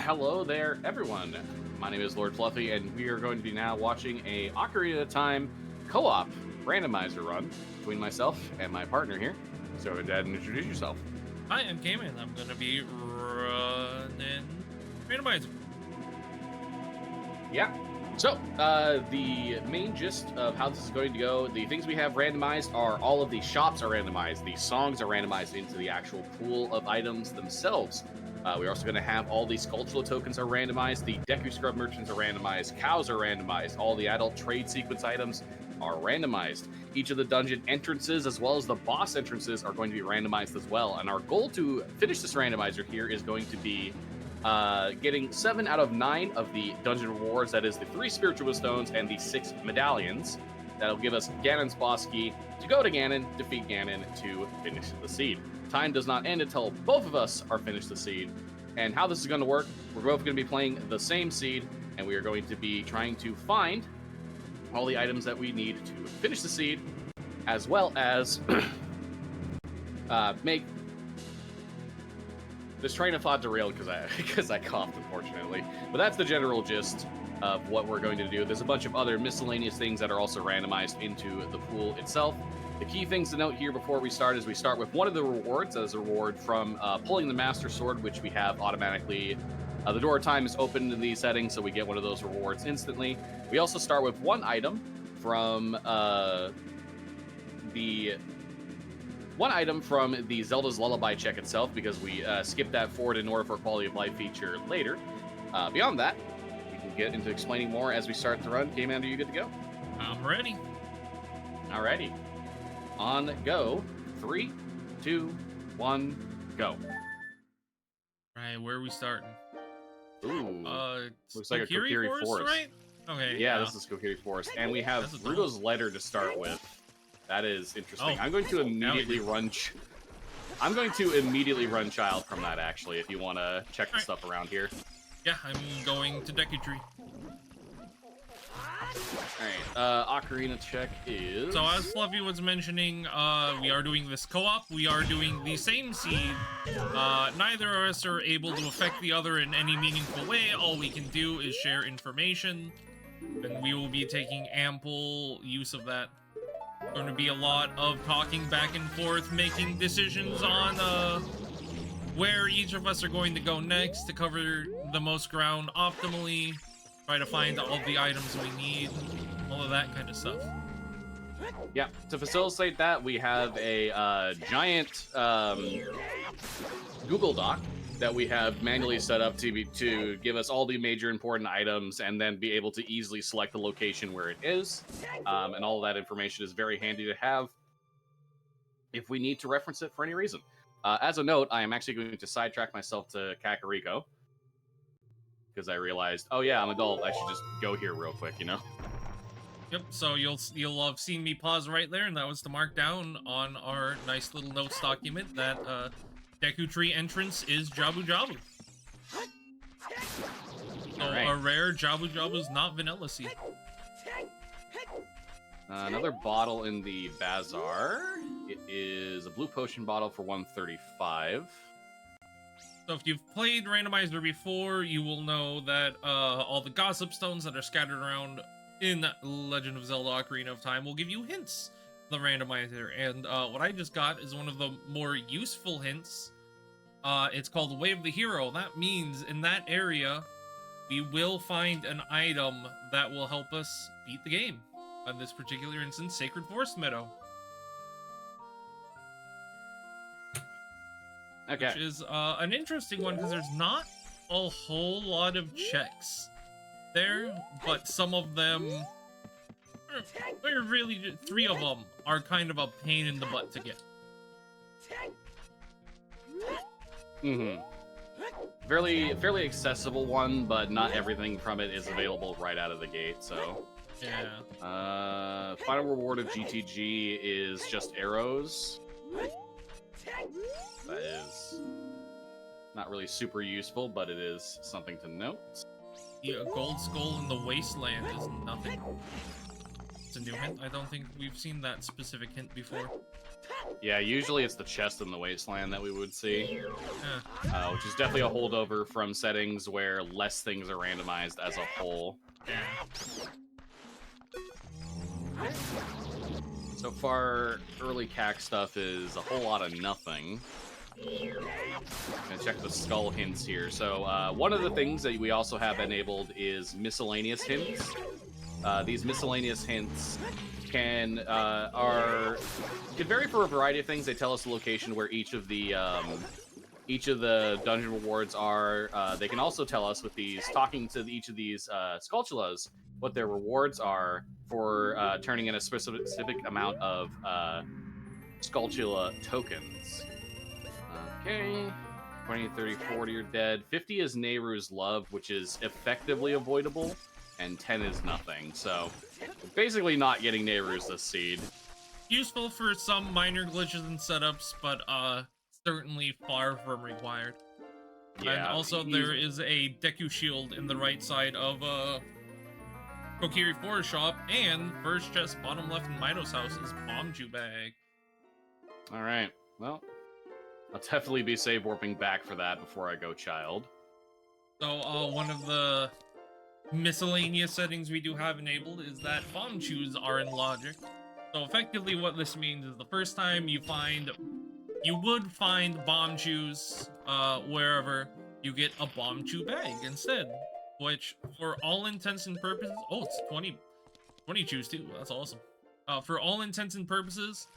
Hello there, everyone. My name is Lordfluffy, and we are going to be now watching a Ocarina of Time co-op randomizer run between myself and my partner here. So go ahead and introduce yourself. Hi, I'm Kman. I'm gonna be running Randomizer. Yeah. So, the main gist of how this is going to go, the things we have randomized are all of the shops are randomized, the songs are randomized into the actual pool of items themselves. We're also going to have all these cultural tokens are randomized, the Deku Scrub merchants are randomized, cows are randomized, all the adult trade sequence items are randomized. Each of the dungeon entrances, as well as the boss entrances, are going to be randomized as well. And our goal to finish this randomizer here is going to be getting 7 out of 9 of the dungeon rewards. That is the 3 spiritual stones and the 6 medallions. That'll give us Ganon's boss key to go to Ganon, defeat Ganon to finish the seed. Time does not end until both of us are finished the seed. And how this is going to work, we're both going to be playing the same seed, and we are going to be trying to find all the items that we need to finish the seed, as well as make this train of thought derailed because I coughed, unfortunately. But that's the general gist of what we're going to do. There's a bunch of other miscellaneous things that are also randomized into the pool itself. The key things to note here before we start is we start with one of the rewards as a reward from pulling the Master Sword, which we have automatically. The door time is open in these settings, so we get one of those rewards instantly. We also start with one item from the Zelda's Lullaby check itself, because we skipped that forward in order for a quality of life feature later. Beyond that, we can get into explaining more as we start the run. Kman, are you good to go? I'm ready. Alrighty. On go. 3, 2, 1, go. Right, where are we starting? Ooh. Looks like a Kokiri Kokiri Forest. right? Okay. Yeah, this is Kokiri Forest. And we have Ruto's letter to start with. That is interesting. Oh. I'm going to immediately run Child from that, actually, if you want to check the stuff around here. Yeah, I'm going to Deku Tree. Alright, Ocarina check is... So as Fluffy was mentioning, we are doing this co-op. We are doing the same seed. Neither of us are able to affect the other in any meaningful way. All we can do is share information, and we will be taking ample use of that. Going to be a lot of talking back and forth, making decisions on where each of us are going to go next to cover the most ground optimally, try to find all the items we need, all of that kind of stuff. Yeah, to facilitate that, we have a giant Google Doc that we have manually set up to give us all the major important items, and then be able to easily select the location where it is. And all of that information is very handy to have if we need to reference it for any reason. As a note, I am actually going to sidetrack myself to Kakariko, because I realized, oh yeah, I'm adult, I should just go here real quick, you know? Yep, so you'll have seen me pause right there, and that was to mark down on our nice little notes document that Deku Tree entrance is Jabu Jabu. So a rare Jabu Jabu's not Vanilla Seed. Another bottle in the bazaar. It is a blue potion bottle for 135. So if you've played Randomizer before, you will know that all the gossip stones that are scattered around in Legend of Zelda Ocarina of Time will give you hints of the Randomizer. And what I just got is one of the more useful hints. It's called Way of the Hero. That means in that area, we will find an item that will help us beat the game. In this particular instance, Sacred Forest Meadow. Okay. Which is an interesting one, because there's not a whole lot of checks there, but some of them, they're really, 3 of them are kind of a pain in the butt to get. Mm-hmm. Fairly accessible one, but not everything from it is available right out of the gate, so... Yeah. Final reward of GTG is just arrows. That is not really super useful, but it is something to note. Yeah, a gold skull in the wasteland is nothing. a new hint. I don't think we've seen that specific hint before. Yeah, usually it's the chest in the wasteland that we would see, Yeah. which is definitely a holdover from settings where less things are randomized as a whole. Yeah. So far, early CAC stuff is a whole lot of nothing. Gonna check the skull hints here. So one of the things that we also have enabled is miscellaneous hints. These miscellaneous hints can vary for a variety of things. They tell us the location where each of the dungeon rewards are. They can also tell us with these, talking to each of these Skulltulas, what their rewards are for turning in a specific amount of Skulltula tokens. Okay. 20, 30, 40 are dead. 50 is Nehru's Love, which is effectively avoidable, and 10 is nothing. So, basically not getting Nehru's this seed. Useful for some minor glitches and setups, but certainly far from required. Yeah, and also there is a Deku shield in the right side of Kokiri Forest Shop, and first chest bottom left in Mido's house is Bombju Bag. Alright, well, I'll definitely be save warping back for that before I go child. So one of the miscellaneous settings we do have enabled is that bomb chews are in logic. So effectively what this means is the first time you would find bomb chews wherever, you get a bomb chew bag instead, which for all intents and purposes, oh, it's 20 chews too, that's awesome. For all intents and purposes,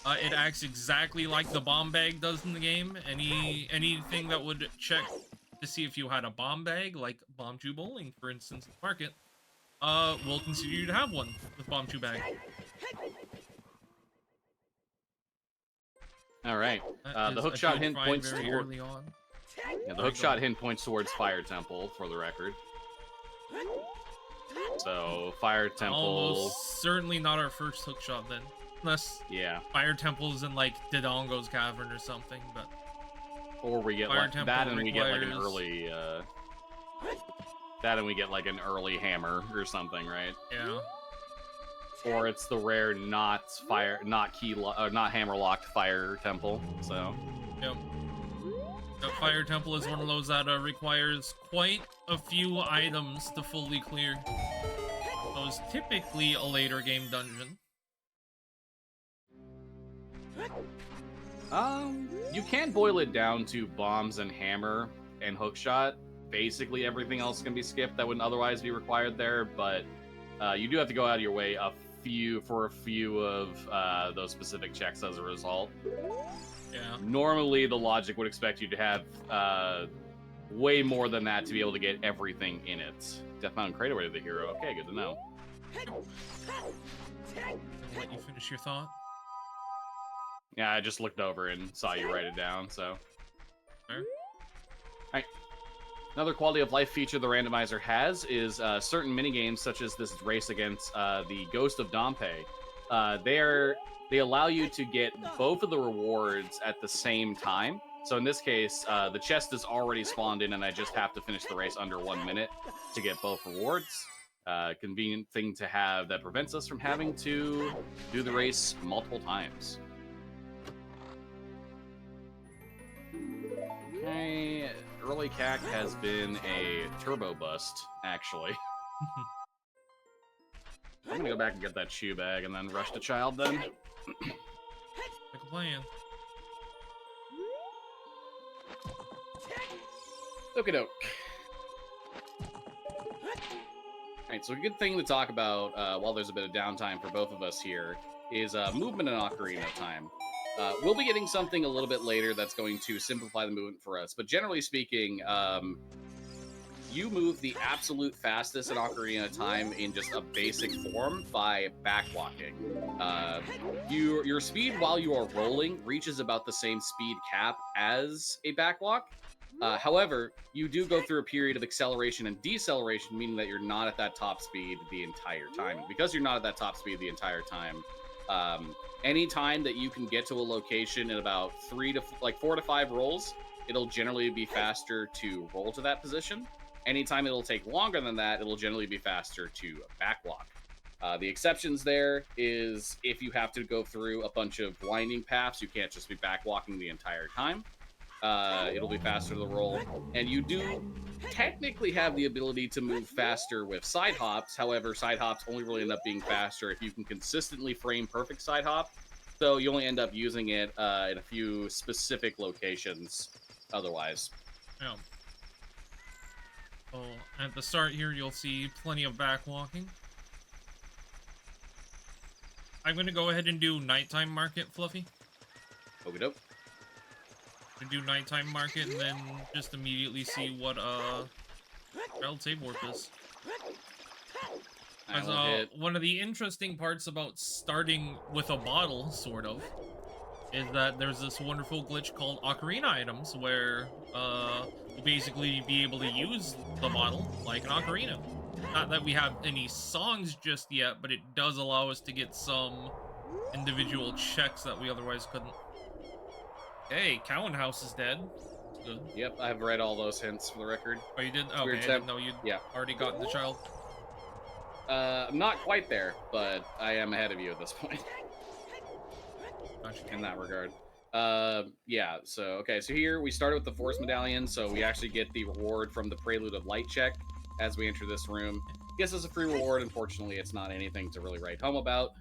it acts exactly like the bomb bag does in the game. Anything that would check to see if you had a bomb bag, like Bomb Chew Bowling, for instance, in the market, will consider you to have one with Bomb Chew Bag. Alright, the hookshot hint points toward... Yeah, the hookshot hint points towards Fire Temple, for the record. So, Fire Temple... Almost certainly not our first hookshot then. Unless Fire Temple's in, like, Dodongo's Cavern or something, but... Or we get like that and we get like an early, an early hammer or something, right? Yeah. Or it's the rare not hammer locked Fire Temple, so... Yep. The Fire Temple is one of those that requires quite a few items to fully clear. So it's typically a later game dungeon. You can boil it down to bombs and hammer and hookshot. Basically everything else can be skipped that wouldn't otherwise be required there, but you do have to go out of your way for a few of those specific checks as a result. Yeah. Normally the logic would expect you to have way more than that to be able to get everything in it. Death Mountain Crater to the hero. Okay, good to know. I'll let you finish your thought. Yeah, I just looked over and saw you write it down, so. Fair. Alright. Another quality of life feature the randomizer has is certain minigames, such as this race against the Ghost of Dompe. They allow you to get both of the rewards at the same time. So in this case, the chest is already spawned in, and I just have to finish the race under 1 minute to get both rewards. Convenient thing to have that prevents us from having to do the race multiple times. Okay, early CAC has been a turbo bust, actually. I'm gonna go back and get that shoe bag and then rush to child then. Like a plan. Okie doke. Alright, so a good thing to talk about while there's a bit of downtime for both of us here is movement and Ocarina time. We'll be getting something a little bit later that's going to simplify the movement for us, but generally speaking, you move the absolute fastest in Ocarina time in just a basic form by backwalking. Your speed while you are rolling reaches about the same speed cap as a backwalk. However, you do go through a period of acceleration and deceleration, meaning that you're not at that top speed the entire time. And because you're not at that top speed the entire time, any time that you can get to a location in about 4 to 5 rolls, it'll generally be faster to roll to that position. Anytime it'll take longer than that, it'll generally be faster to backwalk. The exceptions there is if you have to go through a bunch of winding paths, you can't just be backwalking the entire time. It'll be faster to roll. And you do technically have the ability to move faster with side hops. However, side hops only really end up being faster if you can consistently frame perfect side hop. So you only end up using it in a few specific locations otherwise. Yeah. So at the start here, you'll see plenty of backwalking. I'm gonna go ahead and do nighttime market, Fluffy. Okie doke. Do nighttime market and then just immediately see what Child Save Warp is. As, one of the interesting parts about starting with a bottle, sort of, is that there's this wonderful glitch called Ocarina items, where you'll basically be able to use the bottle like an ocarina. Not that we have any songs just yet, but it does allow us to get some individual checks that we otherwise couldn't. Hey, Cowan House is dead. That's good. Yep, I've read all those hints for the record. Oh, you did? Okay, I didn't know you'd already gotten the child. I'm not quite there, but I am ahead of you at this point. Gotcha. In that regard. Yeah, so here we started with the Force Medallion, so we actually get the reward from the Prelude of Light check as we enter this room. Gives us a free reward. Unfortunately, it's not anything to really write home about.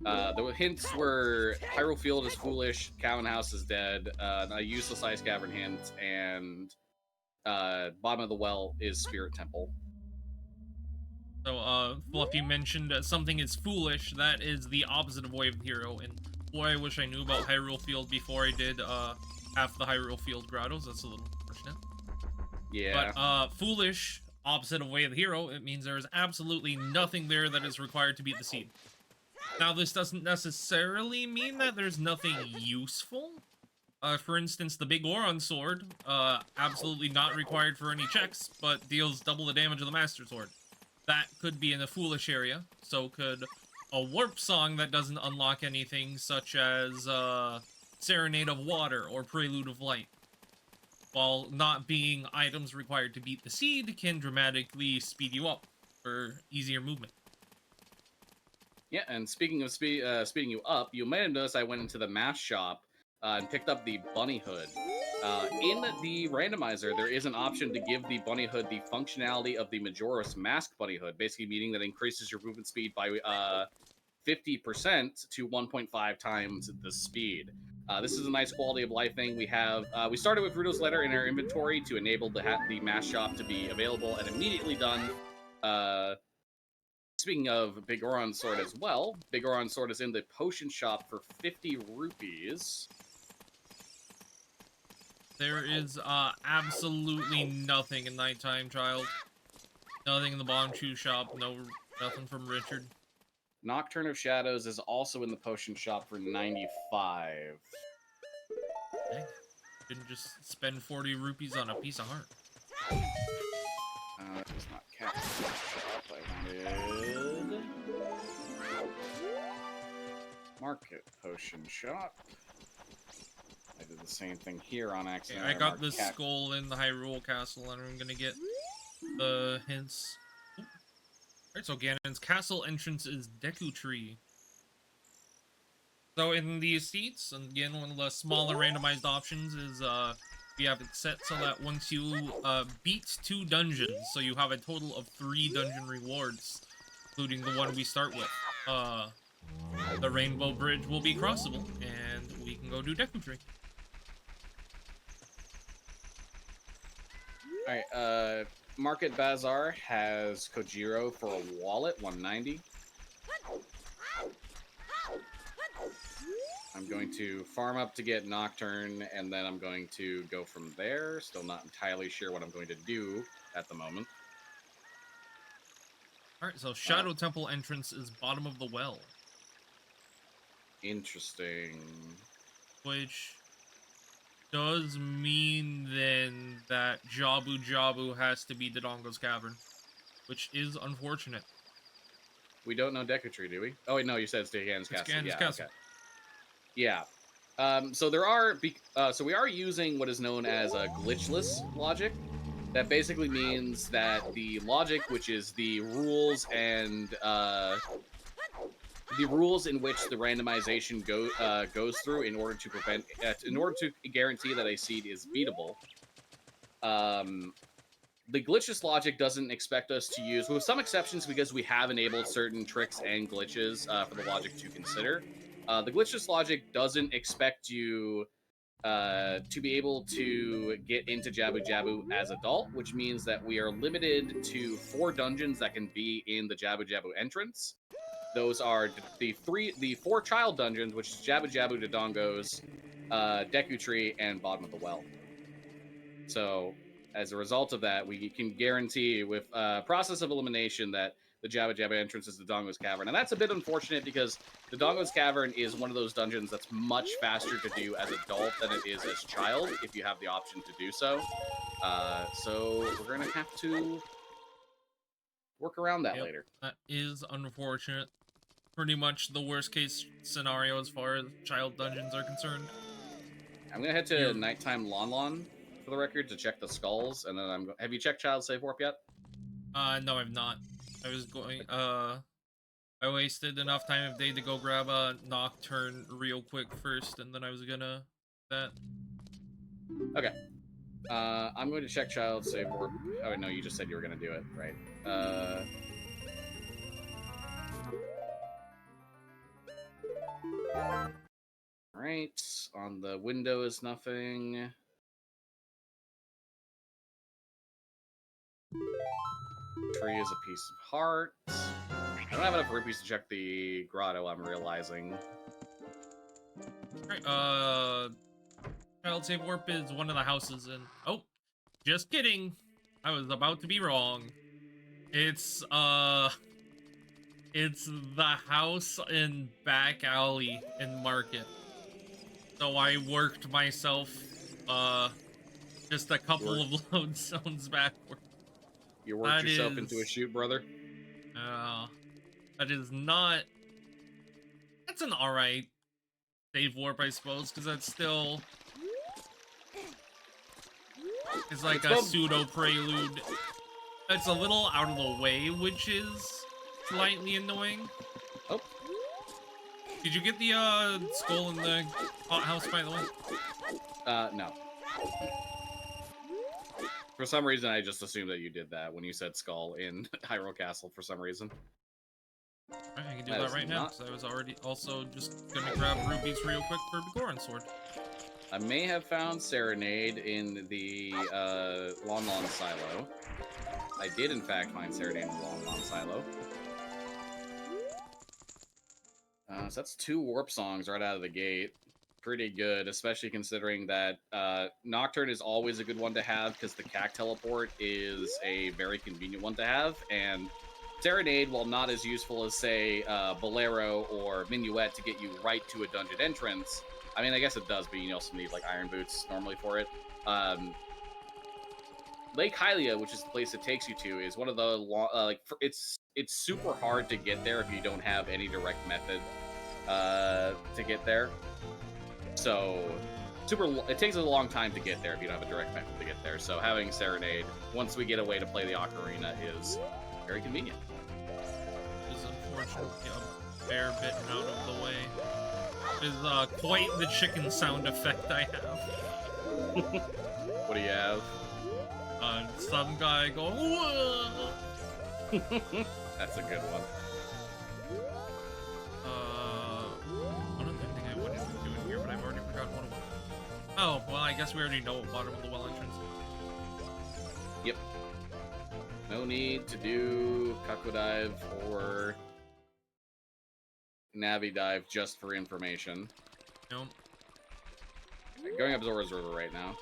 The hints were Hyrule Field is foolish, Cowan House is dead, a useless Ice Cavern hint, and bottom of the well is Spirit Temple. So, Fluffy mentioned something is foolish. That is the opposite of Way of the Hero, and boy, I wish I knew about Hyrule Field before I did half the Hyrule Field grottos. That's a little unfortunate. Yeah. But foolish, opposite of Way of the Hero, it means there is absolutely nothing there that is required to beat the seed. Now, this doesn't necessarily mean that there's nothing useful. For instance, the Big Oron Sword, absolutely not required for any checks, but deals double the damage of the Master Sword. That could be in the foolish area. So could a Warp Song that doesn't unlock anything, such as Serenade of Water or Prelude of Light. While not being items required to beat the seed, can dramatically speed you up for easier movement. Yeah, and speaking of speeding you up, you may have noticed I went into the mask shop and picked up the bunny hood. In the randomizer, there is an option to give the bunny hood the functionality of the Majora's Mask bunny hood, basically meaning that it increases your movement speed by 50% to 1.5 times the speed. This is a nice quality of life thing. We started with Ruto's Letter in our inventory to enable the mask shop to be available and immediately done. Speaking of Big Oron Sword as well, Big Oron Sword is in the potion shop for 50 rupees. There is absolutely nothing in Nighttime Child. Nothing in the Bomb Chew shop. Nothing from Richard. Nocturne of Shadows is also in the potion shop for 95. Dang. Didn't just spend 40 rupees on a piece of heart. That was not Captain Shop. I wanted Market Potion Shop. I did the same thing here on accident. Okay, I got this skull in the Hyrule Castle, and I'm gonna get the hints. Alright, so Ganon's castle entrance is Deku Tree. So in these seats, and again, one of the smaller randomized options is we have it set so that once you beat 2 dungeons, so you have a total of 3 dungeon rewards, including the one we start with. The Rainbow Bridge will be crossable, and we can go do Deku Tree. Alright, Market Bazaar has Kojiro for a wallet, 190. I'm going to farm up to get Nocturne, and then I'm going to go from there. Still not entirely sure what I'm going to do at the moment. Alright, so Shadow Temple entrance is bottom of the well. Interesting. Which does mean then that Jabu Jabu has to be Dodongo's Cavern, which is unfortunate. We don't know Deku Tree, do we? Oh wait, no, you said it's Ganon's Castle. Ganon's Castle. Okay. Yeah. So there are so we are using what is known as a glitchless logic. That basically means that the logic, which is the rules and the rules in which the randomization goes through in order to guarantee that a seed is beatable. The glitchless logic doesn't expect us to use, with some exceptions, because we have enabled certain tricks and glitches for the logic to consider. The glitchless logic doesn't expect you to be able to get into Jabu Jabu as adult, which means that we are limited to 4 dungeons that can be in the Jabu Jabu entrance. Those are the 4 child dungeons, which is Jabu Jabu, Dodongos, Deku Tree, and Bottom of the Well. So, as a result of that, we can guarantee with process of elimination that the Jabu Jabu entrance is the Dodongo's Cavern. And that's a bit unfortunate because the Dodongo's Cavern is one of those dungeons that's much faster to do as adult than it is as child, if you have the option to do so. So we're going to have to work around that later. That is unfortunate. Pretty much the worst case scenario as far as child dungeons are concerned. I'm going to head to Nighttime Lon Lon, for the record, to check the skulls, and then have you checked Child Save Warp yet? No, I've not. I was going, I wasted enough time of day to go grab a Nocturne real quick first, and then I was gonna that. Okay. I'm going to check Child Save Warp. Oh, no, you just said you were going to do it, right? Alright, on the window is nothing. Tree is a piece of heart. I don't have enough rupees to check the grotto, I'm realizing. Alright, Child Save Warp is one of the houses in... Oh, just kidding. I was about to be wrong. It's the house in Back Alley in Market. So I worked myself, just a couple of load zones backward. You worked yourself into a shoot, brother? That is not... That's an alright save warp, I suppose, because that's still... It's like a pseudo-prelude. It's a little out of the way, which is slightly annoying. Oh. Did you get the skull in the hothouse, by the way? No. For some reason, I just assumed that you did that when you said skull in Hyrule Castle, for some reason. Alright, I can do that right now, because I was already also just gonna grab rupees real quick for Goron Sword. I may have found Serenade in the Lon Lon silo. I did, in fact, find Serenade in the Lon Lon silo. So that's 2 warp songs right out of the gate. Pretty good, especially considering that Nocturne is always a good one to have because the CAC teleport is a very convenient one to have, and Serenade, while not as useful as, say, Bolero or Minuet to get you right to a dungeon entrance, I mean, I guess it does, but you also need, like, Iron Boots normally for it. Lake Hylia, which is the place it takes you to, is one of the, it's super hard to get there if you don't have any direct method to get there. So, it takes a long time to get there if you don't have a direct method to get there. So having Serenade, once we get a way to play the Ocarina, is very convenient. Is unfortunately a fair bit out of the way. Is quite the chicken sound effect I have. What do you have? Some guy going, whoa! That's a good one. One other thing I wanted to do in here, but I've already forgotten what it was. Oh, well, I guess we already know what Bottom of the Well entrance is. Yep. No need to do Kaku Dive or Navi Dive just for information. Nope. Going up Zora's River right now.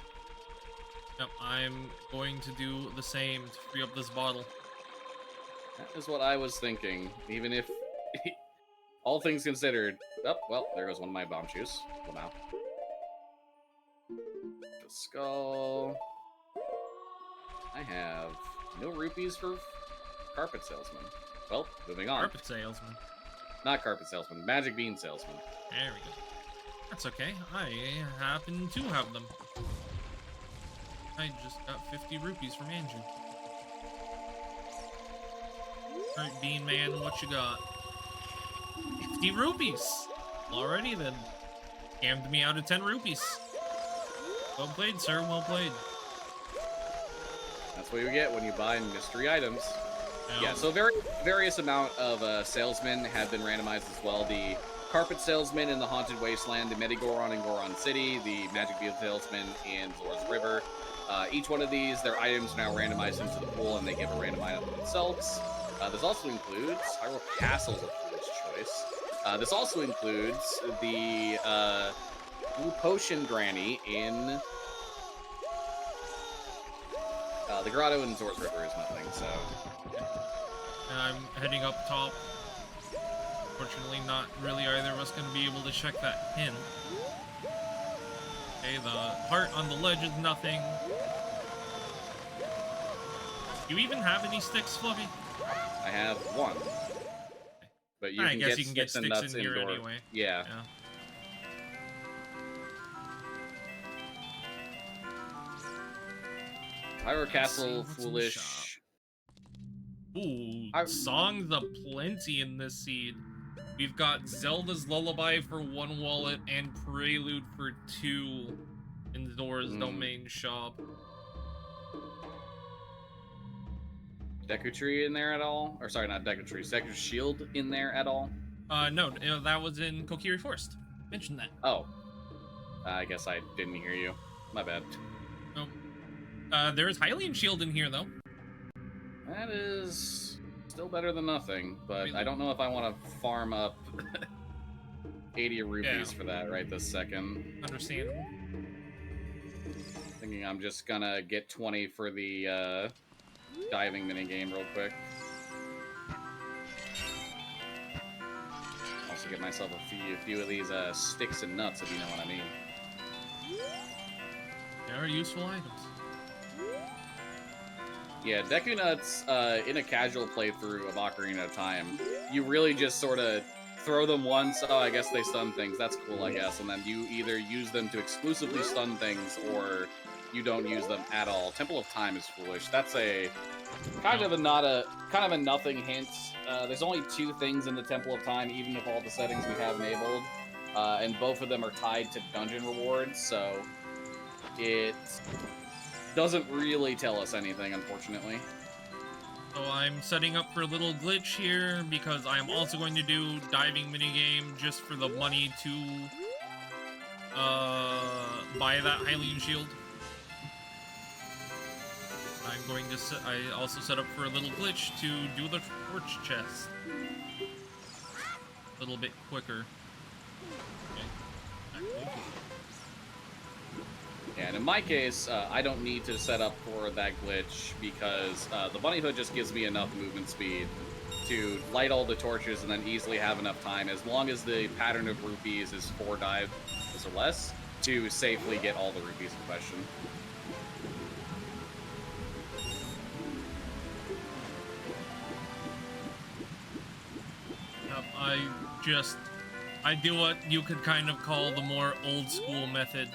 Yep, I'm going to do the same to free up this bottle. That is what I was thinking, even if, all things considered... Oh, well, there goes one of my bomb shoes. Well, now. The skull... I have no rupees for Carpet Salesman. Well, moving on. Carpet Salesman. Not Carpet Salesman, Magic Bean Salesman. There we go. That's okay. I happen to have them. I just got 50 rupees from Angie. Alright, Bean Man, what you got? 50 rupees! Alrighty then. Scammed me out of 10 rupees. Well played, sir. Well played. That's what you get when you buy mystery items. Yeah, Yeah, so various amount of salesmen have been randomized as well. The Carpet Salesman in the Haunted Wasteland, the Medigoron in Goron City, the Magic Field Salesman in Zora's River. Each one of these, their items are now randomized into the pool, and they give a random item to themselves. This also includes Hyrule Castle's a foolish choice. This also includes the Blue Potion Granny in the Grotto in Zora's River is nothing, so... and I'm heading up top. Fortunately, not really either of us going to be able to check that pin. Okay, the heart on the ledge is nothing. Do you even have any sticks, Fluffy? I have one. But you I can guess get you can get sticks and sticks nuts in here indoor. anyway. Yeah. Hyrule Castle, foolish. Ooh, songs aplenty in this seed. We've got Zelda's Lullaby for 1 wallet and Prelude for 2 in Zora's domain shop. Deku Tree in there at all? Or sorry, not Deku Tree. Deku Shield in there at all? No, that was in Kokiri Forest. Mentioned that. Oh. I guess I didn't hear you. My bad. Nope. There is Hylian Shield in here, though. That is still better than nothing, but I don't know if I want to farm up 80 rupees for that right this second. Understandable. Thinking I'm just gonna get 20 for the diving minigame real quick. Also get myself a few of these sticks and nuts, if you know what I mean. They are useful items. Yeah, Deku Nuts, in a casual playthrough of Ocarina of Time, you really just sort of throw them once, oh, I guess they stun things, that's cool, I guess, and then you either use them to exclusively stun things, or you don't use them at all. Temple of Time is foolish. That's a kind of a nothing hint. There's only 2 things in the Temple of Time, even with all the settings we have enabled, and both of them are tied to dungeon rewards, so it doesn't really tell us anything, unfortunately. So I'm setting up for a little glitch here because I am also going to do diving minigame just for the money to buy that Hylian Shield. I'm going to I also set up for a little glitch to do the torch chest a little bit quicker. Okay. Yeah, and in my case, I don't need to set up for that glitch because the bunny hood just gives me enough movement speed to light all the torches and then easily have enough time, as long as the pattern of rupees is 4 dives or less, to safely get all the rupees in question. I do what you could kind of call the more old school method.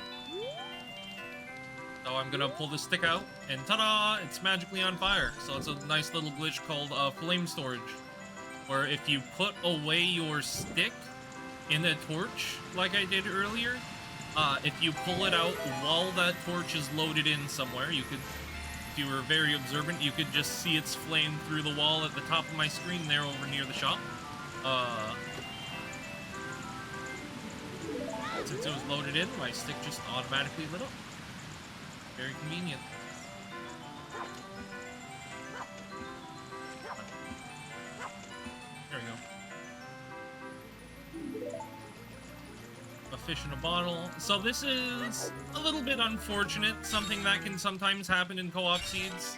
So I'm gonna pull the stick out, and ta-da! It's magically on fire. So it's a nice little glitch called flame storage, where if you put away your stick in a torch, like I did earlier, if you pull it out while that torch is loaded in somewhere, you could, if you were very observant, you could just see its flame through the wall at the top of my screen there over near the shop. Since it was loaded in, my stick just automatically lit up. Very convenient. There we go. A fish in a bottle. So this is a little bit unfortunate. Something that can sometimes happen in co-op seeds.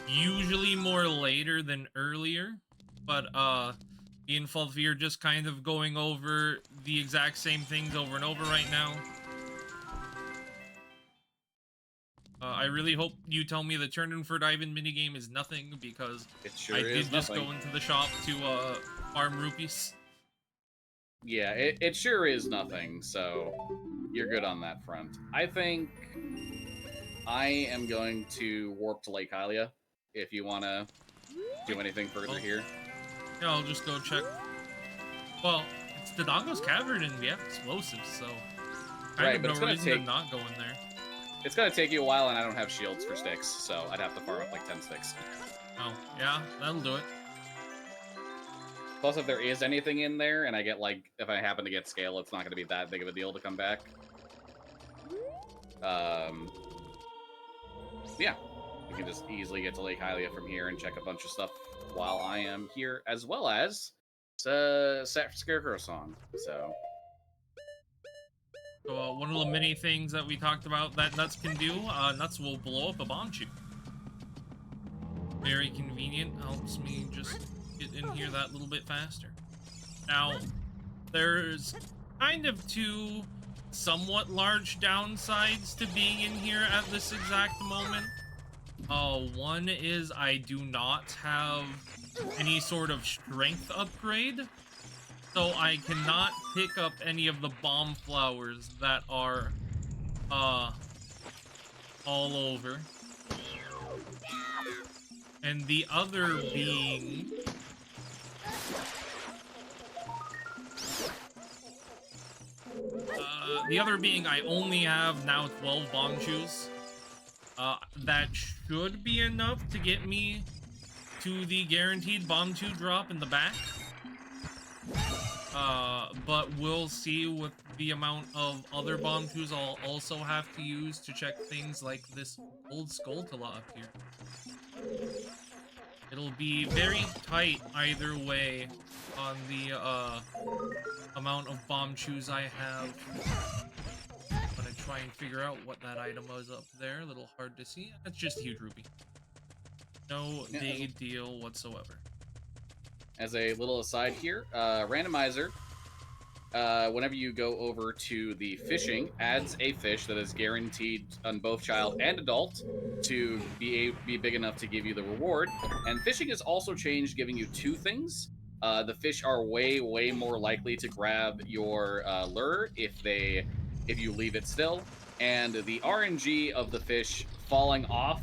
Usually more later than earlier. But, me and Fluffy are just kind of going over the exact same things over and over right now. I really hope you tell me the turn-in for dive-in minigame is nothing, because I did just go into the shop to farm rupees. Yeah, it sure is nothing, so you're good on that front. I think I am going to warp to Lake Hylia if you want to do anything further here. Yeah, I'll just go check. Well, it's the Dodongo's Cavern and we have explosives, so Right, of but it's no gonna reason to not go in there. It's gonna take you a while, and I don't have shields for sticks, so I'd have to farm up like 10 sticks. Oh, yeah, that'll do it. Plus, if there is anything in there, and I get like, if I happen to get scale, it's not gonna be that big of a deal to come back. Yeah, you can just easily get to Lake Hylia from here and check a bunch of stuff while I am here, as well as Scarecrow song. So. So one of the many things that we talked about that Nuts can do, Nuts will blow up a bomb chute. Very convenient, helps me just get in here that little bit faster. Now, there's kind of two somewhat large downsides to being in here at this exact moment. One is I do not have any sort of strength upgrade. So I cannot pick up any of the bomb flowers that are, all over. And the other being... I only have now 12 bomb chews. That should be enough to get me to the guaranteed bomb chew drop in the back. But we'll see with the amount of other bomb chews I'll also have to use to check things like this old Skulltula up here. It'll be very tight either way on the amount of bomb chews I have. I'm gonna try and figure out what that item was up there. A little hard to see. That's just a huge ruby. No big deal whatsoever. As a little aside here, Randomizer, whenever you go over to the fishing, adds a fish that is guaranteed on both child and adult to be big enough to give you the reward. And fishing is also changed, giving you two things. The fish are way more likely to grab your lure if you leave it still, and the RNG of the fish falling off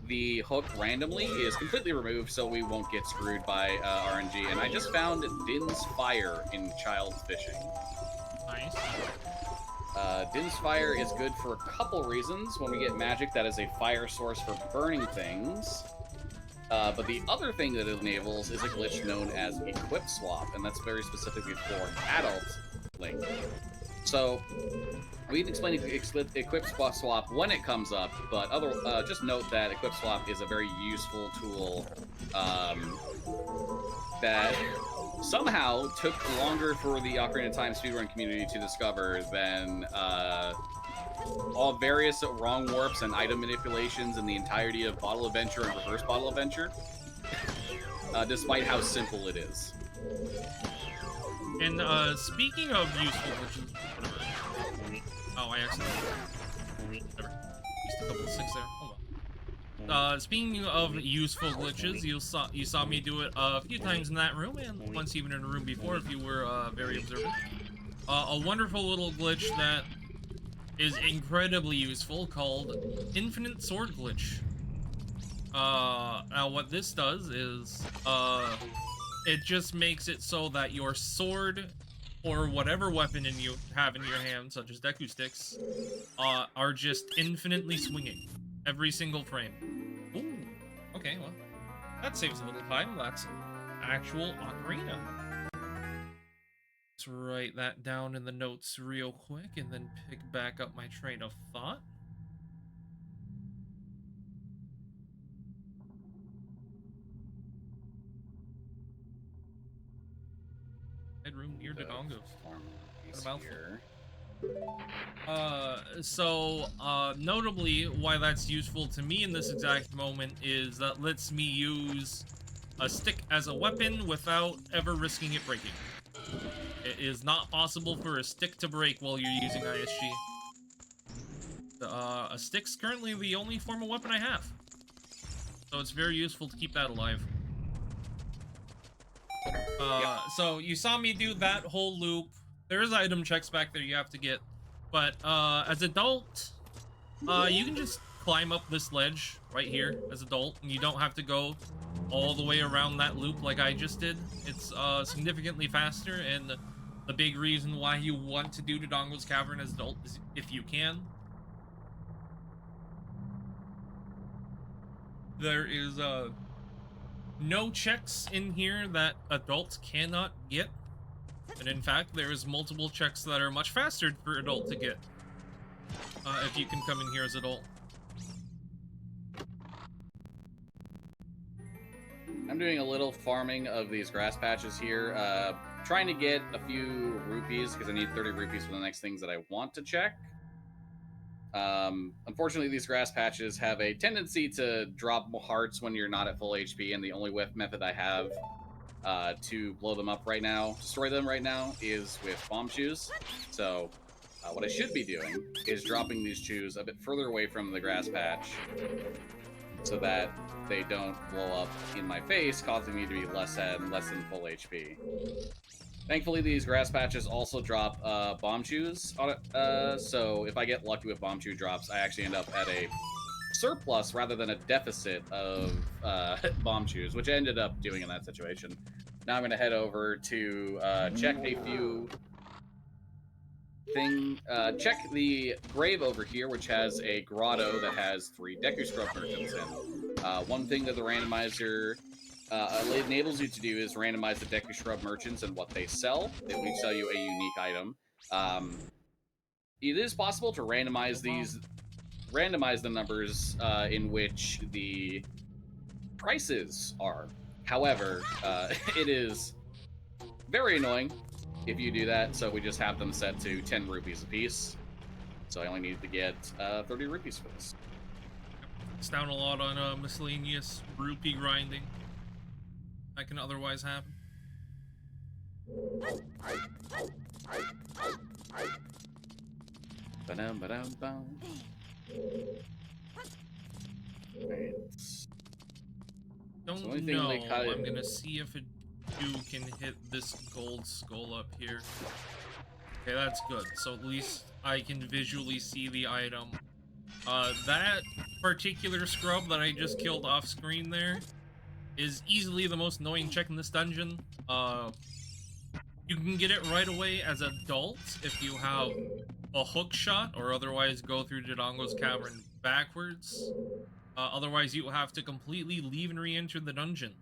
the hook randomly is completely removed, so we won't get screwed by RNG. And I just found Din's Fire in child fishing. Nice. Din's Fire is good for a couple reasons. When we get magic, that is a fire source for burning things. But the other thing that it enables is a glitch known as Equip Swap, and that's very specifically for adult Link. So, we can explain Equip Swap when it comes up, but just note that Equip Swap is a very useful tool that somehow took longer for the Ocarina of Time speedrun community to discover than all various wrong warps and item manipulations and the entirety of Bottle Adventure and Reverse Bottle Adventure, despite how simple it is. And speaking of useful glitches, whatever. Oh, I accidentally. Whatever. Used a couple of sticks there. Hold on. Speaking of useful glitches, you saw me do it a few times in that room, and once even in a room before, if you were very observant. A wonderful little glitch that is incredibly useful called Infinite Sword Glitch. Now what this does is, it just makes it so that your sword or whatever weapon you have in your hand, such as Deku sticks, are just infinitely swinging every single frame. Ooh, okay, well, that saves a little time. That's actual Ocarina. Let's write that down in the notes real quick and then pick back up my train of thought. Headroom near Dodongo. Notably, why that's useful to me in this exact moment is that lets me use a stick as a weapon without ever risking it breaking. It is not possible for a stick to break while you're using ISG. A stick's currently the only form of weapon I have, so it's very useful to keep that alive. So you saw me do that whole loop. There's item checks back there you have to get, but as adult, you can just climb up this ledge right here as adult, and you don't have to go all the way around that loop like I just did. It's significantly faster, and the big reason why you want to do Dodongo's Cavern as adult is if you can. There is no checks in here that adults cannot get, and in fact there is multiple checks that are much faster for adult to get if you can come in here as adult. I'm doing a little farming of these grass patches here, trying to get a few rupees because I need 30 rupees for the next things that I want to check. Unfortunately, these grass patches have a tendency to drop hearts when you're not at full HP, and the only method I have to blow them up right now, destroy them right now, is with bomb shoes. So what I should be doing is dropping these shoes a bit further away from the grass patch so that they don't blow up in my face, causing me to be less than full HP. Thankfully, these grass patches also drop bomb shoes on it, so if I get lucky with bomb shoe drops, I actually end up at a surplus rather than a deficit of bomb shoes, which I ended up doing in that situation. Now I'm going to head over to check a few check the grave over here, which has a grotto that has 3 Deku Scrub merchants in. One thing that the randomizer enables you to do is randomize the Deku Scrub merchants and what they sell. They will sell you a unique item. It is possible to randomize the numbers in which the prices are. However, it is very annoying if you do that, so we just have them set to 10 rupees a piece. So I only need to get 30 rupees for this. It's down a lot on miscellaneous rupee grinding that can otherwise happen. Ba-dum-ba-dum-bum. Right. Don't know. I'm gonna see if it can hit this gold skull up here. Okay, that's good. So at least I can visually see the item. That particular scrub that I just killed off screen there is easily the most annoying check in this dungeon. You can get it right away as adults if you have a hook shot, or otherwise go through Dodongo's Cavern backwards. Otherwise, you have to completely leave and re-enter the dungeon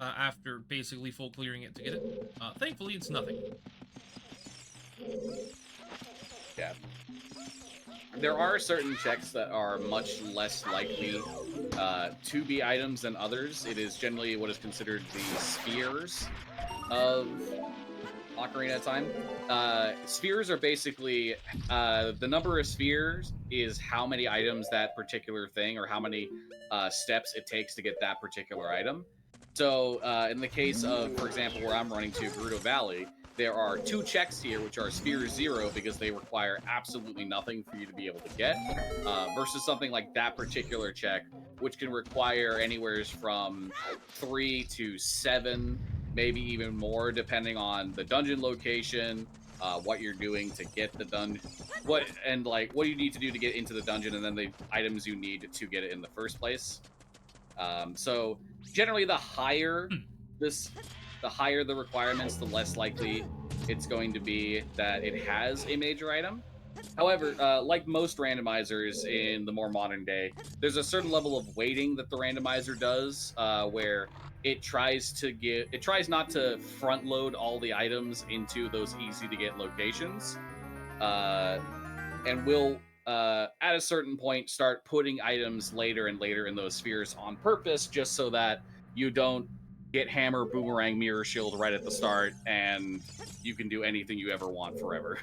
after basically full clearing it to get it. Thankfully, it's nothing. Yeah. There are certain checks that are much less likely to be items than others. It is generally what is considered the spheres of Ocarina of Time. Spheres are basically the number of spheres is how many items that particular thing, or how many steps it takes to get that particular item. So in the case of, for example, where I'm running to, Gerudo Valley, there are 2 checks here, which are Sphere 0, because they require absolutely nothing for you to be able to get, versus something like that particular check, which can require anywhere from 3 to 7, maybe even more, depending on the dungeon location, what you're doing to get the dungeon, what you need to do to get into the dungeon, and then the items you need to get it in the first place. So generally, the higher the requirements, the less likely it's going to be that it has a major item. However, like most randomizers in the more modern day, there's a certain level of weighting that the randomizer does, where it tries not to front load all the items into those easy to get locations, and will at a certain point start putting items later and later in those spheres on purpose, just so that you don't get hammer, boomerang, mirror shield right at the start, and you can do anything you ever want forever.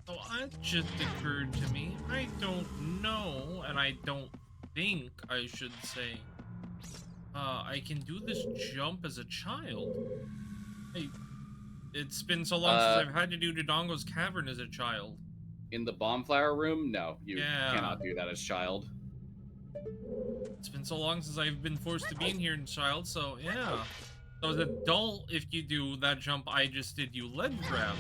Oh, that just occurred to me. I don't know, and I don't think I should say, I can do this jump as a child. It's been so long since I've had to do Dodongo's Cavern as a child. In the Bombflower Room? No, you cannot do that as child. It's been so long since I've been forced to be in here as a child, so yeah. So as an adult, if you do that jump I just did, you leg grab.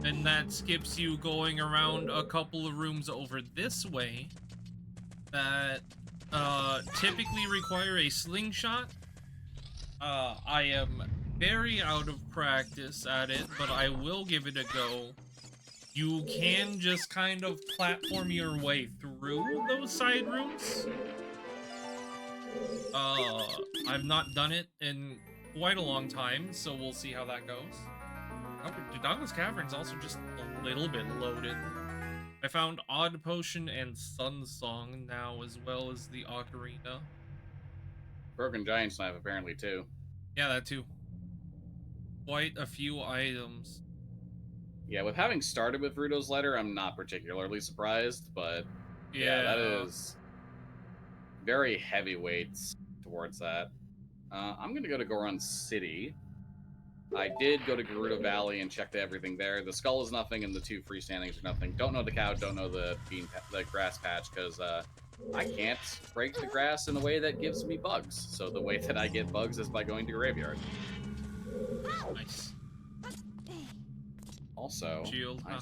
And that skips you going around a couple of rooms over this way that typically require a slingshot. I am very out of practice at it, but I will give it a go. You can just kind of platform your way through those side rooms. I've not done it in quite a long time, so we'll see how that goes. Oh, Dodongo's Cavern's also just a little bit loaded. I found Odd Potion and Sun Song now, as well as the Ocarina. Broken Giant's Knife apparently too. Yeah, that too. Quite a few items. Yeah, with having started with Ruto's Letter, I'm not particularly surprised, but yeah, that is very heavy weights towards that. I'm gonna go to Goron City. I did go to Gerudo Valley and checked everything there. The skull is nothing, and the 2 freestandings are nothing. Don't know the cow, don't know the grass patch, because I can't break the grass in a way that gives me bugs. So the way that I get bugs is by going to Graveyard. Nice. Also, Shield. I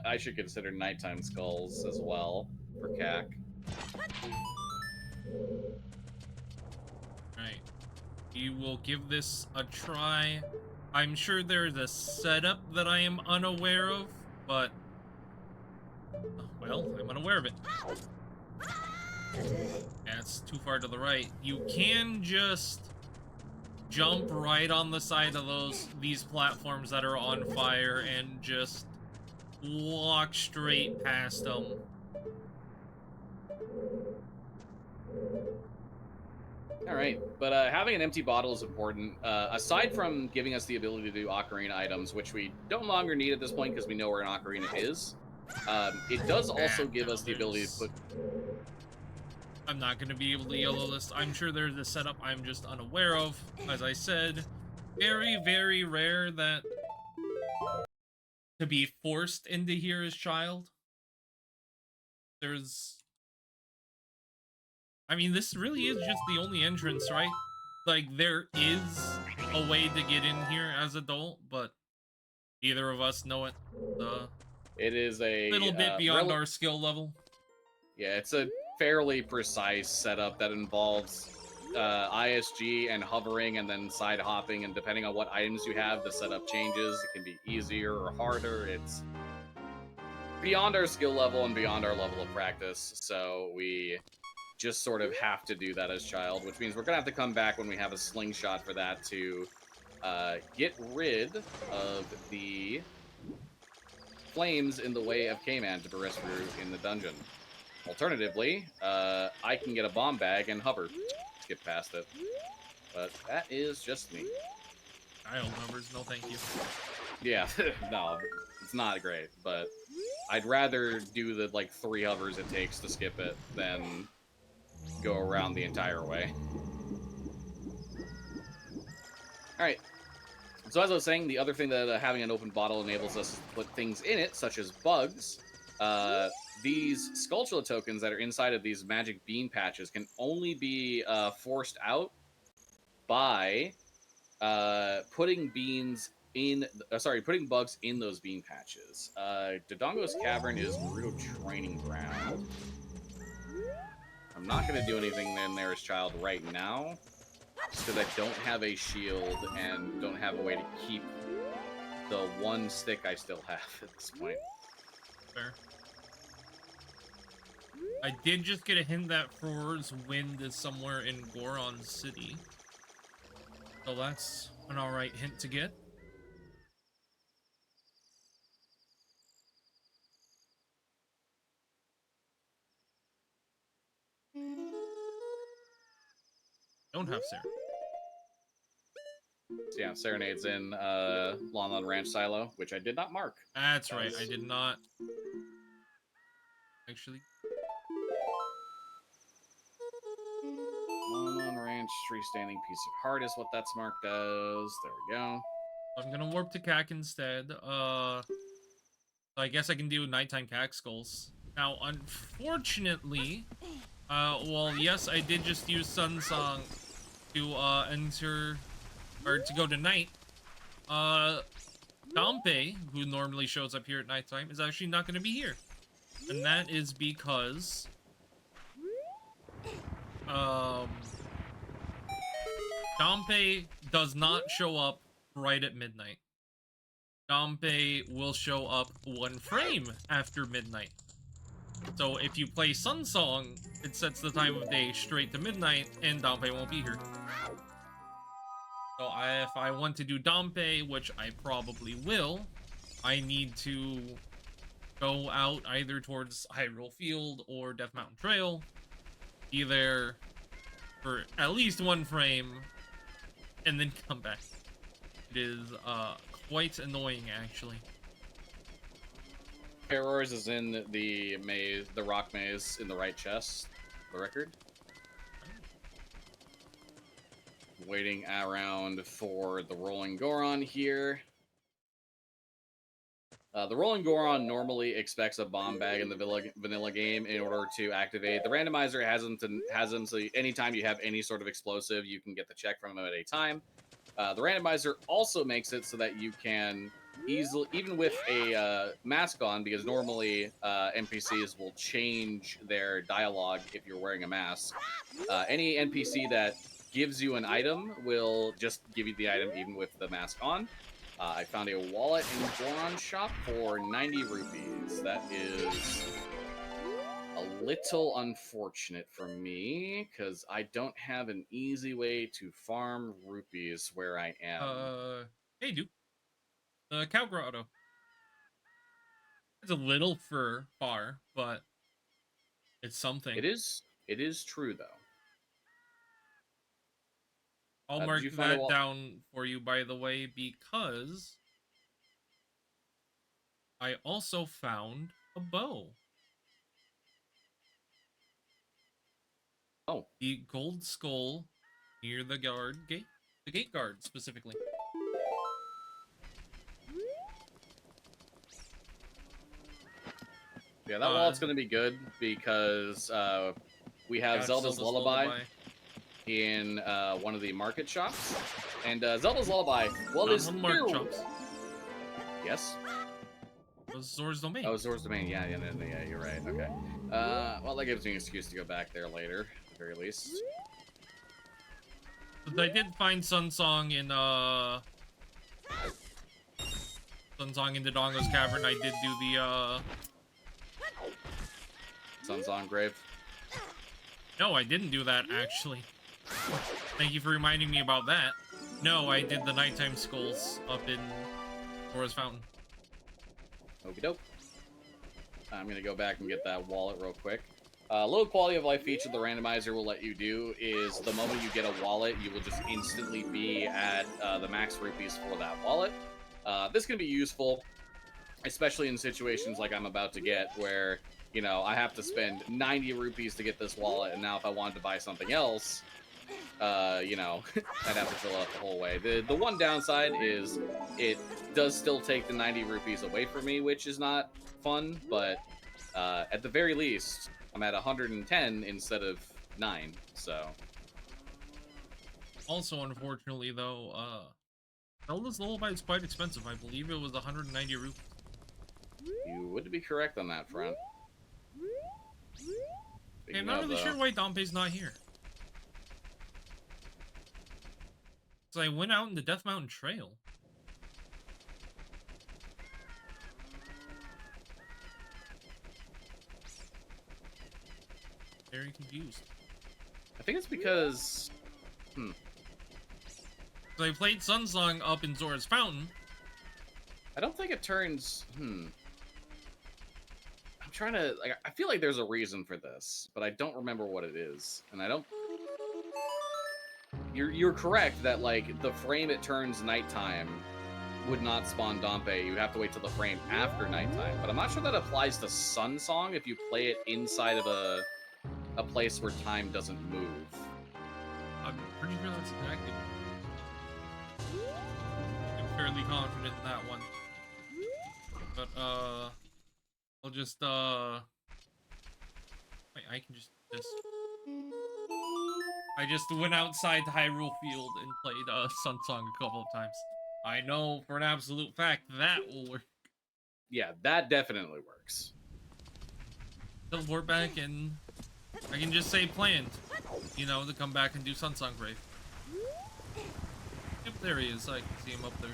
I should consider nighttime skulls as well for CAC. Right. We will give this a try. I'm sure there's a setup that I am unaware of, but well, I'm unaware of it. Yeah, it's too far to the right. You can just jump right on the side of these platforms that are on fire and just walk straight past them. All right, but having an empty bottle is important. Aside from giving us the ability to do Ocarina items, which we no longer need at this point because we know where an Ocarina is, it does also give us the ability to put... I'm not going to be able to yellow list. I'm sure there's a setup I'm just unaware of. As I said, very, very rare that to be forced into here as child. I mean, this really is just the only entrance, right? Like, there is a way to get in here as adult, but either of us know it. It is a little bit beyond our skill level. Yeah, it's a fairly precise setup that involves ISG and hovering and then side hopping, and depending on what items you have, the setup changes. It can be easier or harder. It's beyond our skill level and beyond our level of practice, so we just sort of have to do that as child, which means we're gonna have to come back when we have a slingshot for that to get rid of the flames in the way of Kman to barrage through in the dungeon. Alternatively, I can get a bomb bag and hover, skip past it. But that is just me. Child numbers, no thank you. Yeah, no, it's not great, but I'd rather do the, 3 hovers it takes to skip it than go around the entire way. Alright, so as I was saying, the other thing that having an open bottle enables us is to put things in it, such as bugs. These Skulltula tokens that are inside of these magic bean patches can only be forced out by putting bugs in those bean patches. Dodongo's Cavern is Gerudo Training Ground. I'm not going to do anything in there as child right now, just because I don't have a shield and don't have a way to keep the 1 stick I still have at this point. Fair. I did just get a hint that Fror's Wind is somewhere in Goron City. So that's an alright hint to get. Don't have Serenade. So yeah, Serenade's in Lon Ranch Silo, which I did not mark. That's right, I did not. Actually. Lon Ranch, freestanding piece of heart is what that's marked as. There we go. I'm gonna warp to CAC instead. So I guess I can do nighttime CAC skulls. Now, unfortunately, well, yes, I did just use Sun Song to enter, or to go to night. Dompe, who normally shows up here at nighttime, is actually not going to be here. And that is because... Dompe does not show up right at midnight. Dompe will show up 1 frame after midnight. So if you play Sun Song, it sets the time of day straight to midnight, and Dompe won't be here. So if I want to do Dompe, which I probably will, I need to go out either towards Hyrule Field or Death Mountain Trail, either for at least 1 frame, and then come back. It is quite annoying, actually. Terrors is in the maze, the rock maze in the right chest, the record. Waiting around for the Rolling Goron here. The Rolling Goron normally expects a bomb bag in the vanilla game in order to activate. The randomizer has them so anytime you have any sort of explosive, you can get the check from them at a time. The randomizer also makes it so that you can easily, even with a mask on, because normally NPCs will change their dialogue if you're wearing a mask. Any NPC that gives you an item will just give you the item even with the mask on. I found a wallet in Goron shop for 90 rupees. That is a little unfortunate for me, because I don't have an easy way to farm rupees where I am. Hey, dude. The Cow Grotto. It's a little far, but it's something. It is true, though. I'll mark that down for you, by the way, because I also found a bow. Oh. The gold skull near the gate. The gate guard, specifically. Yeah, that wallet's going to be good because we have Zelda's Lullaby in one of the market shops. And Zelda's Lullaby, well, is market shops. Yes? It was Zora's Domain. Oh, Zora's Domain, yeah, you're right, okay. Well, that gives me an excuse to go back there later, at the very least. But I did find Sun Song in the Dodongo's Cavern. I did do the, Sun Song Grave? No, I didn't do that, actually. Thank you for reminding me about that. No, I did the nighttime skulls up in Zora's Fountain. Okie doke. I'm gonna go back and get that wallet real quick. Low quality of life feature the randomizer will let you do is the moment you get a wallet, you will just instantly be at the max rupees for that wallet. This can be useful, especially in situations like I'm about to get, where, you know, I have to spend 90 rupees to get this wallet, and now if I wanted to buy something else, you know, I'd have to fill it up the whole way. The one downside is it does still take the 90 rupees away from me, which is not fun, but at the very least, I'm at 110 instead of 9, so. Also, unfortunately, though, Zelda's Lullaby is quite expensive. I believe it was 190 rupees. You would be correct on that front. Okay, I'm not really sure why Dompe's not here. So I went out in the Death Mountain Trail. Very confused. I think it's because... So I played Sun Song up in Zora's Fountain. I don't think it turns... I'm trying to... Like, I feel like there's a reason for this, but I don't remember what it is. And I don't... You're correct that, like, the frame it turns nighttime would not spawn Dompe. You have to wait till the frame after nighttime. But I'm not sure that applies to Sun Song if you play it inside of a place where time doesn't move. I'm pretty sure that's exactly. I'm fairly confident in that one. But, I'll just, wait, I can just do this. I just went outside to Hyrule Field and played, Sun Song a couple of times. I know for an absolute fact that will work. Yeah, that definitely works. Teleport back and I can just say planned, you know, to come back and do Sunsong Grave. Yep, there he is. I can see him up there.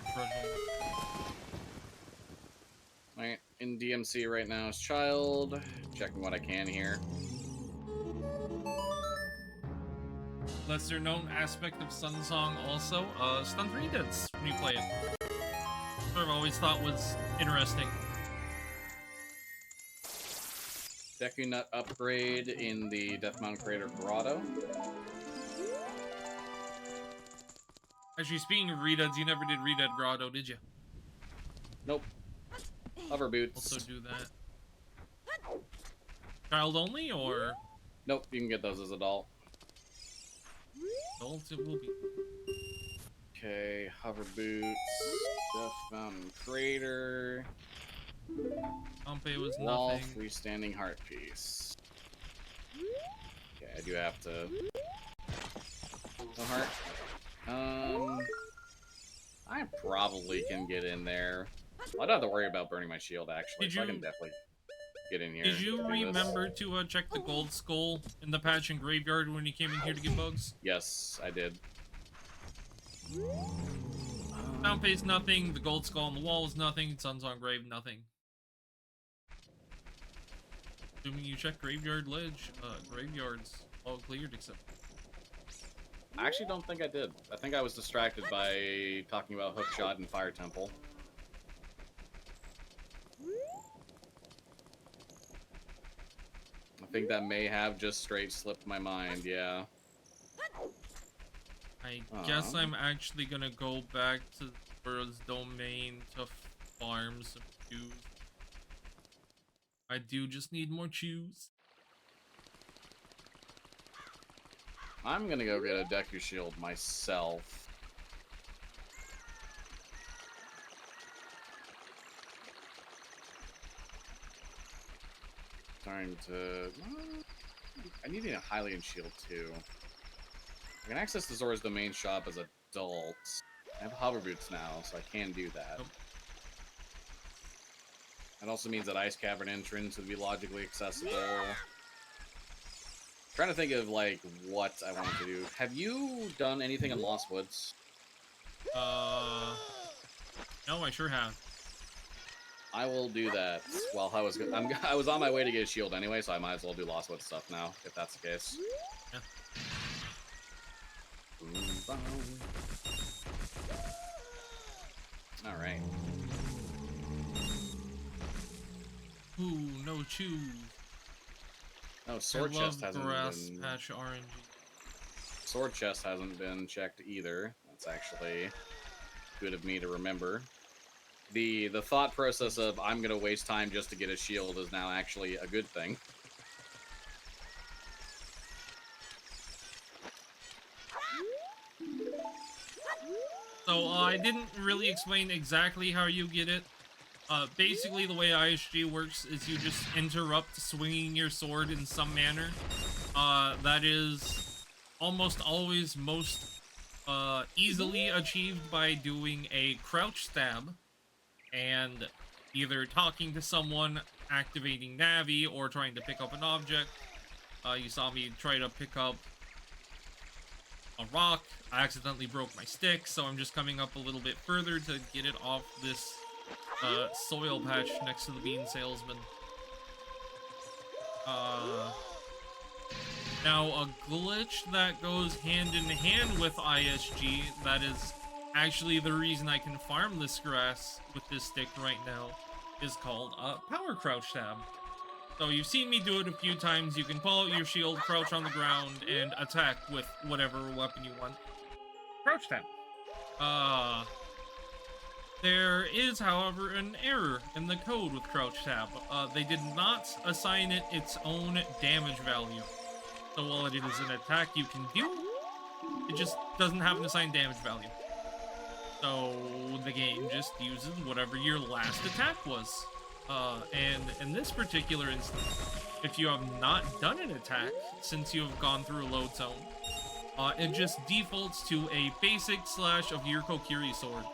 Alright, in DMC right now is Child. Checking what I can here. Lesser known aspect of Sunsong also, stun 3 deads when you play it. I've always thought was interesting. Deku Nut upgrade in the Death Mountain Crater Grotto. Actually, speaking of redeads, you never did redead Grotto, did you? Nope. Hover boots. Also do that. Child only, or? Nope, you can get those as adult. Adult it will be. Okay, hover boots. Death Mountain Crater. Pompey was Wall, nothing. freestanding heart piece. Okay, I do have to. No heart. I probably can get in there. I don't have to worry about burning my shield, actually, so I can definitely get in here. Did you remember to check the gold skull in the patch and graveyard when you came in here to get bugs? Yes, I did. Pompey's nothing, the gold skull on the wall is nothing, Sun's on grave, nothing. Assuming you check graveyard ledge, graveyards all cleared except... I actually don't think I did. I think I was distracted by talking about Hookshot and Fire Temple. I think that may have just straight slipped my mind, yeah. I guess I'm actually gonna go back to the world's domain to farm some chews. I do just need more chews. I'm gonna go get a Deku Shield myself. Starting to... I need a Hylian Shield too. I can access the Zora's Domain shop as adults. I have hover boots now, so I can do that. Oh. That also means that Ice Cavern entrance would be logically accessible. Trying to think of, like, what I want to do. Have you done anything in Lost Woods? No, I sure have. I will do that. Well, I was on my way to get a shield anyway, so I might as well do Lost Woods stuff now, if that's the case. Yeah. Alright. Ooh, no chews. Oh, sword chest hasn't been... patch RNG. Sword chest hasn't been checked either. That's actually good of me to remember. The thought process of I'm gonna waste time just to get a shield is now actually a good thing. So, I didn't really explain exactly how you get it. Basically, the way ISG works is you just interrupt swinging your sword in some manner. That is almost always most easily achieved by doing a crouch stab and either talking to someone, activating Navi, or trying to pick up an object. You saw me try to pick up a rock. I accidentally broke my stick, so I'm just coming up a little bit further to get it off this soil patch next to the bean salesman. Now, a glitch that goes hand in hand with ISG, that is actually the reason I can farm this grass with this stick right now, is called Power Crouch Tab. So you've seen me do it a few times. You can pull out your shield, crouch on the ground, and attack with whatever weapon you want. Crouch Tab. There is, however, an error in the code with Crouch Tab. They did not assign it its own damage value. So while it is an attack you can do, it just doesn't have an assigned damage value. So the game just uses whatever your last attack was. And in this particular instance, if you have not done an attack since you have gone through a load zone, it just defaults to a basic slash of your Kokiri sword.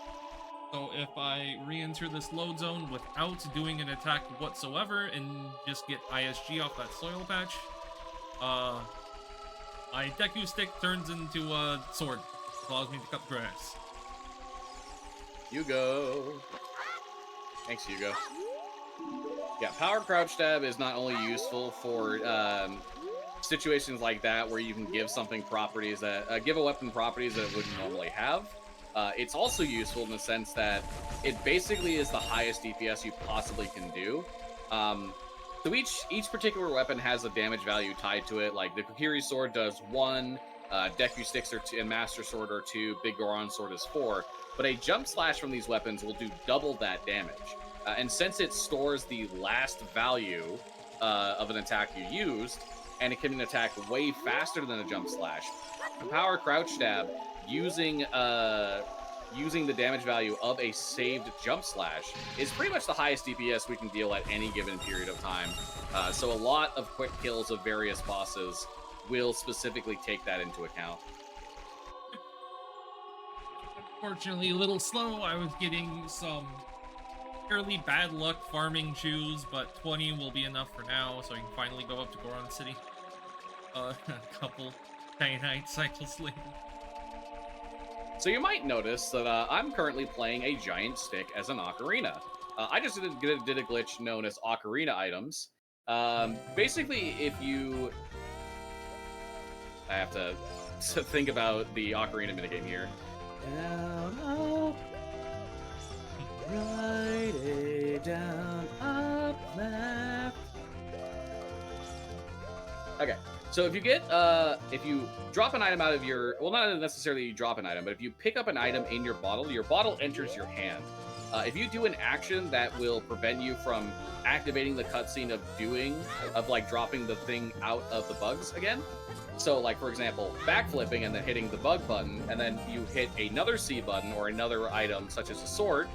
So if I re-enter this load zone without doing an attack whatsoever and just get ISG off that soil patch, my Deku stick turns into a sword. Allows me to cut grass. Hugo. Thanks, Hugo. Yeah, power crouch stab is not only useful for situations like that where you can give something properties that give a weapon properties that it wouldn't normally have. It's also useful in the sense that it basically is the highest DPS you possibly can do. So each particular weapon has a damage value tied to it. Like the Kokiri sword does 1, Deku sticks are 2, and Master Sword are 2, Big Goron sword is 4. But a jump slash from these weapons will do double that damage. And since it stores the last value of an attack you used, and it can attack way faster than a jump slash, a power crouch stab using the damage value of a saved jump slash is pretty much the highest DPS we can deal at any given period of time. So a lot of quick kills of various bosses will specifically take that into account. Unfortunately, a little slow. I was getting some fairly bad luck farming shoes, but 20 will be enough for now, so I can finally go up to Goron City. A couple night cycles later. So you might notice that I'm currently playing a giant stick as an ocarina. I just did a glitch known as ocarina items. Basically, if you... I have to think about the ocarina minigame here. Down, up, right, A, down, up, left. Okay, so if you get, if you drop an item out of your, well, not necessarily you drop an item, but if you pick up an item in your bottle enters your hand. If you do an action that will prevent you from activating the cutscene of like dropping the thing out of the bugs again. So like, for example, backflipping and then hitting the bug button, and then you hit another C button or another item such as a sword,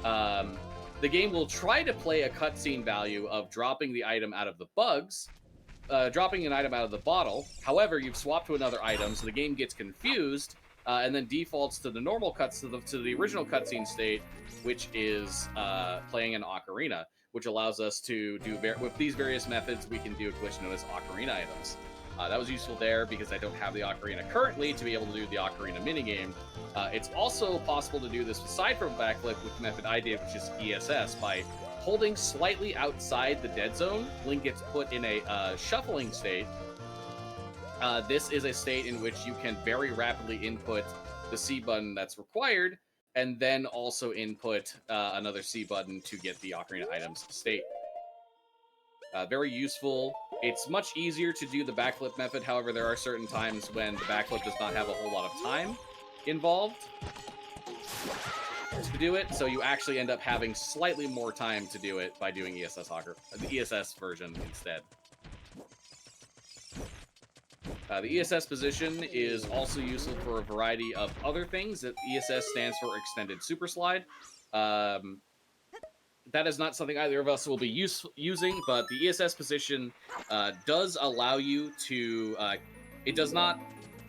the game will try to play a cutscene value of dropping the item out of the bugs, dropping an item out of the bottle. However, you've swapped to another item, so the game gets confused and then defaults to the normal cuts to the original cutscene state, which is playing an ocarina, which allows us to do with these various methods. We can do a glitch known as ocarina items. That was useful there because I don't have the ocarina currently to be able to do the ocarina minigame. It's also possible to do this aside from backflip with the method I did, which is ESS, by holding slightly outside the dead zone. Link gets put in a shuffling state. This is a state in which you can very rapidly input the C button that's required, and then also input another C button to get the ocarina items state. Very useful. It's much easier to do the backflip method. However, there are certain times when the backflip does not have a whole lot of time involved to do it, so you actually end up having slightly more time to do it by doing the ESS version instead. The ESS position is also useful for a variety of other things. That ESS stands for Extended Super Slide. That is not something either of us will be using, but the ESS position does allow you to... it does not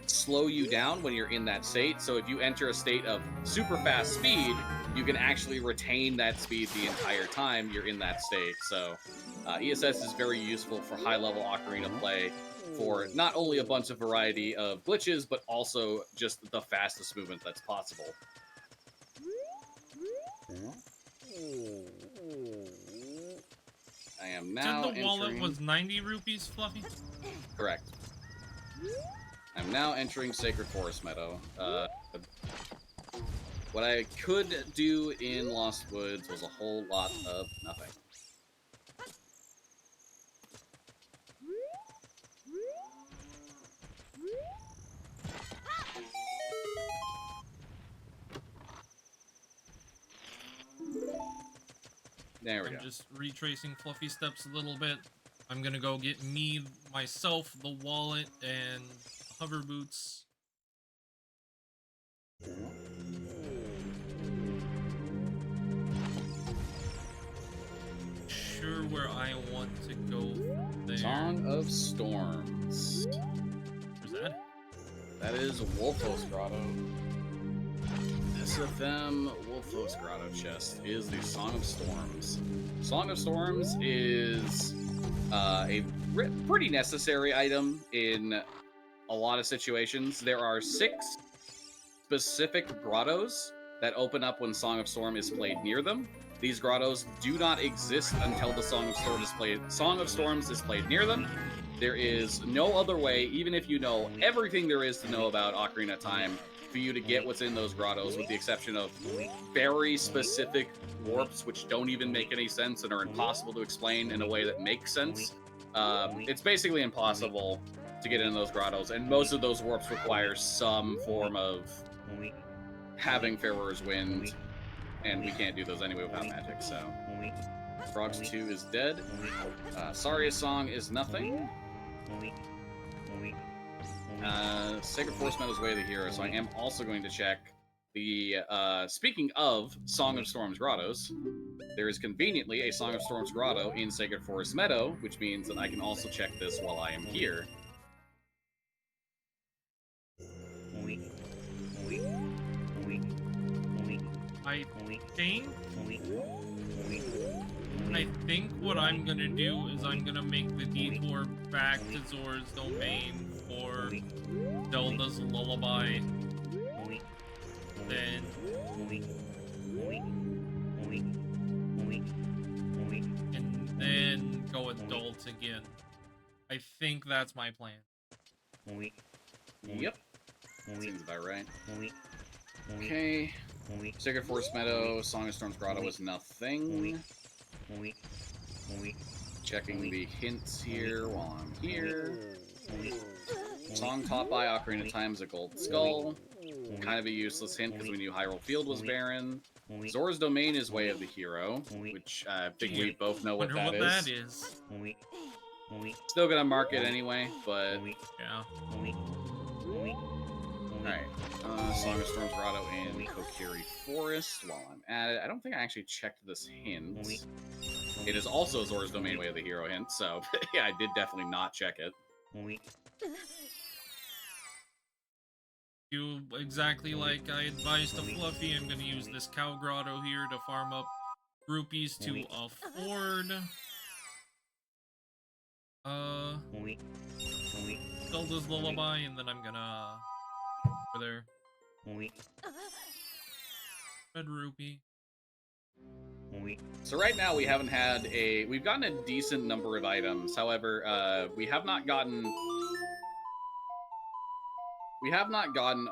slow you down when you're in that state, so if you enter a state of super fast speed, you can actually retain that speed the entire time you're in that state. So ESS is very useful for high-level ocarina play, for not only a bunch of variety of glitches, but also just the fastest movement that's possible. I am now Said the wallet was 90 rupees, Fluffy? Correct. I'm now entering Sacred Forest Meadow. What I could do in Lost Woods was a whole lot of nothing. There we go. I'm just retracing Fluffy steps a little bit. I'm gonna go get myself, the wallet, and hover boots. Sure where I want to go there. Song of Storms. Where's that? That is Wolfos Grotto. This SFM Wolfos Grotto chest is the Song of Storms. Song of Storms is a pretty necessary item in a lot of situations. There are 6 specific grottos that open up when Song of Storm is played near them. These grottos do not exist until the Song of Storms is played near them. There is no other way, even if you know everything there is to know about Ocarina of Time, for you to get what's in those grottos, with the exception of very specific warps which don't even make any sense and are impossible to explain in a way that makes sense. It's basically impossible to get in those grottos, and most of those warps require some form of having Pharaoh's Wind, and we can't do those anyway without magic, so... Frogs 2 is dead. Saria's Song is nothing. Sacred Forest Meadow's Way of the Hero, so I am also going to check the, speaking of Song of Storms grottos, there is conveniently a Song of Storms grotto in Sacred Forest Meadow, which means that I can also check this while I am here. I think what I'm gonna do is I'm gonna make the detour back to Zora's Domain for Zelda's Lullaby. Then and then go adult again. I think that's my plan. Yep. Seems about right. Okay. Sacred Forest Meadow, Song of Storms grotto is nothing. Checking the hints here while I'm here. Song taught by Ocarina of Time is a gold skull. Kind of a useless hint because we knew Hyrule Field was barren. Zora's Domain is Way of the Hero, which I think we both know what that is. Still gonna mark it anyway, but... Yeah. Alright, Song of Storms grotto in Kokiri Forest while I'm at it. I don't think I actually checked this hint. It is also Zora's Domain Way of the Hero hint, so yeah, I did definitely not check it. Do exactly like I advised to Fluffy, I'm gonna use this cow grotto here to farm up rupees to afford. Zelda's Lullaby, and then I'm gonna over there. Red rupee. So right now we haven't had we've gotten a decent number of items. However, we have not gotten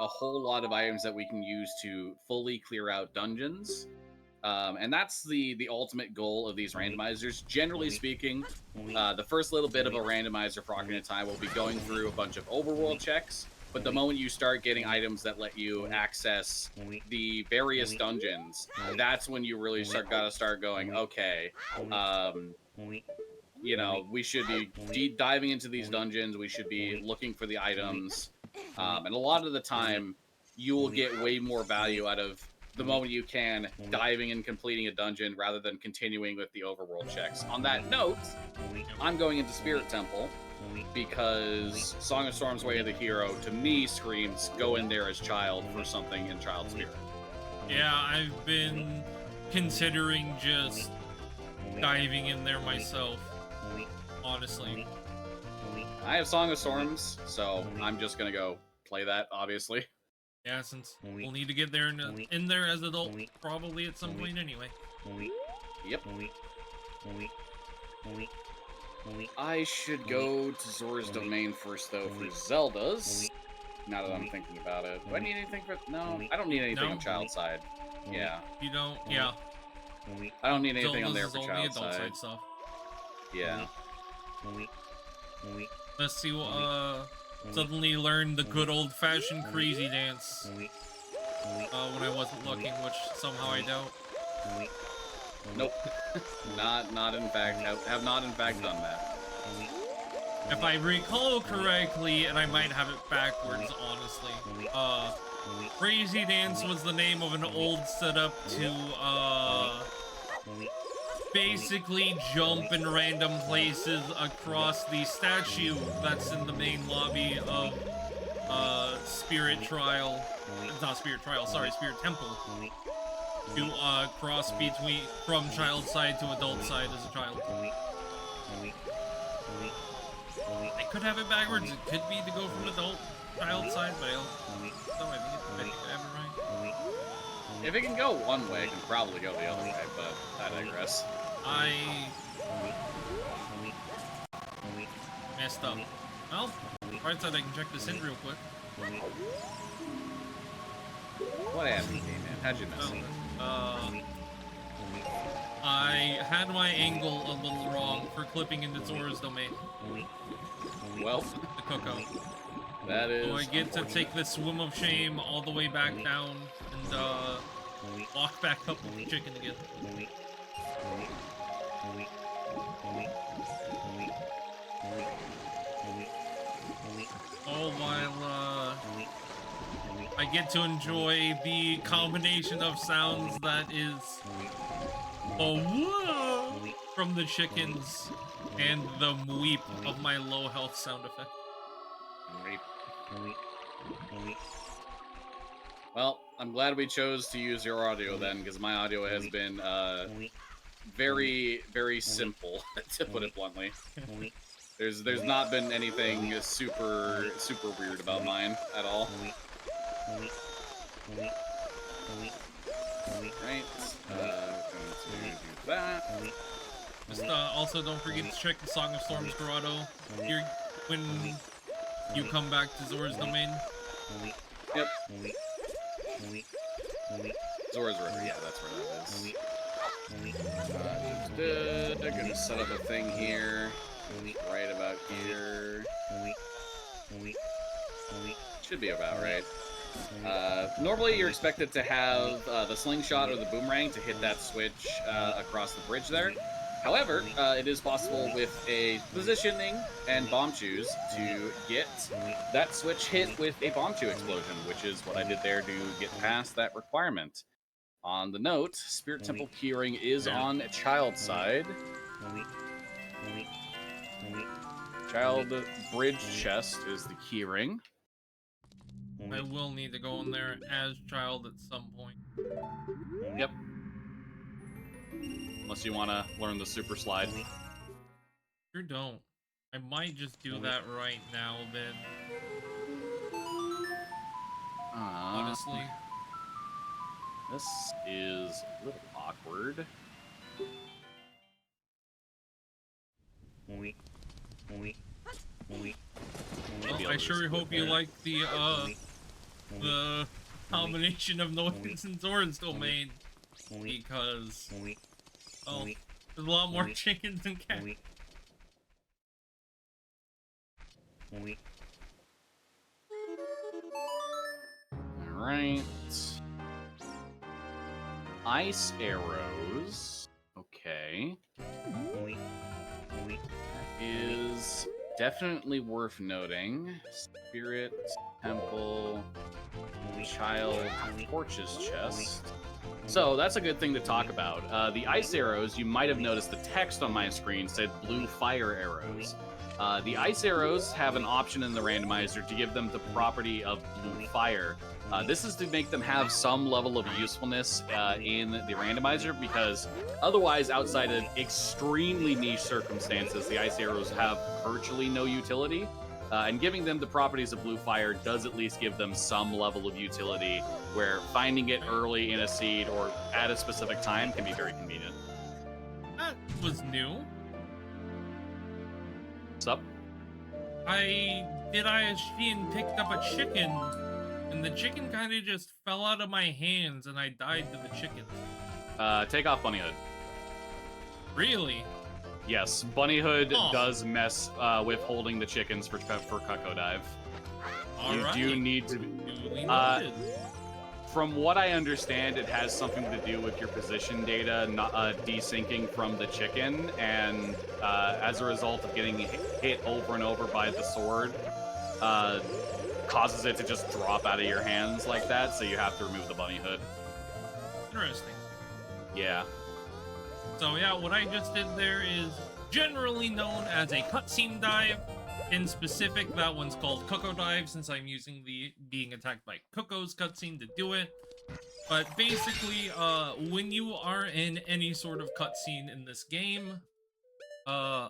a whole lot of items that we can use to fully clear out dungeons. And that's the ultimate goal of these randomizers. Generally speaking, the first little bit of a randomizer for Ocarina of Time will be going through a bunch of overworld checks, but the moment you start getting items that let you access the various dungeons, that's when you really gotta start going, okay, you know, we should be diving into these dungeons, we should be looking for the items, and a lot of the time, you will get way more value out of the moment you can diving and completing a dungeon rather than continuing with the overworld checks. On that note, I'm going into Spirit Temple because Song of Storms Way of the Hero, to me, screams go in there as Child for something in Child Spirit. Yeah, I've been considering just diving in there myself, honestly. I have Song of Storms, so I'm just gonna go play that, obviously. Yeah, since we'll need to get there in there as adult probably at some point anyway. Yep. I should go to Zora's Domain first, though, for Zelda's. Now that I'm thinking about it. Do I need anything for... No, I don't need anything on Child's side. Yeah. You don't? Yeah. I don't need anything on there Zelda's for Child's only side. adult stuff. Yeah. Let's see what, suddenly learned the good old-fashioned crazy dance. When I wasn't looking, which somehow I doubt. Nope. not in fact, have not in fact done that. If I recall correctly, and I might have it backwards, honestly, Crazy Dance was the name of an old setup to, basically jump in random places across the statue that's in the main lobby of spirit trial, not spirit trial, sorry, spirit temple, to cross between from child side to adult side as a child. I could have it backwards. It could be to go from adult child side, but I don't. So I think I have it right. If it can go one way, it can probably go the other way, but I digress. I messed up. Well, right side I can check this in real quick. What happened, man? How'd you miss it? I had my angle a little wrong for clipping into Zora's domain. Well, The cookout. that is. So I get to take the swim of shame all the way back down and walk back up with the chicken again. All while I get to enjoy the combination of sounds that is a whoa from the chickens and the weep of my low health sound effect. Well, I'm glad we chose to use your audio then, because my audio has been very, very simple, to put it bluntly. There's not been anything super weird about mine at all. Right, going to do that. Just also don't forget to check the Song of Storms Grotto here when you come back to Zora's domain. Yep. Zora's River, yeah, that's where that is. I'm gonna set up a thing here, right about here. Should be about right. Normally you're expected to have the slingshot or the boomerang to hit that switch across the bridge there. However, it is possible with a positioning and bomb chews to get that switch hit with a bomb chew explosion, which is what I did there to get past that requirement. On the note, Spirit Temple keyring is on child side. Child bridge chest is the keyring. I will need to go in there as child at some point. Yep. Unless you want to learn the super slide. Sure don't. I might just do that right now, then. Honestly. This is a little awkward. Well, I sure hope you like the combination of noises in Zora's domain, because, oh, there's a lot more chickens than cats. Alright. Ice arrows. Okay. That is definitely worth noting. Spirit Temple Child Torches chest. So that's a good thing to talk about. The ice arrows, you might have noticed the text on my screen said blue fire arrows. The ice arrows have an option in the randomizer to give them the property of blue fire. This is to make them have some level of usefulness in the randomizer, because otherwise, outside of extremely niche circumstances, the ice arrows have virtually no utility. And giving them the properties of blue fire does at least give them some level of utility, where finding it early in a seed or at a specific time can be very convenient. That was new. What's up? I picked up a chicken, and the chicken kind of just fell out of my hands, and I died to the chicken. Take off Bunny Hood. Really? Yes, Bunny Hood does mess with holding the chickens for Cucko Dive. You do need to... From what I understand, it has something to do with your position data not desyncing from the chicken, and as a result of getting hit over and over by the sword, causes it to just drop out of your hands like that, so you have to remove the Bunny Hood. Interesting. Yeah. So yeah, what I just did there is generally known as a cutscene dive. In specific, that one's called Coco Dive, since I'm using the being attacked by Coco's cutscene to do it. But basically, when you are in any sort of cutscene in this game, I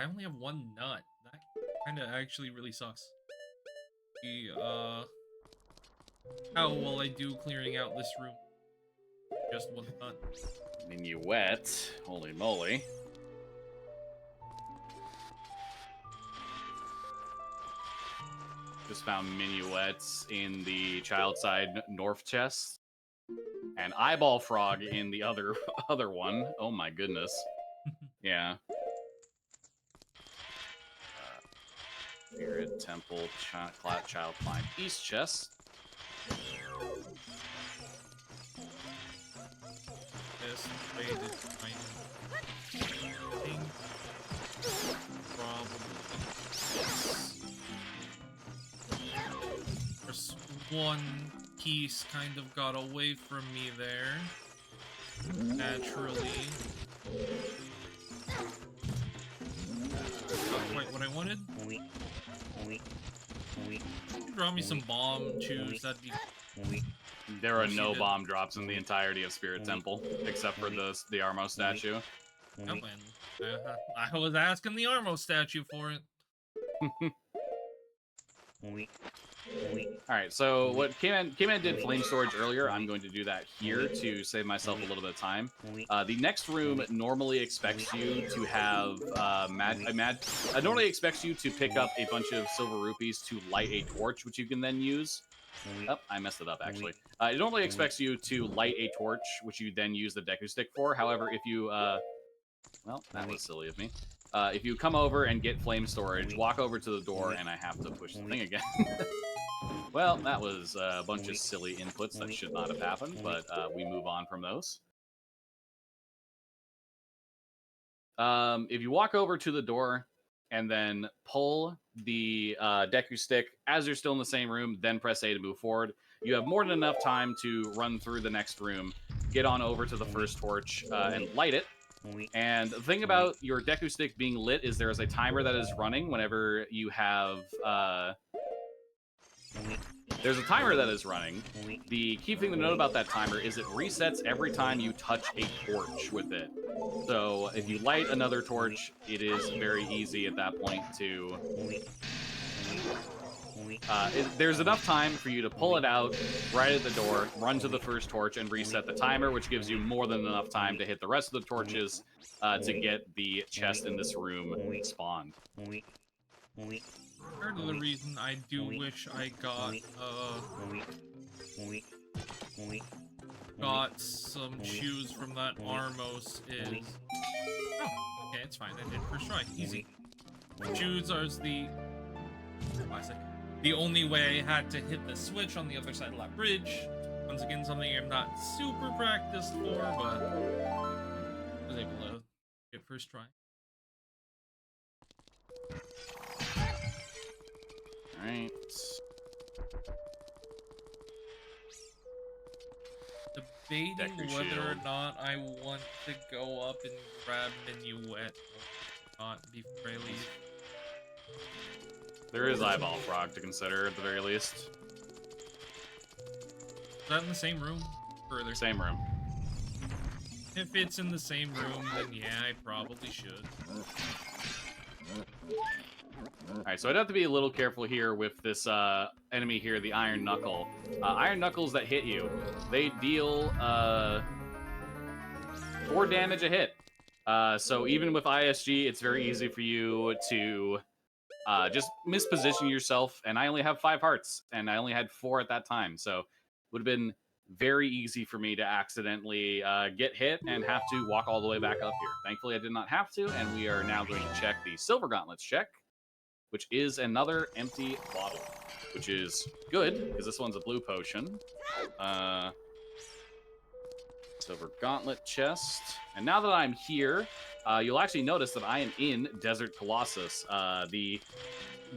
only have one nut. That kind of actually really sucks. How will I do clearing out this room? Just one nut. Minuet. Holy moly. Just found minuets in the child side north chest. And eyeball frog in the other one. Oh my goodness. Yeah. Spirit temple, child climb east chest. This way to find thing. Probably. There's one piece kind of got away from me there. Naturally. Not quite what I wanted. Draw me some bomb choose, that'd be... There are no bomb drops in the entirety of Spirit Temple, except for the Armo statue. Oh, and, I was asking the Armo statue for it. Alright, so what Kman did flame storage earlier, I'm going to do that here to save myself a little bit of time. The next room normally expects you to have normally expects you to pick up a bunch of silver rupees to light a torch, which you can then use. Oh, I messed it up, actually. It normally expects you to light a torch, which you then use the Deku Stick for. However, if you, well, that was silly of me. If you come over and get flame storage, walk over to the door, and I have to push the thing again. Well, that was a bunch of silly inputs that should not have happened, but we move on from those. If you walk over to the door and then pull the Deku Stick as you're still in the same room, then press A to move forward, you have more than enough time to run through the next room, get on over to the first torch, and light it. And the thing about your Deku Stick being lit is there is a timer that is running whenever you have... There's a timer that is running. The key thing to note about that timer is it resets every time you touch a torch with it. So if you light another torch, it is very easy at that point to... there's enough time for you to pull it out right at the door, run to the first torch, and reset the timer, which gives you more than enough time to hit the rest of the torches to get the chest in this room spawned. Part of the reason I do wish I got some shoes from that Armos is... Oh, okay, it's fine. I did first try. Easy. Shoes are the... Classic. The only way I had to hit the switch on the other side of that bridge. Once again, something I'm not super practiced for, but I was able to get first try. Alright. Debating whether or not I want to go up and grab Minuet or not, be fairly... There is Eyeball Frog to consider, at the very least. Is that in the same room? Further. Same room. If it's in the same room, then yeah, I probably should. Alright, so I'd have to be a little careful here with this enemy here, the Iron Knuckle. Iron Knuckles that hit you, they deal 4 damage a hit. So even with ISG, it's very easy for you to just misposition yourself, and I only have 5 hearts, and I only had 4 at that time, so it would have been very easy for me to accidentally get hit and have to walk all the way back up here. Thankfully, I did not have to, and we are now going to check the Silver Gauntlets check, which is another empty bottle, which is good, because this one's a blue potion. Silver Gauntlet chest. And now that I'm here, you'll actually notice that I am in Desert Colossus. The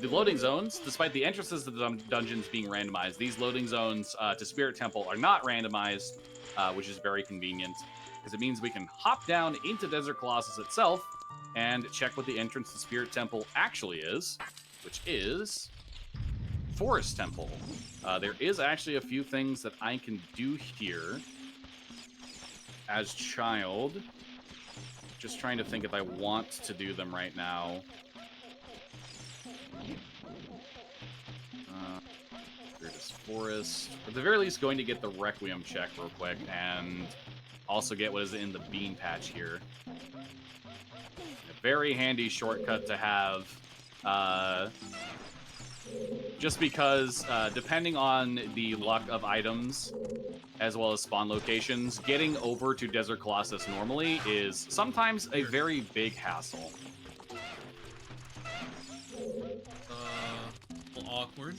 loading zones, despite the entrances to the dungeons being randomized, these loading zones to Spirit Temple are not randomized, which is very convenient, because it means we can hop down into Desert Colossus itself and check what the entrance to Spirit Temple actually is. which is Forest Temple. There is actually a few things that I can do here as child. Just trying to think if I want to do them right now. Here it is, Forest. At the very least, going to get the Requiem check real quick, and also get what is in the Bean Patch here. A very handy shortcut to have. Just because, depending on the luck of items, as well as spawn locations, getting over to Desert Colossus normally is sometimes a very big hassle. A little awkward.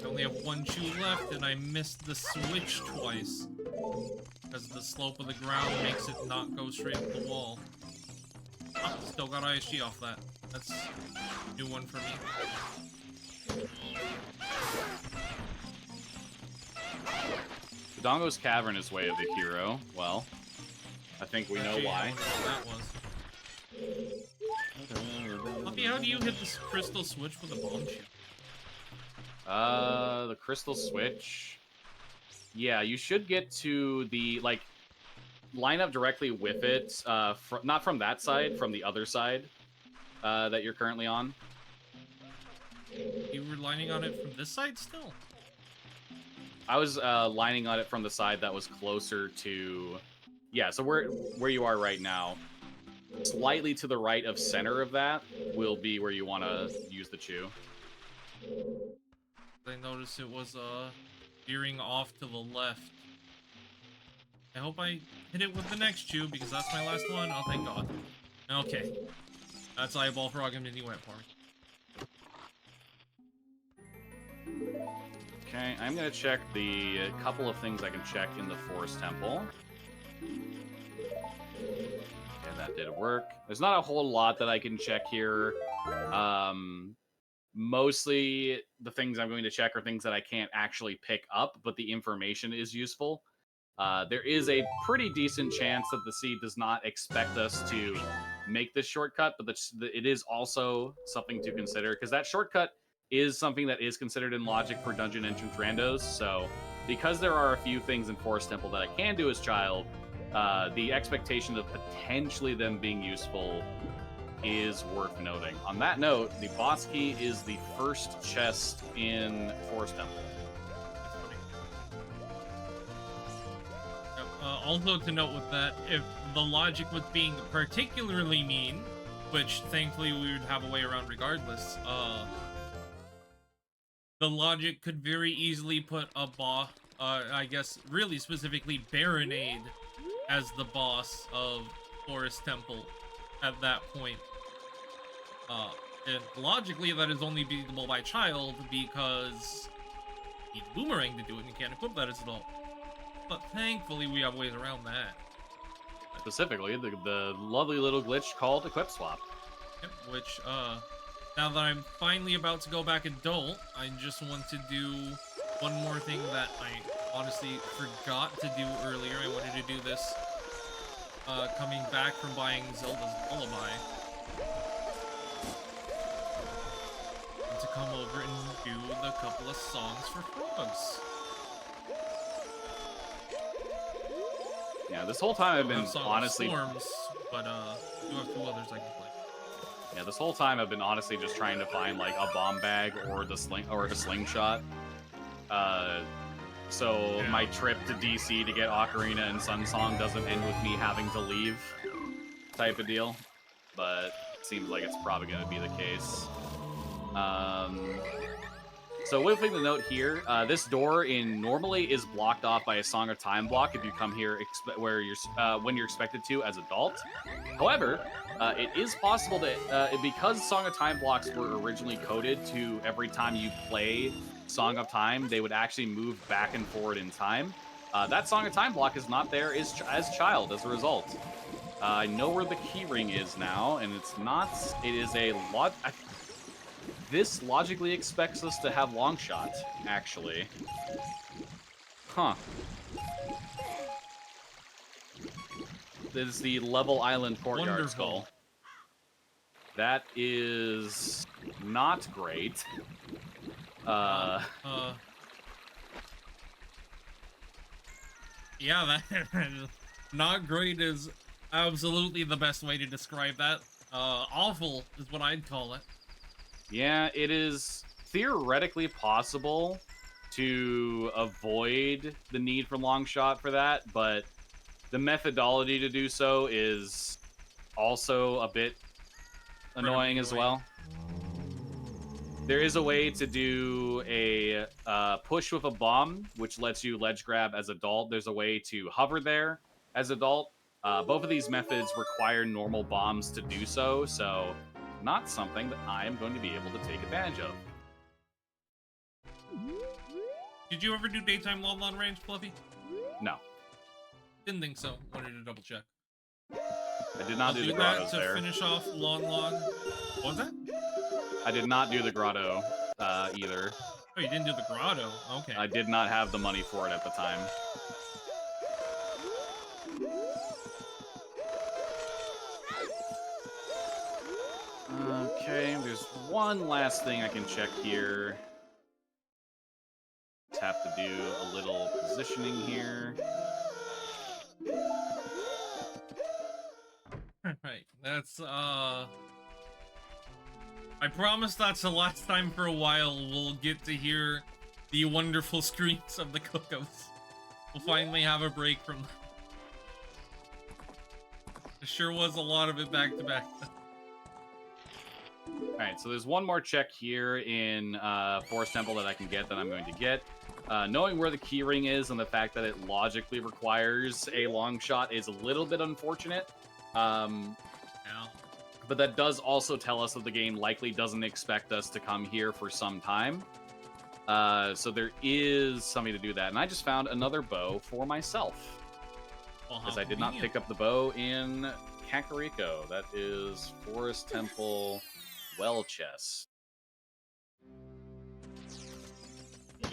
I only have one chew left, and I missed the switch twice. Because the slope of the ground makes it not go straight up the wall. Oh, still got ISG off that. That's a new one for me. Dodongo's Cavern is way of the hero. Well, I think we know why. That was. Fluffy, how do you hit this crystal switch with a bomb shield? The crystal switch. Yeah, you should get to the, like, line up directly with it. Not from that side, from the other side that you're currently on. You were lining on it from this side still? I was lining on it from the side that was closer to... Yeah, so where you are right now, slightly to the right of center of that will be where you want to use the chew. I noticed it was veering off to the left. I hope I hit it with the next chew because that's my last one. Oh, thank God. Okay. That's Eyeball Frog and Mini Wet Park. Okay, I'm going to check the couple of things I can check in the Forest Temple. Okay, that did work. There's not a whole lot that I can check here. Mostly the things I'm going to check are things that I can't actually pick up, but the information is useful. There is a pretty decent chance that the seed does not expect us to make this shortcut, but it is also something to consider, because that shortcut is something that is considered in logic for dungeon entrance randos. So because there are a few things in Forest Temple that I can do as child, the expectation of potentially them being useful is worth noting. On that note, the boss key is the first chest in Forest Temple. Also to note with that, if the logic was being particularly mean, which thankfully we would have a way around regardless, the logic could very easily put a boss, I guess really specifically Baronade, as the boss of Forest Temple at that point. And logically that is only beatable by child because you need Boomerang to do it and you can't equip that as adult. But thankfully we have ways around that. Specifically, the lovely little glitch called Equip Swap. Yep, which, now that I'm finally about to go back adult, I just want to do one more thing that I honestly forgot to do earlier. I wanted to do this, coming back from buying Zelda's Lullaby. And to come over and do the couple of songs for frogs. Yeah, this whole time I've been honestly... Storms, but, you have two others I can play. Yeah, this whole time I've been honestly just trying to find like a bomb bag or the slingshot. So yeah, my trip to DC to get Ocarina and Sun Song doesn't end with me having to leave, type of deal. But it seems like it's probably going to be the case. So one thing to note here, this door normally is blocked off by a Song of Time block if you come here when you're expected to as adult. However, it is possible that because Song of Time blocks were originally coded to every time you play Song of Time, they would actually move back and forward in time. That Song of Time block is not there as child as a result. I know where the keyring is now, and it's not. It is a lot. This logically expects us to have long shot, actually. Huh. This is the Level Island Courtyard Wonderful. Skull. That is not great. Yeah, that not great is absolutely the best way to describe that. Awful is what I'd call it. Yeah, it is theoretically possible to avoid the need for long shot for that, but the methodology to do so is also a bit annoying as well. There is a way to do a push with a bomb, which lets you ledge grab as adult. There's a way to hover there as adult. Both of these methods require normal bombs to do so, so not something that I am going to be able to take advantage of. Did you ever do daytime long range, Fluffy? No. Didn't think so. Wanted to double check. I did not do the grottos to there. Finish off long. What was that? I did not do the grotto either. Oh, you didn't do the grotto? Okay. I did not have the money for it at the time. Okay, there's one last thing I can check here. Just have to do a little positioning here. Right, that's, I promise that's the last time for a while we'll get to hear the wonderful screams of the cookouts. We'll finally have a break from them. There sure was a lot of it back to back. Alright, so there's one more check here in Forest Temple that I can get that I'm going to get. Knowing where the keyring is and the fact that it logically requires a long shot is a little bit unfortunate. But that does also tell us that the game likely doesn't expect us to come here for some time. So there is something to do that. And I just found another bow for myself. Because I did not pick up the bow in Kakariko. That is Forest Temple Well Chest.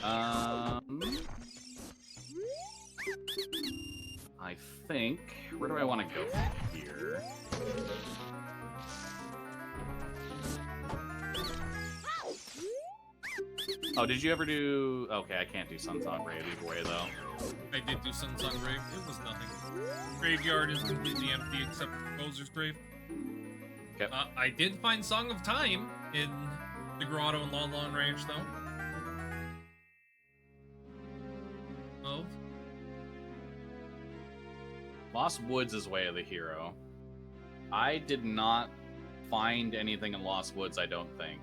I think... Where do I want to go from here? Oh, did you ever do... Okay, I can't do Sunsong Grave either way, though. I did do Sunsong Grave. It was nothing. Graveyard is completely empty except for Composer's Grave. Okay. I did find Song of Time in the Grotto and Long Range, though. Oh. Lost Woods is Way of the Hero. I did not find anything in Lost Woods, I don't think.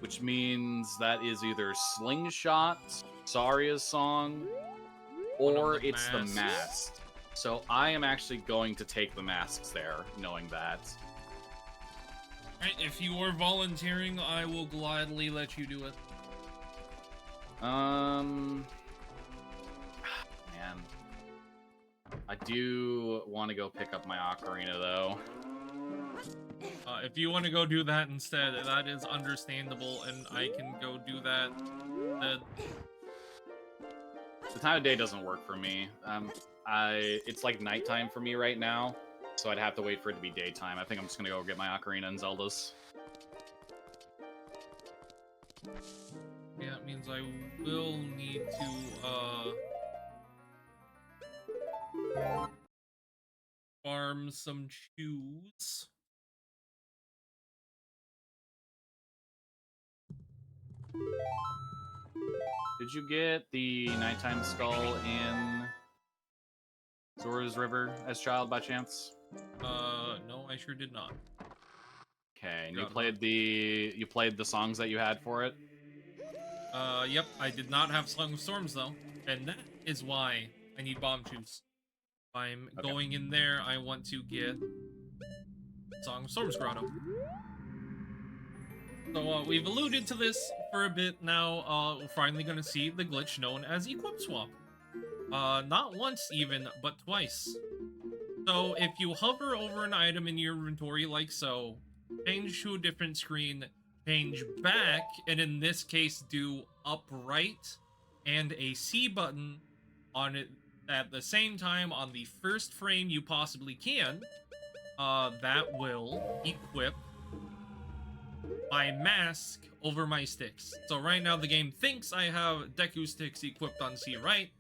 Which means that is either Slingshot, Saria's song, or it's the Mask. So I am actually going to take the Masks there, knowing that. Alright, if you are volunteering, I will gladly let you do it. Man. I do want to go pick up my Ocarina, though. If you want to go do that instead, that is understandable, and I can go do that. The time of day doesn't work for me. It's like nighttime for me right now, so I'd have to wait for it to be daytime. I think I'm just gonna go get my Ocarina and Zeldas. Yeah, it means I will need to, farm some shoes. Did you get the Nighttime Skull in Zora's River as child by chance? No, I sure did not. Okay, and you played the songs that you had for it? Yep, I did not have Song of Storms though, and that is why I need bomb juice. If I'm going in there, I want to get Song of Storms Grotto. So, we've alluded to this for a bit now. We're finally gonna see the glitch known as Equip Swap. Not once even, but twice. So, if you hover over an item in your inventory like so, change to a different screen, change back, and in this case, do upright and a C button on it at the same time on the first frame you possibly can, that will equip my mask over my sticks. So right now the game thinks I have Deku sticks equipped on C right,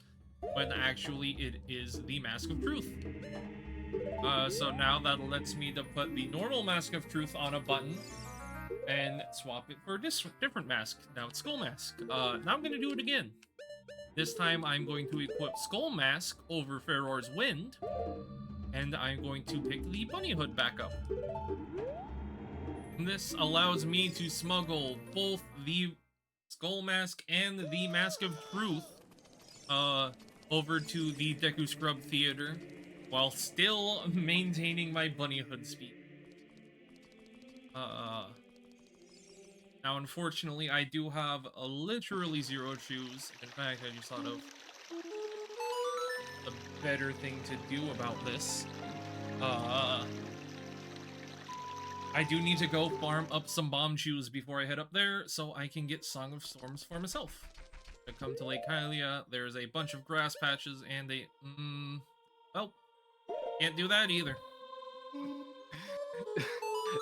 when actually it is the Mask of Truth. So now that lets me to put the normal Mask of Truth on a button and swap it for a different mask. Now it's Skull Mask. Now I'm gonna do it again. This time I'm going to equip Skull Mask over Feror's Wind, and I'm going to pick the Bunny Hood back up. This allows me to smuggle both the Skull Mask and the Mask of Truth over to the Deku Scrub Theater while still maintaining my Bunny Hood speed. Now, unfortunately, I do have literally 0 shoes. In fact, I just thought of a better thing to do about this. I do need to go farm up some bomb shoes before I head up there, so I can get Song of Storms for myself. I come to Lake Hylia, there's a bunch of grass patches and a... well, can't do that either.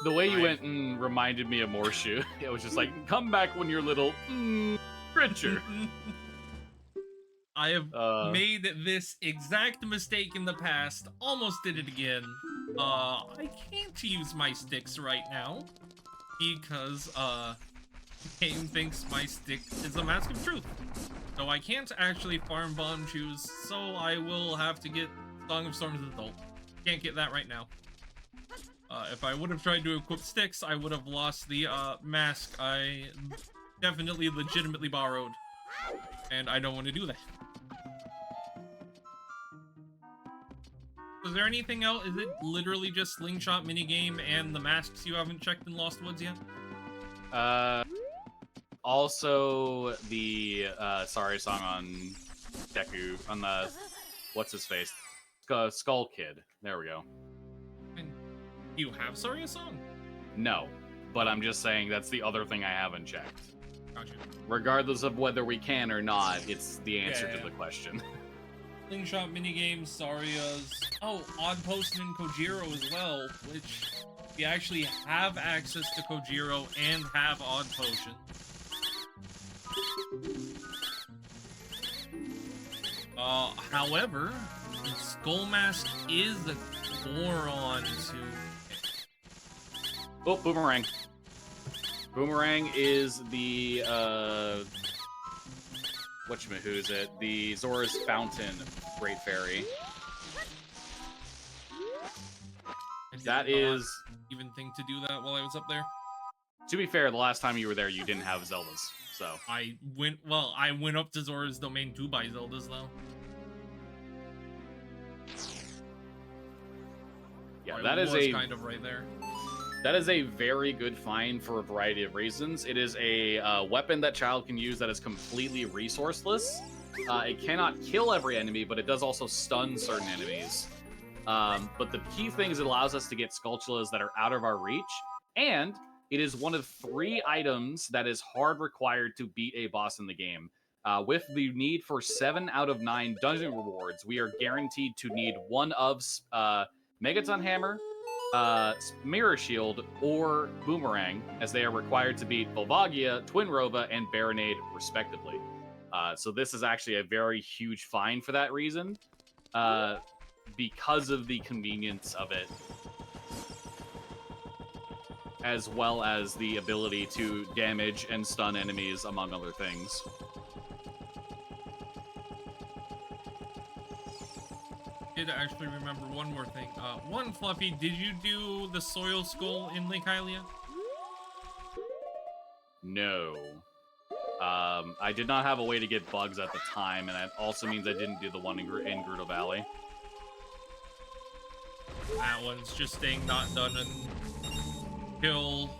The way you went reminded me of Morshu. It was just like, come back when you're little, richer. I have made this exact mistake in the past, almost did it again. I can't use my sticks right now, because, the game thinks my stick is a Mask of Truth. So I can't actually farm bomb shoes, so I will have to get Song of Storms Adult. Can't get that right now. If I would have tried to equip sticks, I would have lost the mask I definitely legitimately borrowed. And I don't want to do that. Is there anything else? Is it literally just Slingshot minigame and the masks you haven't checked in Lost Woods yet? Also the Sorry song on Deku, on the what's his face? Skull Kid. There we go. And you have Sorry a song? No, but I'm just saying that's the other thing I haven't checked. Gotcha. Regardless of whether we can or not, it's the answer to the question. Slingshot minigames, Saria's. Oh, Odd Potion and Kojiro as well, which we actually have access to Kojiro and have Odd Potion. However, Skull Mask is the Goron to... Oh, Boomerang. Boomerang is the, whatchamahoo's it? The Zora's Fountain Great Fairy. That is... even think to do that while I was up there. To be fair, the last time you were there, you didn't have Zeldas, so... I went up to Zora's Domain to buy Zeldas, though. Yeah, that is a... kind of right there. That is a very good find for a variety of reasons. It is a weapon that Child can use that is completely resourceless. It cannot kill every enemy, but it does also stun certain enemies. But the key thing is it allows us to get Skulltulas that are out of our reach, and it is one of 3 items that is hard required to beat a boss in the game. With the need for 7 out of 9 dungeon rewards, we are guaranteed to need one of Megaton Hammer, Mirror Shield, or Boomerang, as they are required to beat Volvagia, Twin Roba, and Baronade, respectively. So this is actually a very huge find for that reason, because of the convenience of it, as well as the ability to damage and stun enemies, among other things. I did actually remember one more thing. One, Fluffy, did you do the Soil Skull in Lake Hylia? No. I did not have a way to get bugs at the time, and that also means I didn't do the one in Gerudo Valley. That one's just staying not done until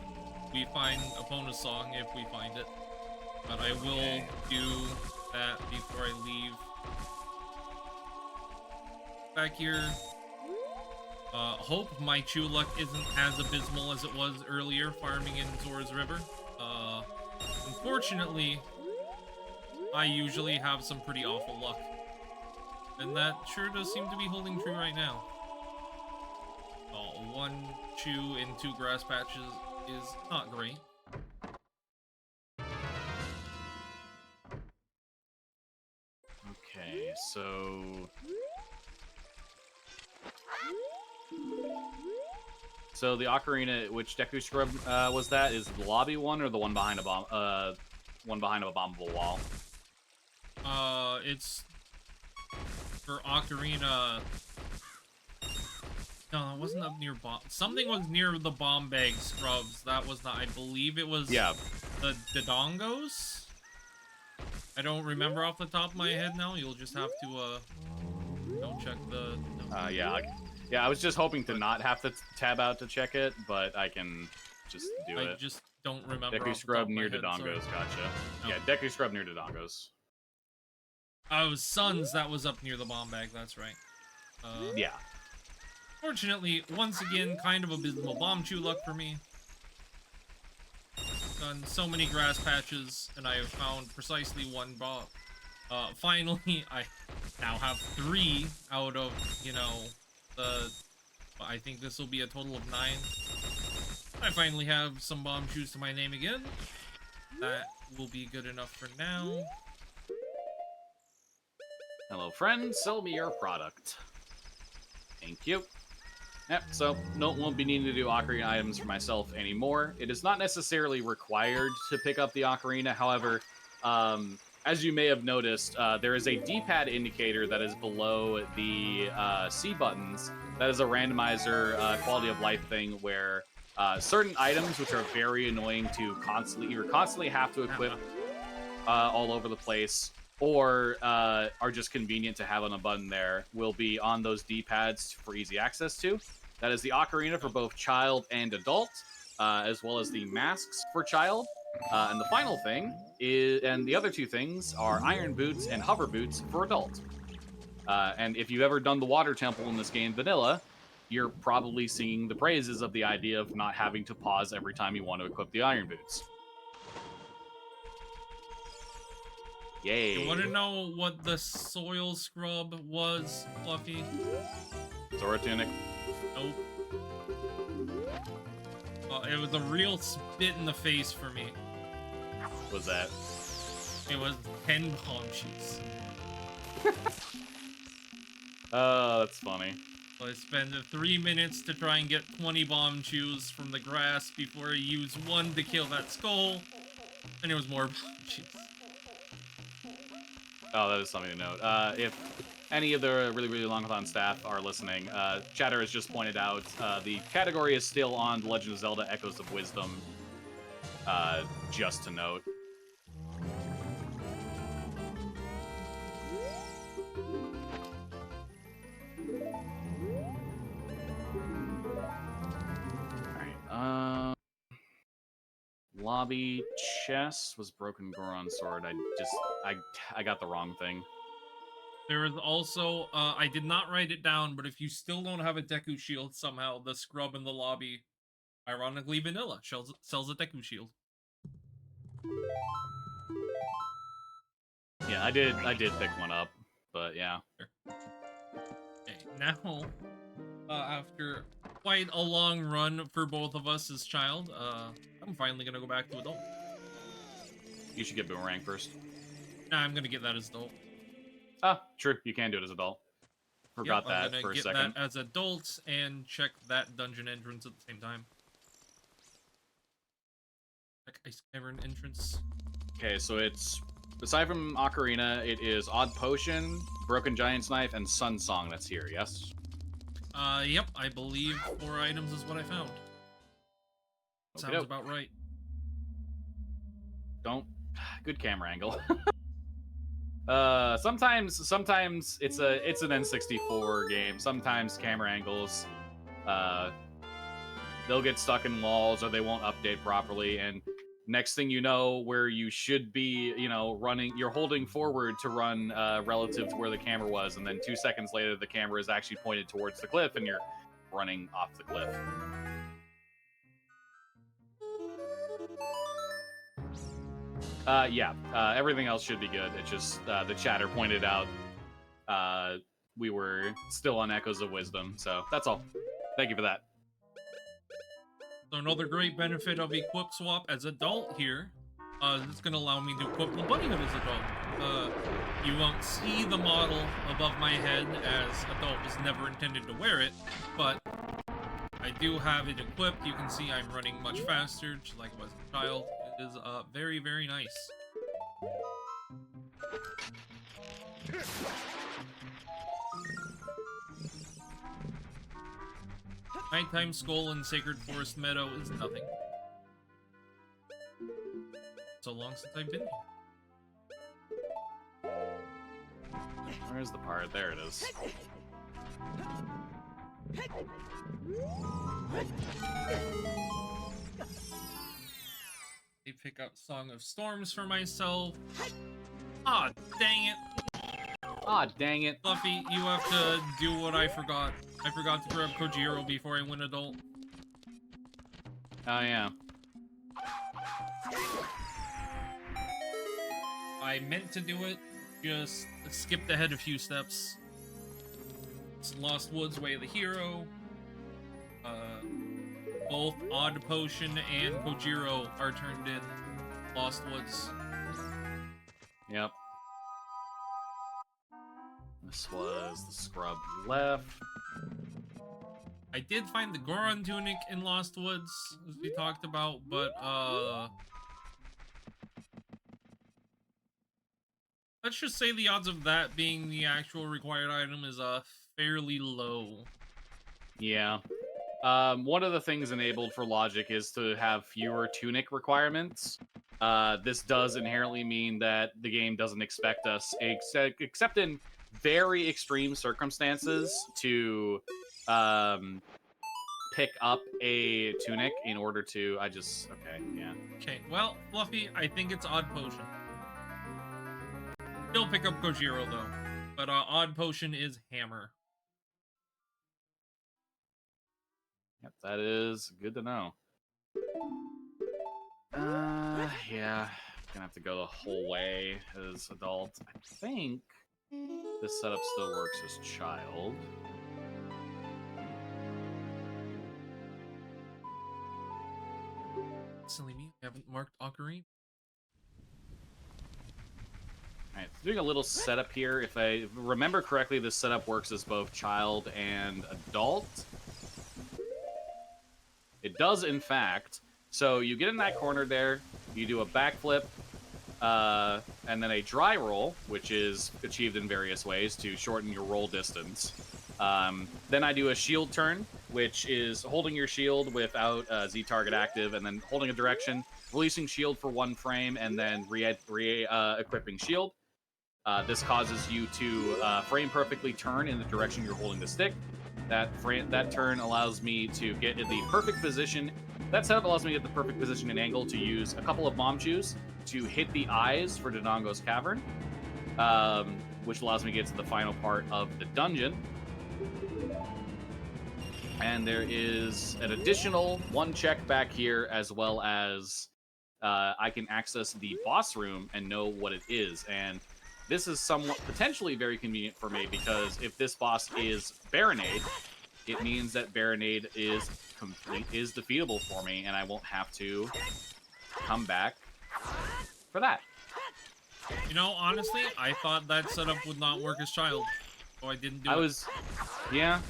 we find Epona's song, if we find it. But I will do that before I leave. Back here. Hope my Chew luck isn't as abysmal as it was earlier farming in Zora's River. Unfortunately, I usually have some pretty awful luck. And that sure does seem to be holding true right now. Oh, 1 chew in 2 grass patches is not great. Okay, so... So the Ocarina, which Deku Scrub was that? Is the lobby one or the one behind a bomb? One behind a bombable wall. It's for Ocarina. No, it wasn't up near bomb. Something was near the bomb bag scrubs. That was not. I believe it was. Yeah. The Dodongos. I don't remember off the top of my head now. You'll just have to don't check the. Yeah. Yeah, I was just hoping to not have to tab out to check it, but I can just do it. I just don't remember. Deku Scrub near Dodongos, gotcha. No. Yeah, Deku Scrub near Dodongos. Oh, it was Suns that was up near the bomb bag, that's right. Yeah. Fortunately, once again, kind of abysmal bomb chew luck for me. Done so many grass patches, and I have found precisely 1 bomb. Finally, I now have 3 out of, you know, I think this will be a total of 9. I finally have some bomb chews to my name again. That will be good enough for now. Hello, friend. Sell me your product. Thank you. Yep, so won't be needing to do Ocarina items for myself anymore. It is not necessarily required to pick up the Ocarina. However, as you may have noticed, there is a D-pad indicator that is below the C buttons. That is a randomizer quality of life thing where certain items, which are very annoying to constantly have to equip all over the place, or are just convenient to have on a button there, will be on those D-pads for easy access to. That is the Ocarina for both child and adult, as well as the masks for child. And the final thing is, and the other 2 things are iron boots and hover boots for adult. And if you've ever done the water temple in this game, vanilla, you're probably singing the praises of the idea of not having to pause every time you want to equip the iron boots. Yay. You want to know what the soil scrub was, Fluffy? Zora Tunic. Nope. It was a real spit in the face for me. What's that? It was 10 bomb chews. Oh, that's funny. So I spent 3 minutes to try and get 20 bomb chews from the grass before I used 1 to kill that skull. And it was more bomb chews. Oh, that is something to note. If any of the really long-con staff are listening, Chatter has just pointed out the category is still on The Legend of Zelda Echoes of Wisdom, just to note. Alright, lobby chest was broken Goron sword. I got the wrong thing. There is also, I did not write it down, but if you still don't have a Deku shield somehow, the scrub in the lobby, ironically vanilla, sells a Deku shield. Yeah, I did pick one up, but yeah. Okay, now, after quite a long run for both of us as child, I'm finally gonna go back to adult. You should get Boomerang first. Nah, I'm gonna get that as adult. Ah, true. You can do it as adult. Forgot that for a second. I'm gonna get that as adults and check that dungeon entrance at the same time. Check Ice Cavern entrance. Okay, so it's, aside from Ocarina, it is Odd Potion, Broken Giant's Knife, and Sun Song that's here, yes? Yep, I believe 4 items is what I found. Sounds about right. Good camera angle. Sometimes it's an N64 game. Sometimes camera angles, they'll get stuck in walls or they won't update properly, and next thing you know, where you should be, running, you're holding forward to run relative to where the camera was, and then 2 seconds later the camera is actually pointed towards the cliff and you're running off the cliff. Everything else should be good. It's just the chatter pointed out we were still on Echoes of Wisdom, so that's all. Thank you for that. So another great benefit of Equip Swap as adult here, it's going to allow me to equip the bunny hood as adult. You won't see the model above my head, as adult was never intended to wear it, but I do have it equipped. You can see I'm running much faster, just like I was a child. It is very, very nice. Nighttime Skull in Sacred Forest Meadow is nothing. So long since I've been here. Where's the part? There it is. I pick up Song of Storms for myself. Ah, dang it. Ah, dang it. Fluffy, you have to do what I forgot. I forgot to grab Kojiro before I went adult. Oh, yeah. I meant to do it, just skipped ahead a few steps. It's Lost Woods, Way of the Hero. Both Odd Potion and Kojiro are turned in Lost Woods. Yep. This was the scrub left. I did find the Goron tunic in Lost Woods, as we talked about, but let's just say the odds of that being the actual required item is fairly low. Yeah. One of the things enabled for Logic is to have fewer tunic requirements. This does inherently mean that the game doesn't expect us, except in very extreme circumstances, to pick up a tunic in order to... Okay, yeah. Okay, well, Fluffy, I think it's Odd Potion. Still pick up Kojiro, though. But Odd Potion is Hammer. Yep, that is good to know. Yeah. Gonna have to go the whole way as adult. I think this setup still works as child. Silly me, I haven't marked Ocarina. Alright, doing a little setup here. If I remember correctly, this setup works as both child and adult. It does, in fact. So you get in that corner there, you do a backflip, and then a dry roll, which is achieved in various ways to shorten your roll distance. Then I do a shield turn, which is holding your shield without Z-target active, and then holding a direction, releasing shield for 1 frame, and then equipping shield. This causes you to frame perfectly turn in the direction you're holding the stick. That turn allows me to get in the perfect position. That setup allows me to get the perfect position and angle to use a couple of bomb chews to hit the eyes for Dodongo's Cavern, which allows me to get to the final part of the dungeon. And there is an additional 1 check back here, as well as I can access the boss room and know what it is. And this is somewhat potentially very convenient for me, because if this boss is Baronade, it means that Baronade is defeatable for me, and I won't have to come back for that. You know, honestly, I thought that setup would not work as child, so I didn't do it. Yeah.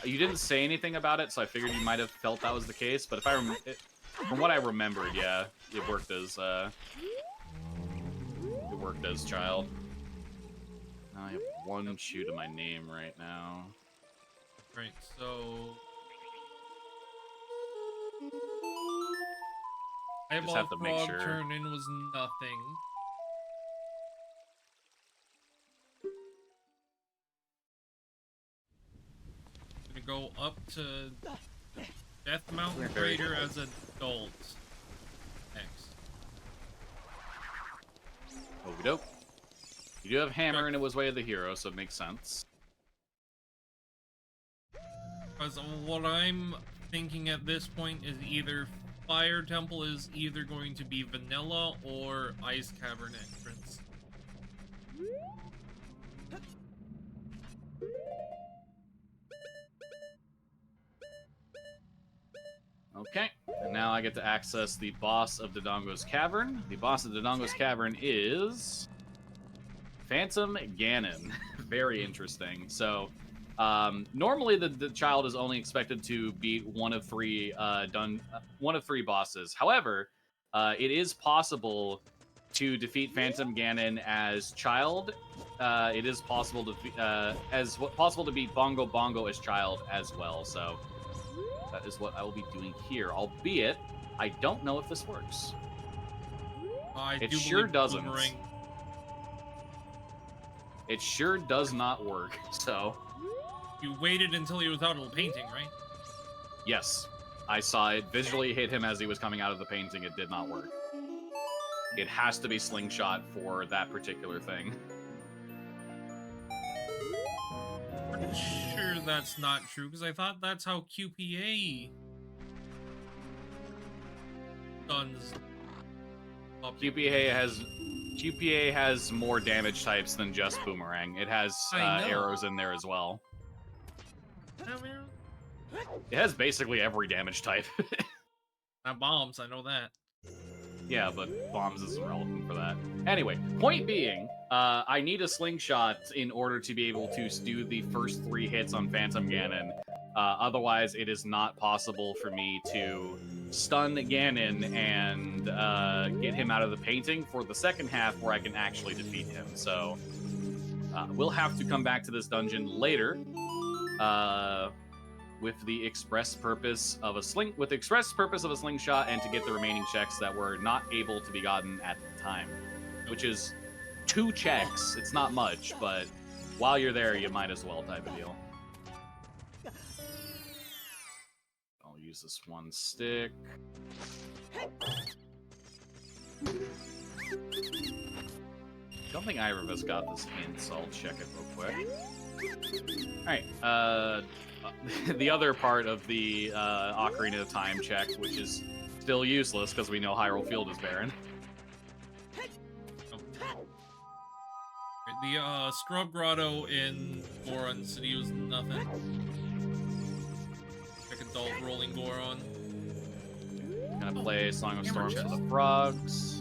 You didn't say anything about it, so I figured you might have felt that was the case. But if from what I remembered, yeah, it worked as child. Now I have 1 shoe to my name right now. Right, so Just have to make Frog sure. turn in was nothing. Gonna go up to Death Mountain Crater as adult. Next. Okie doke. You do have Hammer, and it was Way of the Hero, so it makes sense. Because what I'm thinking at this point is either Fire Temple is either going to be vanilla or Ice Cavern entrance. Okay, now I get to access the boss of Dodongo's Cavern. The boss of Dodongo's Cavern is Phantom Ganon. Very interesting. So, normally the child is only expected to beat one of three bosses. However, it is possible to defeat Phantom Ganon as child. It is possible to beat Bongo Bongo as child as well. So that is what I will be doing here. Albeit, I don't know if this works. It sure doesn't. Boomerang. It sure does not work. So you waited until he was out of the painting, right? Yes, I saw it visually hit him as he was coming out of the painting. It did not work. It has to be slingshot for that particular thing. Pretty sure that's not true, because I thought that's how QPA guns. QPA has more damage types than just boomerang. It has arrows in there as well. It has basically every damage type. Not bombs, I know that. Yeah, but bombs isn't relevant for that. Anyway, point being, I need a slingshot in order to be able to do the first 3 hits on Phantom Ganon. Otherwise, it is not possible for me to stun Ganon and get him out of the painting for the second half where I can actually defeat him. So, we'll have to come back to this dungeon later. With the express purpose of a slingshot and to get the remaining checks that were not able to be gotten at the time, which is 2 checks. It's not much, but while you're there, you might as well type of deal. I'll use this 1 stick. Don't think either of us got this hint, so I'll check it real quick. Alright, the other part of the Ocarina of Time check, which is still useless because we know Hyrule Field is barren. The Scrub Grotto in Goron City was nothing. Like adult rolling Goron. Gonna play Song of Storms for the frogs.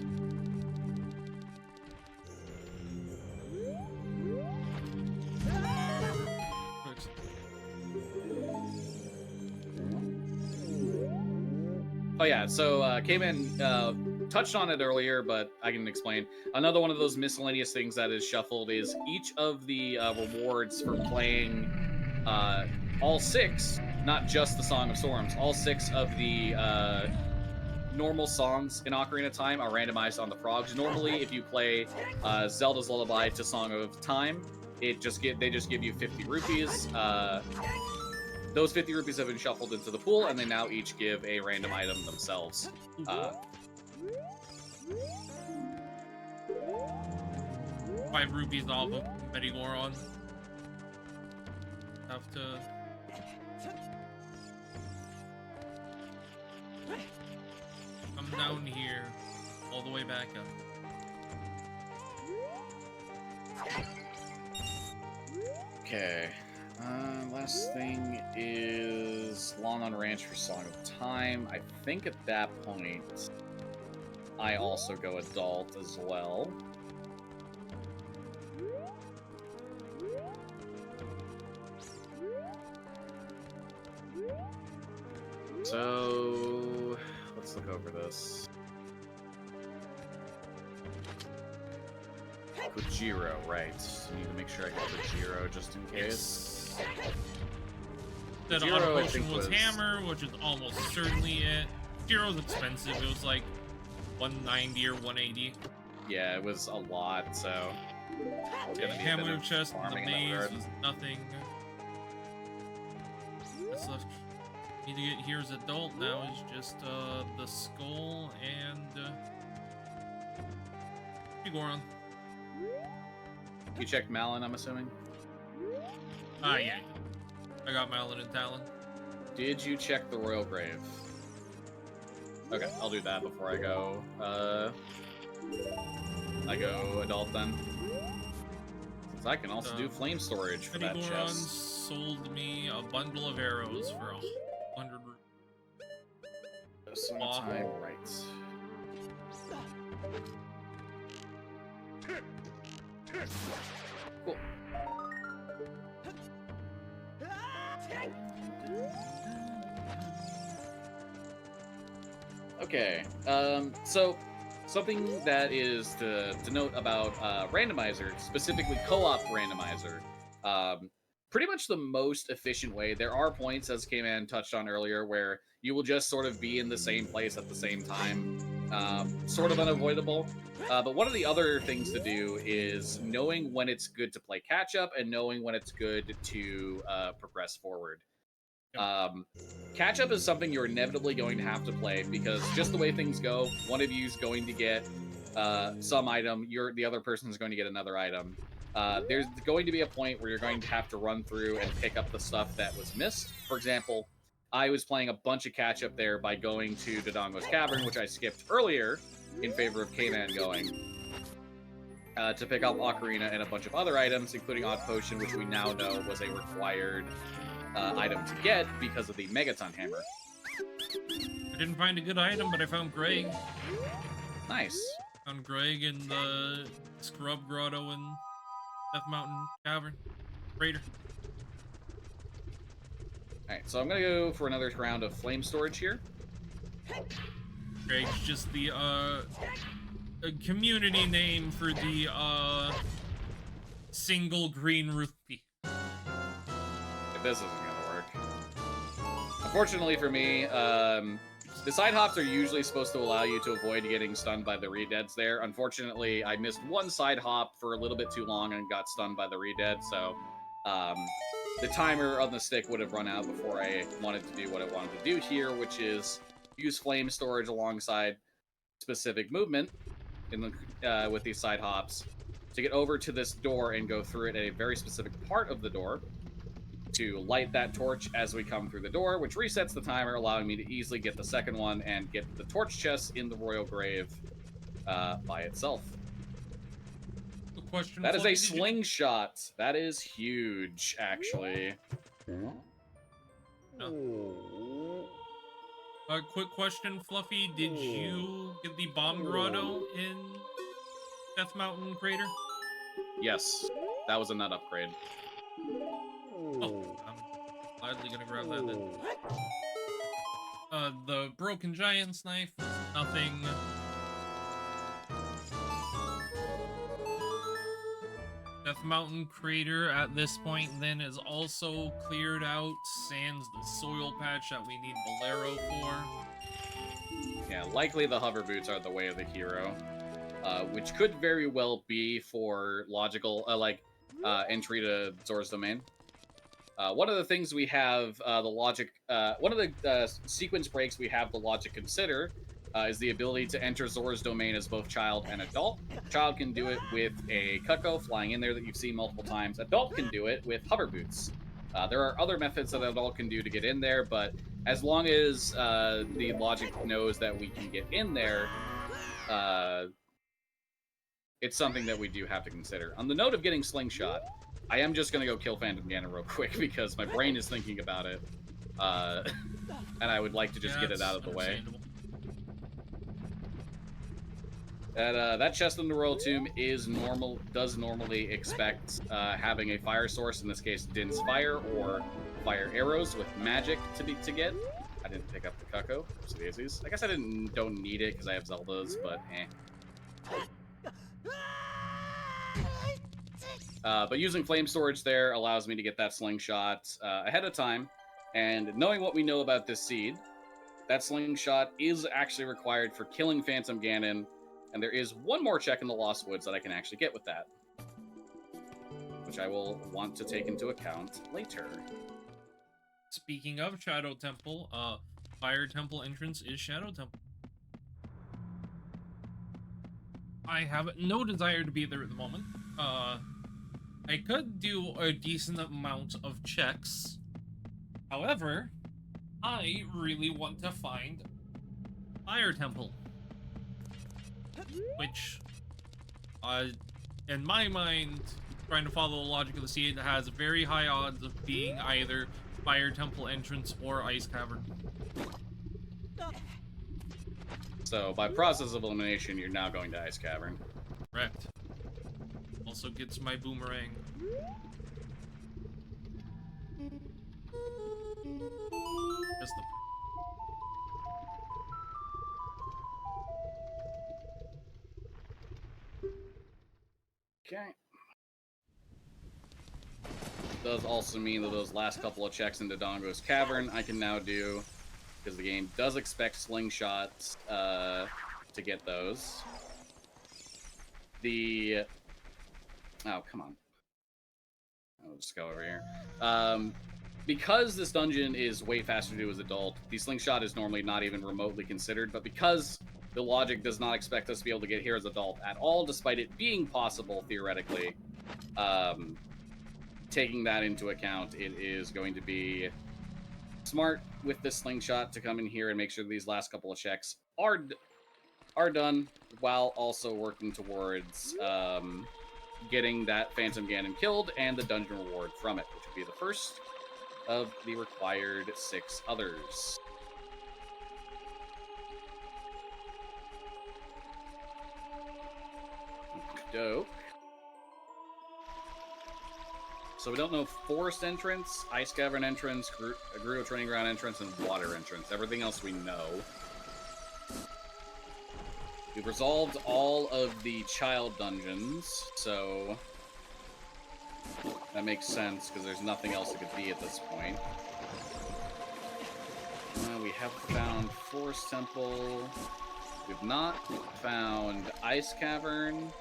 Oh yeah, so Kman touched on it earlier, but I can explain. Another one of those miscellaneous things that is shuffled is each of the rewards for playing all 6, not just the Song of Storms, all 6 of the normal songs in Ocarina of Time are randomized on the frogs. Normally, if you play Zelda's Lullaby to Song of Time, they just give you 50 rupees. Those 50 rupees have been shuffled into the pool, and they now each give a random item themselves. 5 rupees off of Betty Goron. Have to... come down here, all the way back up. Okay. Last thing is Long on Ranch for Song of Time. I think at that point, I also go adult as well. So, let's look over this. Kojiro, right. Need to make sure I get Kojiro just in case. That auto potion was hammer, which is almost certainly it. Jiro's expensive. It was like 190 or 180. Yeah, it was a lot, so... Yeah, hammer chest in the maze was nothing. What's left? Need to get here as adult now is just the skull and Goron. You checked Malin, I'm assuming? Yeah. I got Malin and Talon. Did you check the Royal Grave? Okay, I'll do that before I go. I go adult then. Since I can also do flame storage for that Goron chest. sold me a bundle of arrows for 100 rupees. Song Aw. time, right. Cool. Okay, so something that is to note about randomizer, specifically co-op randomizer, pretty much the most efficient way. There are points, as Kman touched on earlier, where you will just sort of be in the same place at the same time, sort of unavoidable. But one of the other things to do is knowing when it's good to play catch up and knowing when it's good to progress forward. Catch up is something you're inevitably going to have to play because just the way things go, one of you is going to get some item, the other person is going to get another item. There's going to be a point where you're going to have to run through and pick up the stuff that was missed. For example, I was playing a bunch of catch up there by going to Dodongo's Cavern, which I skipped earlier in favor of Kman going. To pick up Ocarina and a bunch of other items, including Odd Potion, which we now know was a required item to get because of the Megaton Hammer. I didn't find a good item, but I found Greg. Nice. Found Greg in the Scrub Grotto in Death Mountain Cavern. Raider. Alright, so I'm gonna go for another round of flame storage here. Greg's just the a community name for the single green rupee. If this isn't gonna work. Unfortunately for me, the side hops are usually supposed to allow you to avoid getting stunned by the re-deads there. Unfortunately, I missed one side hop for a little bit too long and got stunned by the re-dead, so the timer on the stick would have run out before I wanted to do what I wanted to do here, which is use flame storage alongside specific movement in the, with these side hops to get over to this door and go through it at a very specific part of the door to light that torch as we come through the door, which resets the timer, allowing me to easily get the second one and get the torch chest in the Royal Grave by itself. Question, that is Fluffy, a slingshot. That is huge, actually. Quick question, Fluffy. Did you get the Bomb Grotto in Death Mountain Crater? Yes, that was a nut upgrade. Oh, I'm gladly gonna grab that then. The Broken Giant's Knife was nothing. Death Mountain Crater at this point then is also cleared out, sans the soil patch that we need Bolero for. Yeah, likely the hover boots are the way of the hero, which could very well be for logical, entry to Zora's Domain. One of the things we have the logic, one of the sequence breaks we have the logic consider is the ability to enter Zora's Domain as both child and adult. Child can do it with a Cucco flying in there that you've seen multiple times. Adult can do it with hover boots. There are other methods that adult can do to get in there, but as long as the logic knows that we can get in there, it's something that we do have to consider. On the note of getting Slingshot, I am just going to go kill Phantom Ganon real quick because my brain is thinking about it, and I would like to just get it out of the way. That chest in the Royal Tomb is does normally expect having a fire source, in this case Din's Fire or fire arrows with magic to get. I didn't pick up the Cucco, so daisies. I guess I don't need it because I have Zeldas, but but using flame storage there allows me to get that slingshot ahead of time, and knowing what we know about this seed, that slingshot is actually required for killing Phantom Ganon. And there is one more check in the Lost Woods that I can actually get with that, which I will want to take into account later. Speaking of Shadow Temple, Fire Temple entrance is Shadow Temple. I have no desire to be there at the moment. I could do a decent amount of checks. However, I really want to find Fire Temple. Which, in my mind, trying to follow the logic of the seed, has very high odds of being either Fire Temple entrance or Ice Cavern. So by process of elimination, you're now going to Ice Cavern. Correct. Also gets my boomerang. Just the... Okay. Does also mean that those last couple of checks into Dongo's Cavern I can now do, because the game does expect slingshots to get those. Oh, come on. I'll just go over here. Because this dungeon is way faster to do as adult, the slingshot is normally not even remotely considered, but because the logic does not expect us to be able to get here as adult at all, despite it being possible theoretically, taking that into account, it is going to be smart with this slingshot to come in here and make sure these last couple of checks are done, while also working towards getting that Phantom Ganon killed and the dungeon reward from it, which would be the first of the required 6 others. Dope. So we don't know Forest entrance, Ice Cavern entrance, Gerudo Training Ground entrance, and Water entrance. Everything else we know. We've resolved all of the child dungeons, so that makes sense, because there's nothing else it could be at this point. We have found Forest Temple. We've not found Ice Cavern.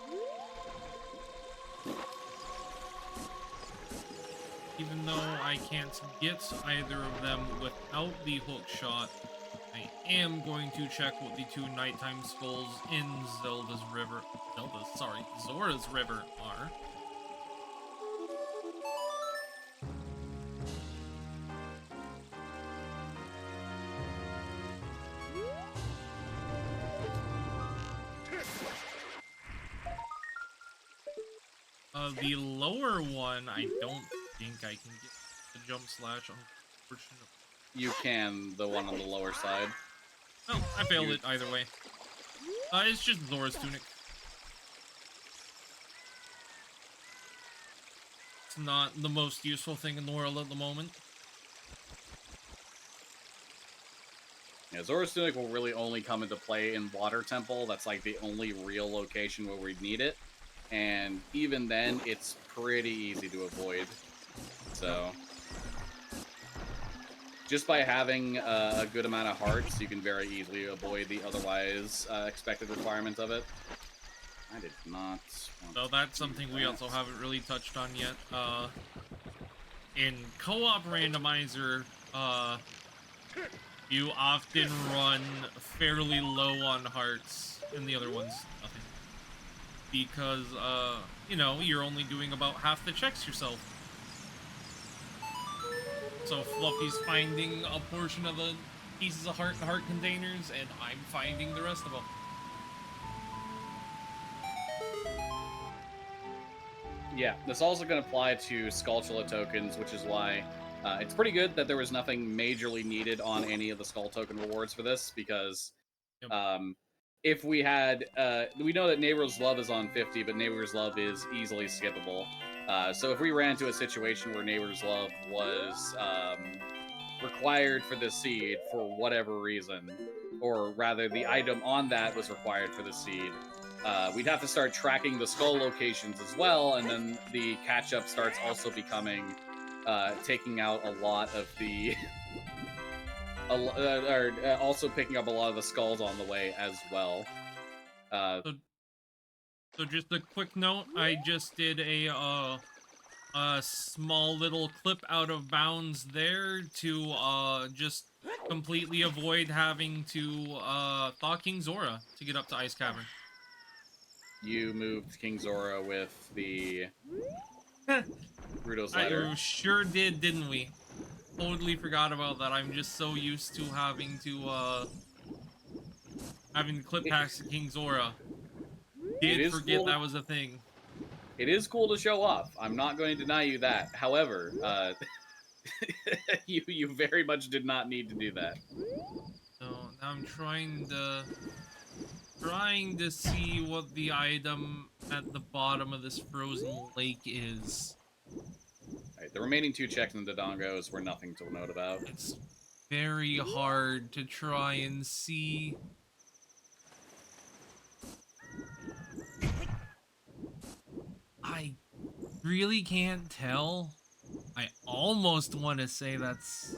Even though I can't get either of them without the hook shot, I am going to check what the 2 nighttime skulls in Zora's River are. The lower one, I don't think I can get the jump slash, unfortunately. You can, the one on the lower side. Well, I failed it either way. It's just Zora's Tunic. It's not the most useful thing in the world at the moment. Yeah, Zora's Tunic will really only come into play in Water Temple. That's like the only real location where we'd need it. And even then, it's pretty easy to avoid. So, just by having a good amount of hearts, you can very easily avoid the otherwise expected requirements of it. I did not. So that's something we also haven't really touched on yet. In co-op randomizer, you often run fairly low on hearts, and the other one's nothing. Because, you know, you're only doing about half the checks yourself. So Fluffy's finding a portion of the pieces of heart and heart containers, and I'm finding the rest of them. Yeah, this also can apply to Skulltula tokens, which is why it's pretty good that there was nothing majorly needed on any of the Skull token rewards for this, because if we had, we know that Neighbor's Love is on 50, but Neighbor's Love is easily skippable. So if we ran into a situation where Neighbor's Love was required for the seed for whatever reason, or rather the item on that was required for the seed, we'd have to start tracking the skull locations as well, and then the catch-up starts also becoming, taking out a lot of the... also picking up a lot of the skulls on the way as well. So just a quick note, I just did a small little clip out of bounds there to just completely avoid having to thaw King Zora to get up to Ice Cavern. You moved King Zora with the Gerudo's Ladder. I sure did, didn't we? Totally forgot about that. I'm just so used to having to clip packs to King Zora. Did forget cool. That was a thing. It is cool to show off. I'm not going to deny you that. However, you very much did not need to do that. So now I'm trying to trying to see what the item at the bottom of this frozen lake is. Alright, the remaining 2 checks in the Dodongos were nothing to note about. It's very hard to try and see. I really can't tell. I almost want to say that's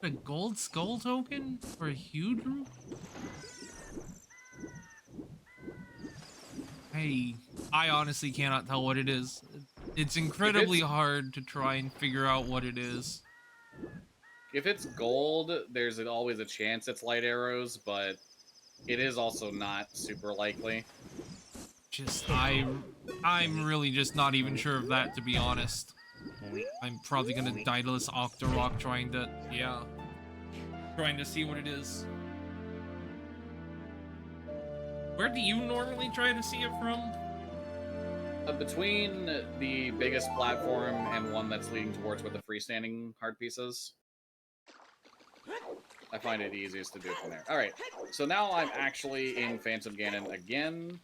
a gold skull token for a huge root? I honestly cannot tell what it is. It's incredibly hard to try and figure out what it is. If it's gold, there's always a chance it's light arrows, but it is also not super likely. I'm really just not even sure of that, to be honest. I'm probably gonna die to this Octorok trying to see what it is. Where do you normally try to see it from? Between the biggest platform and one that's leading towards where the freestanding heart piece is. I find it easiest to do it from there. Alright, so now I'm actually in Phantom Ganon again.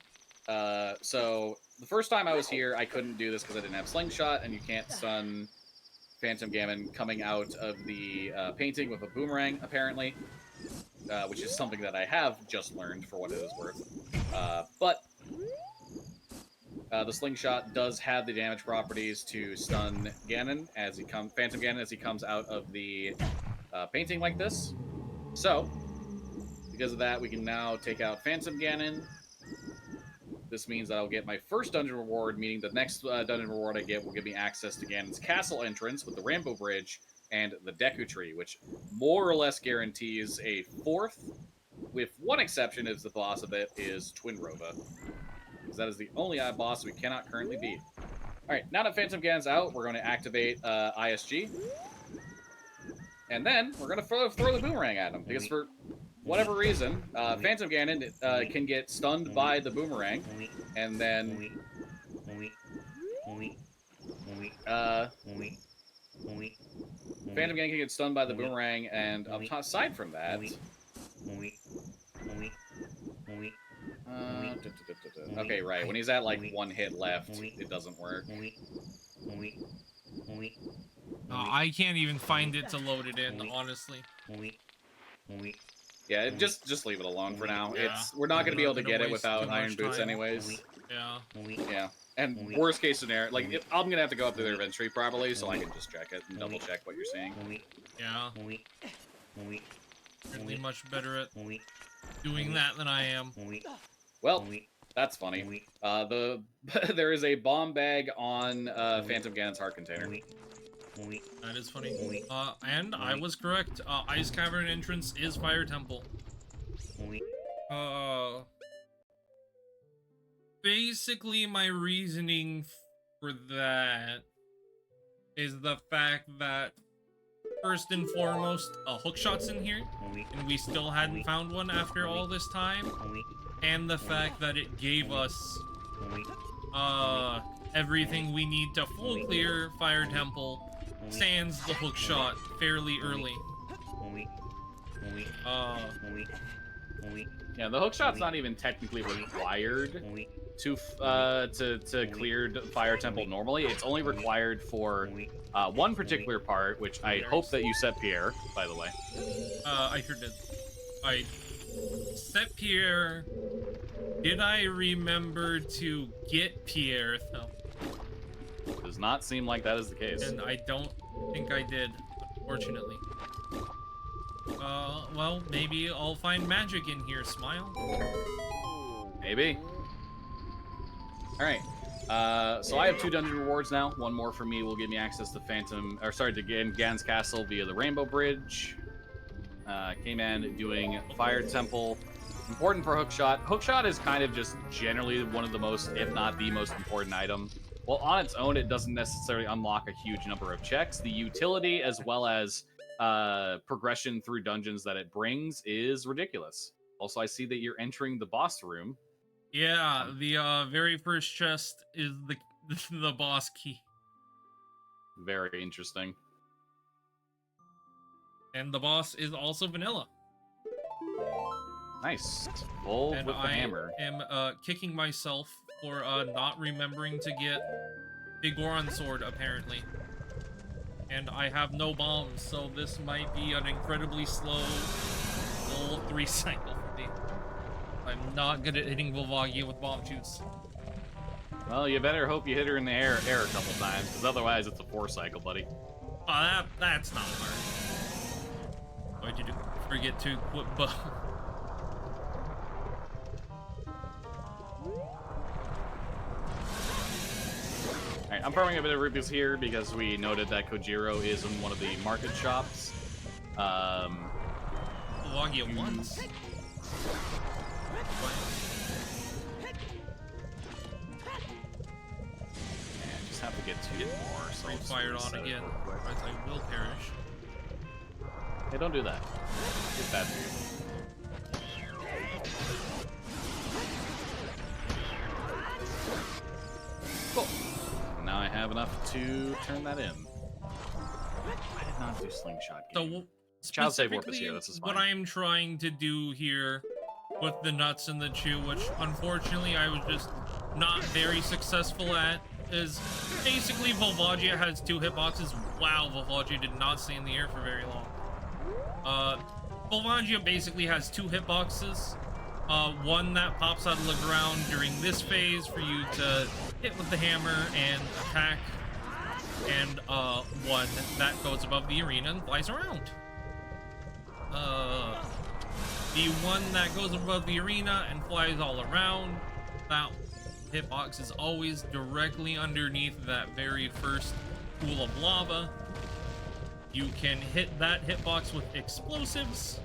So the first time I was here, I couldn't do this because I didn't have Slingshot, and you can't stun Phantom Ganon coming out of the painting with a boomerang, apparently. Which is something that I have just learned for what it is worth. But the Slingshot does have the damage properties to stun Ganon as he Phantom Ganon as he comes out of the painting like this. So, because of that, we can now take out Phantom Ganon. This means that I'll get my first dungeon reward, meaning the next dungeon reward I get will give me access to Ganon's castle entrance with the Rainbow Bridge and the Deku Tree, which more or less guarantees a 4th, with one exception is the boss of it is Twin Rova, because that is the only boss we cannot currently beat. Alright, now that Phantom Ganon's out, we're going to activate ISG. And then we're going to throw the boomerang at him, because for whatever reason, Phantom Ganon can get stunned by the boomerang, and then Phantom Ganon can get stunned by the boomerang, and aside from that, okay, right, when he's at like 1 hit left, it doesn't work. I can't even find it to load it in, honestly. Yeah, just leave it alone for now. Yeah. We're not going to be able to get it without Iron Boots time. anyways. Yeah. Yeah. And worst case scenario, like, I'm going to have to go up to their inventory probably, so I can just check it and double check what you're seeing. Yeah. Really much better at doing that than I am. Well, that's funny. There is a bomb bag on Phantom Ganon's heart container. That is funny. And I was correct. Ice Cavern entrance is Fire Temple. Basically, my reasoning for that is the fact that, first and foremost, a hookshot's in here, and we still hadn't found one after all this time, and the fact that it gave us everything we need to full clear Fire Temple, sans the hookshot fairly early. Yeah, the hookshot's not even technically required to clear Fire Temple normally. It's only required for one particular part, which I hope that you set Pierre, by the way. I sure did. I set Pierre. Did I remember to get Pierre, though? Does not seem like that is the case. And I don't think I did, unfortunately. Well, maybe I'll find magic in here, Smile. Maybe. Alright. So I have 2 dungeon rewards now. One more for me will give me access to Ganon's Castle via the Rainbow Bridge. Kman doing Fire Temple. Important for Hookshot. Hookshot is kind of just generally one of the most, if not the most important item. Well, on its own, it doesn't necessarily unlock a huge number of checks. The utility, as well as progression through dungeons that it brings, is ridiculous. Also, I see that you're entering the boss room. Yeah, the very first chest is the boss key. Very interesting. And the boss is also vanilla. Nice. Full And with the hammer. I am kicking myself for not remembering to get Big Goron Sword, apparently. And I have no bombs, so this might be an incredibly slow full 3 cycle for me. I'm not good at hitting Volvagia with bomb shoots. Well, you better hope you hit her in the air a couple times, because otherwise it's a 4 cycle, buddy. That's not hard. Why'd you forget to equip bow? Alright, I'm farming a bit of rupees here because we noted that Kojiro is in one of the market shops. Volvagia once. Just have to get 2 more. So Fired on again, otherwise I will perish. Hey, don't do that. It's bad for you. Cool. Now I have enough to turn that in. I did not do slingshot game. So Child save warp is here. This is fine. what I am trying to do here with the nuts and the chew, which unfortunately I was just not very successful at, is basically Volvagia has 2 hitboxes. Wow, Volvagia did not stay in the air for very long. Volvagia basically has 2 hitboxes. One that pops out of the ground during this phase for you to hit with the hammer and attack, and one that goes above the arena and flies around. The one that goes above the arena and flies all around, that hitbox is always directly underneath that very first pool of lava. You can hit that hitbox with explosives.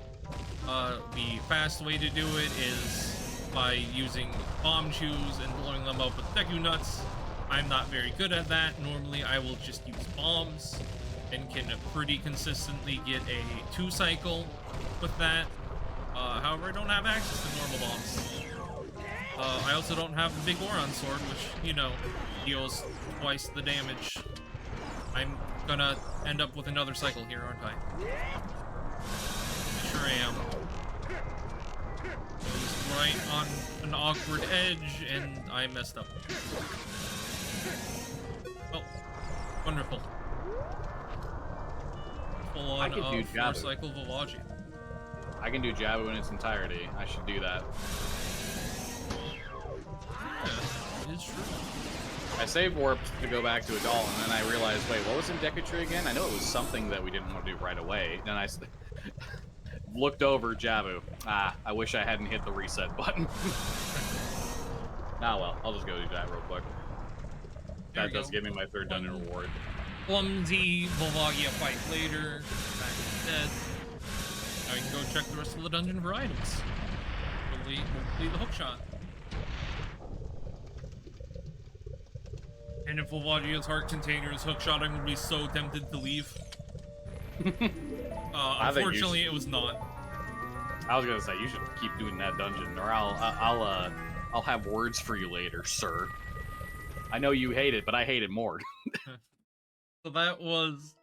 The fast way to do it is by using bomb chews and blowing them up with Deku Nuts. I'm not very good at that. Normally I will just use bombs and can pretty consistently get a 2 cycle with that. However, I don't have access to normal bombs. I also don't have the Big Goron Sword, which, you know, deals twice the damage. I'm gonna end up with another cycle here, aren't I? Sure I am. It was right on an awkward edge, and I messed up. Oh, wonderful. Full on 4 cycle Volvagia. I can do Jabu in its entirety. I should do that. Yeah, it is true. I saved warped to go back to Adult, and then I realized, wait, what was in Deku again? I know it was something that we didn't want to do right away. Then I looked over Jabu. I wish I hadn't hit the reset button. Well, I'll just go do that real quick. That does give me my 3rd dungeon reward. Clumsy Volvagia fight later. Back dead. Now we can go check the rest of the dungeon for items. Hopefully the hookshot. And if Volvagia's heart container is hookshot, I'm gonna be so tempted to leave. Unfortunately, it was not. I was gonna say you should keep doing that dungeon, or I'll have words for you later, sir. I know you hate it, but I hate it more. So that was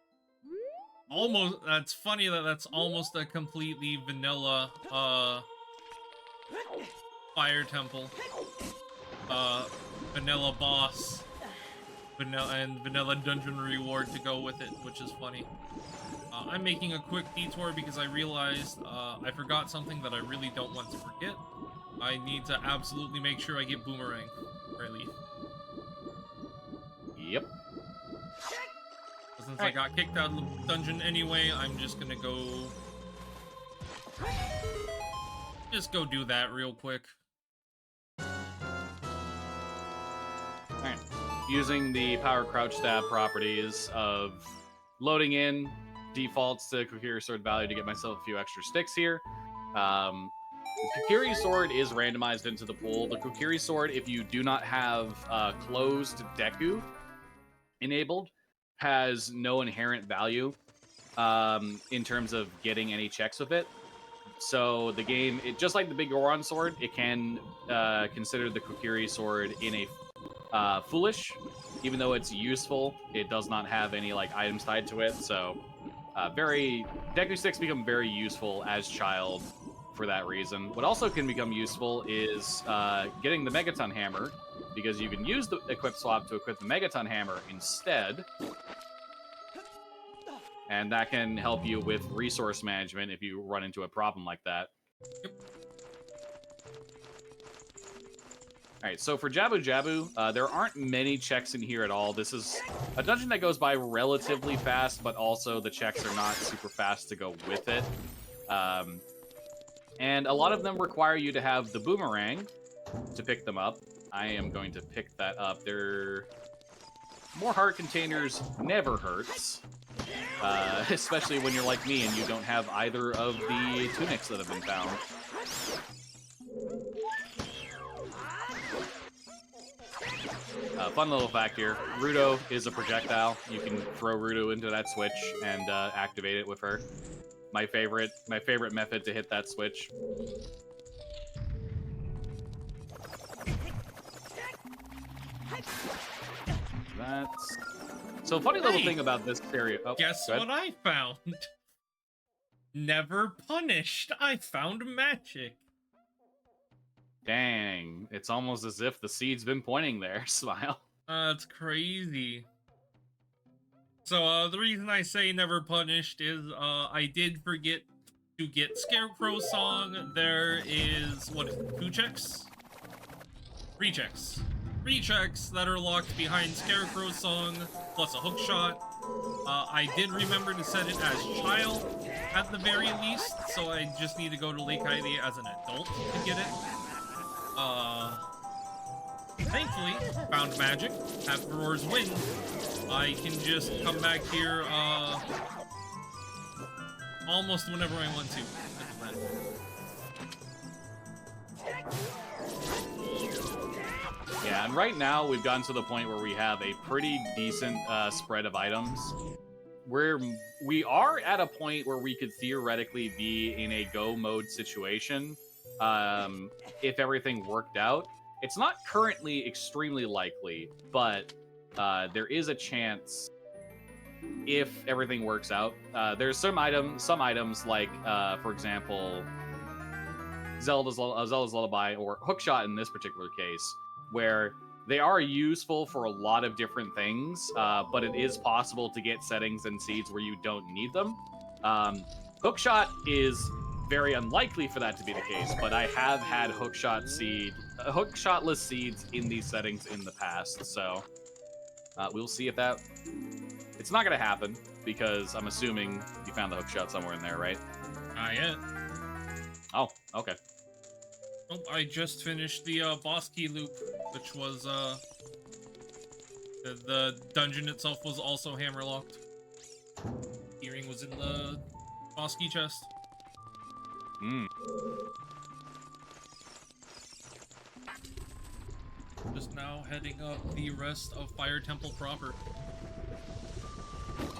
almost. That's funny that that's almost a completely vanilla fire temple, vanilla boss. Vanilla dungeon reward to go with it, which is funny. I'm making a quick detour because I realized I forgot something that I really don't want to forget. I need to absolutely make sure I get Boomerang before I leave. Yep. Since I got kicked out of the dungeon anyway, I'm just gonna go do that real quick. Alright. Using the power crouch stab properties of loading in defaults to Kokiri Sword value to get myself a few extra sticks here. The Kokiri Sword is randomized into the pool. The Kokiri Sword, if you do not have closed Deku enabled, has no inherent value in terms of getting any checks with it. So the game, just like the Big Goron Sword, it can consider the Kokiri Sword in a foolish, even though it's useful. It does not have any like items tied to it, so Deku sticks become very useful as child for that reason. What also can become useful is getting the Megaton Hammer, because you can use the equip swap to equip the Megaton Hammer instead. And that can help you with resource management if you run into a problem like that. Yep. Alright, so for Jabu Jabu, there aren't many checks in here at all. This is a dungeon that goes by relatively fast, but also the checks are not super fast to go with it. And a lot of them require you to have the boomerang to pick them up. I am going to pick that up. More heart containers never hurts. Especially when you're like me and you don't have either of the tunics that have been found. Fun little fact here, Rudo is a projectile. You can throw Rudo into that switch and activate it with her. My favorite method to hit that switch. That's... So funny little thing about this area... Oh, guess what I found? Never punished. I found magic. Dang, it's almost as if the seed's been pointing there. Smile. That's crazy. So, the reason I say never punished is, I did forget to get Scarecrow's song. There is, what is it, 2 checks? 3 checks. 3 checks that are locked behind Scarecrow's song, plus a hook shot. I did remember to set it as child, at the very least, so I just need to go to Lake Hylia as an adult to get it. Thankfully, found magic. Have Roar's win. I can just come back here, almost whenever I want to. Yeah, and right now we've gotten to the point where we have a pretty decent spread of items. We are at a point where we could theoretically be in a go mode situation if everything worked out. It's not currently extremely likely, but there is a chance if everything works out. There's some items like, for example, Zelda's Lullaby or Hookshot in this particular case, where they are useful for a lot of different things, but it is possible to get settings and seeds where you don't need them. Hookshot is very unlikely for that to be the case, but I have had hookshotless seeds in these settings in the past, so we'll see if that... It's not going to happen, because I'm assuming you found the hookshot somewhere in there, right? Not yet. Oh, okay. Oh, I just finished the boss key loop, which was the dungeon itself was also hammer locked. Earring was in the boss key chest. Just now heading up the rest of Fire Temple proper.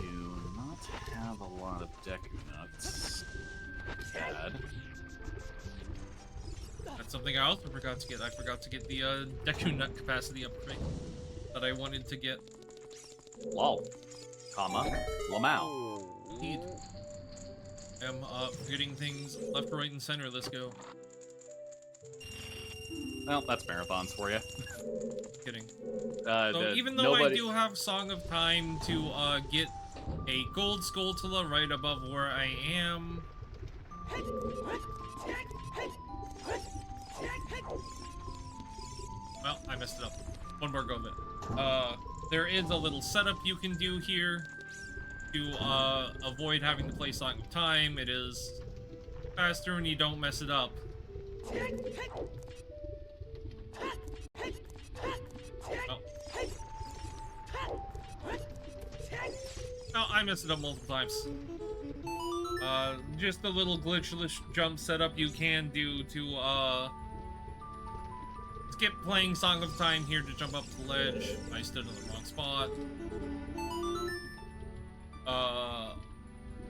Do not have a lot of Deku nuts. Bad. That's something I also forgot to get. I forgot to get the Deku Nut capacity upgrade that I wanted to get. Lol. Comma. Lamau. Indeed. I'm forgetting things left, right, and center. Let's go. Well, that's marathons for you. Kidding. So even though I do have Song of Time to get a gold Skulltula right above where I am. Well, I messed it up. One more go of it. There is a little setup you can do here to avoid having to play Song of Time. It is faster and you don't mess it up. Oh. Oh, I messed it up multiple times. Just a little glitchless jump setup you can do to skip playing Song of Time here to jump up to the ledge. I stood in the wrong spot.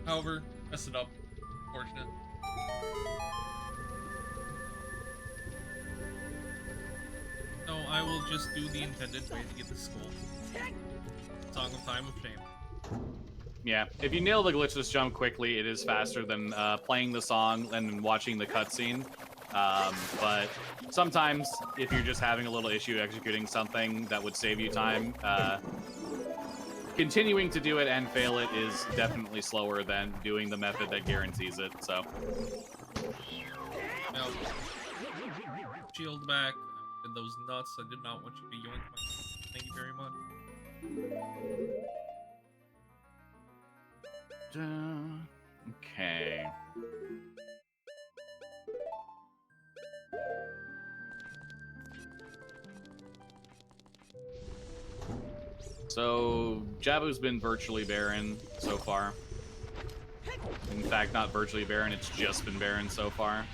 However, messed it up. Fortunate. So I will just do the intended way to get the skull. Song of Time of Shame. Yeah, if you nail the glitchless jump quickly, it is faster than playing the song and watching the cutscene. But sometimes, if you're just having a little issue executing something that would save you time, continuing to do it and fail it is definitely slower than doing the method that guarantees it, so. No. Shield back. With those nuts, I did not want you to yoink my... Thank you very much. Okay. So, Jabu's been virtually barren so far. In fact, not virtually barren, it's just been barren so far.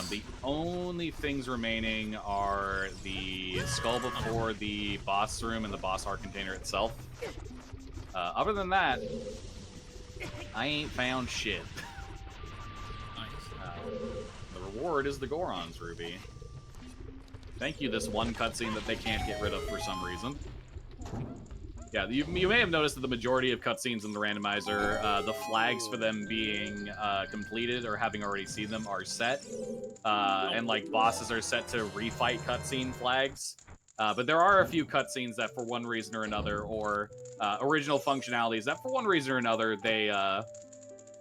The only things remaining are the skull before the boss room and the boss heart container itself. Other than that, I ain't found shit. Nice. The reward is the Goron's Ruby. Thank you, this one cutscene that they can't get rid of for some reason. Yeah, you may have noticed that the majority of cutscenes in the randomizer, the flags for them being completed or having already seen them are set. And, like, bosses are set to refight cutscene flags. But there are a few cutscenes that, for one reason or another, or original functionalities that, for one reason or another, they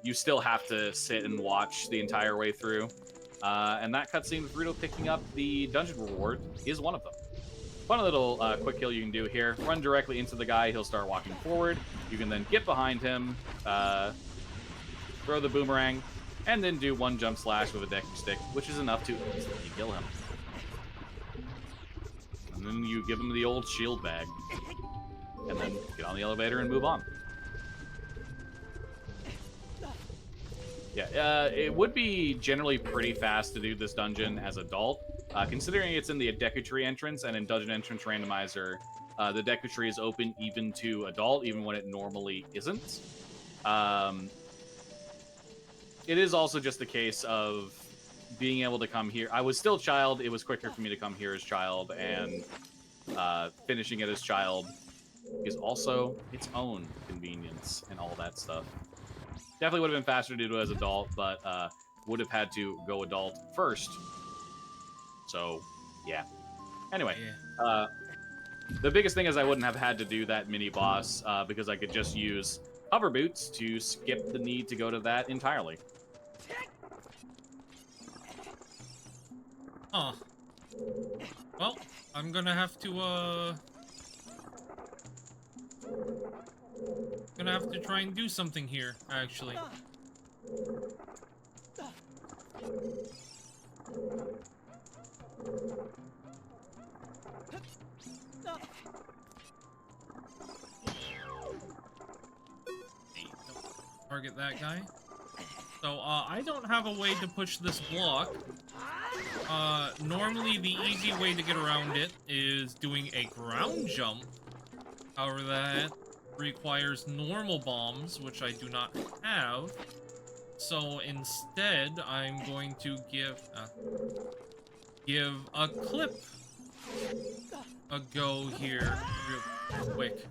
you still have to sit and watch the entire way through. And that cutscene with Rito picking up the dungeon reward is one of them. Fun little quick kill you can do here. Run directly into the guy, he'll start walking forward. You can then get behind him, throw the boomerang, and then do one jump slash with a decking stick, which is enough to instantly kill him. And then you give him the old shield bag. And then get on the elevator and move on. Yeah, it would be generally pretty fast to do this dungeon as adult. Considering it's in the Deku Tree entrance, and in Dungeon Entrance Randomizer, the Deku Tree is open even to adult, even when it normally isn't. It is also just a case of being able to come here. I was still child, it was quicker for me to come here as child, and finishing it as child is also its own convenience and all that stuff. Definitely would have been faster to do it as adult, but would have had to go adult first. So, yeah. Anyway, the biggest thing is I wouldn't have had to do that mini-boss because I could just use hover boots to skip the need to go to that entirely. Huh. Well, I'm gonna have to, try and do something here, actually. Target that guy. So, I don't have a way to push this block. Normally the easy way to get around it is doing a ground jump. However, that requires normal bombs, which I do not have. So instead, I'm going to give a clip a go here real quick.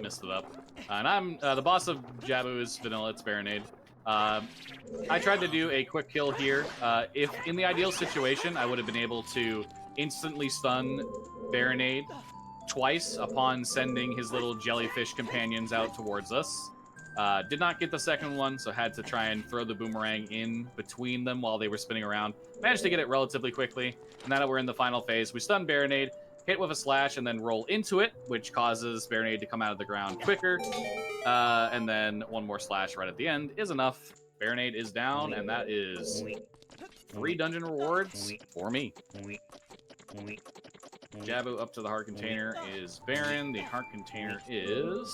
Messed it up. And I'm the boss of Jabu is Vanilla. It's Baronade. I tried to do a quick kill here. If in the ideal situation, I would have been able to instantly stun Baronade twice upon sending his little jellyfish companions out towards us. Did not get the second one, so had to try and throw the boomerang in between them while they were spinning around. Managed to get it relatively quickly, and now that we're in the final phase, we stun Baronade, hit with a slash, and then roll into it, which causes Baronade to come out of the ground quicker. And then one more slash right at the end is enough. Baronade is down, and that is 3 dungeon rewards for me. Jabu up to the heart container is Baron. The heart container is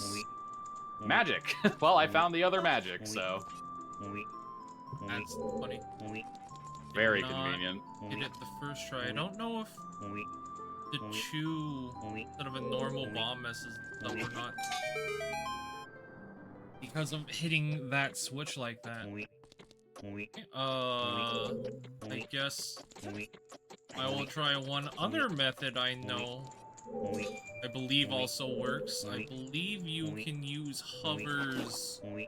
magic. Well, I found the other magic, so That's funny. very convenient. Did it the first try. I don't know if the chew instead of a normal bomb messes up or not. Because of hitting that switch like that. I guess I will try one other method I know I believe also works. I believe you can use hovers to